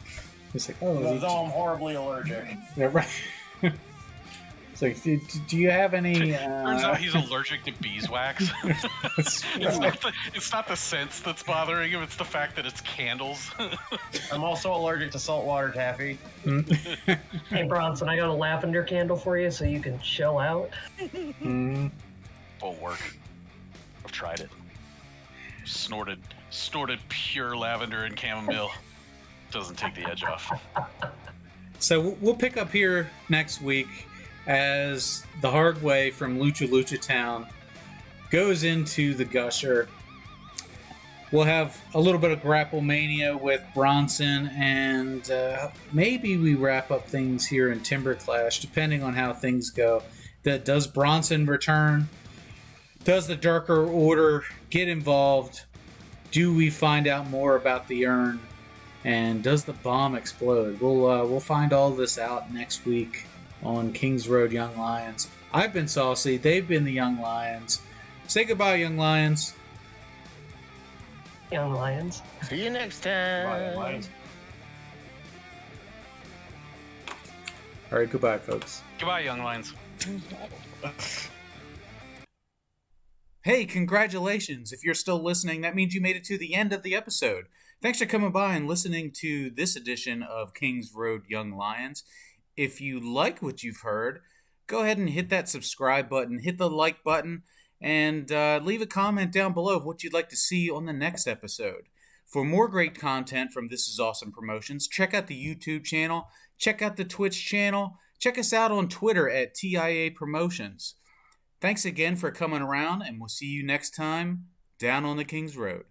He's like, oh, Although I'm horribly allergic. yeah, right. It's like, do you have any? Turns out he's allergic to beeswax. It's not the scents that's bothering him, it's the fact that it's candles. I'm also allergic to saltwater taffy. Hey, Bronson, I got a lavender candle for you so you can chill out. Won't work. I've tried it. Snorted pure lavender and chamomile. Doesn't take the edge off. So we'll pick up here next week as the hard way from Lucha Town goes into the Gusher. We'll have a little bit of Grapple Mania with Bronson, and maybe we wrap up things here in Timber Clash, depending on how things go. Does Bronson return? Does the Darker Order get involved? Do we find out more about the urn? And does the bomb explode? We'll find all this out next week on Kings Road Young Lions. I've been Saucey. They've been the Young Lions. Say goodbye, Young Lions. Young Lions. See you next time. Lions. All right, goodbye, folks. Goodbye, young lions. Hey, congratulations. If you're still listening, that means you made it to the end of the episode. Thanks for coming by and listening to this edition of Kings Road Young Lions. If you like what you've heard, go ahead and hit that subscribe button, hit the like button, and leave a comment down below of what you'd like to see on the next episode. For more great content from This Is Awesome Promotions, check out the YouTube channel, check out the Twitch channel, check us out on Twitter at TIA Promotions. Thanks again for coming around, and we'll see you next time down on the King's Road.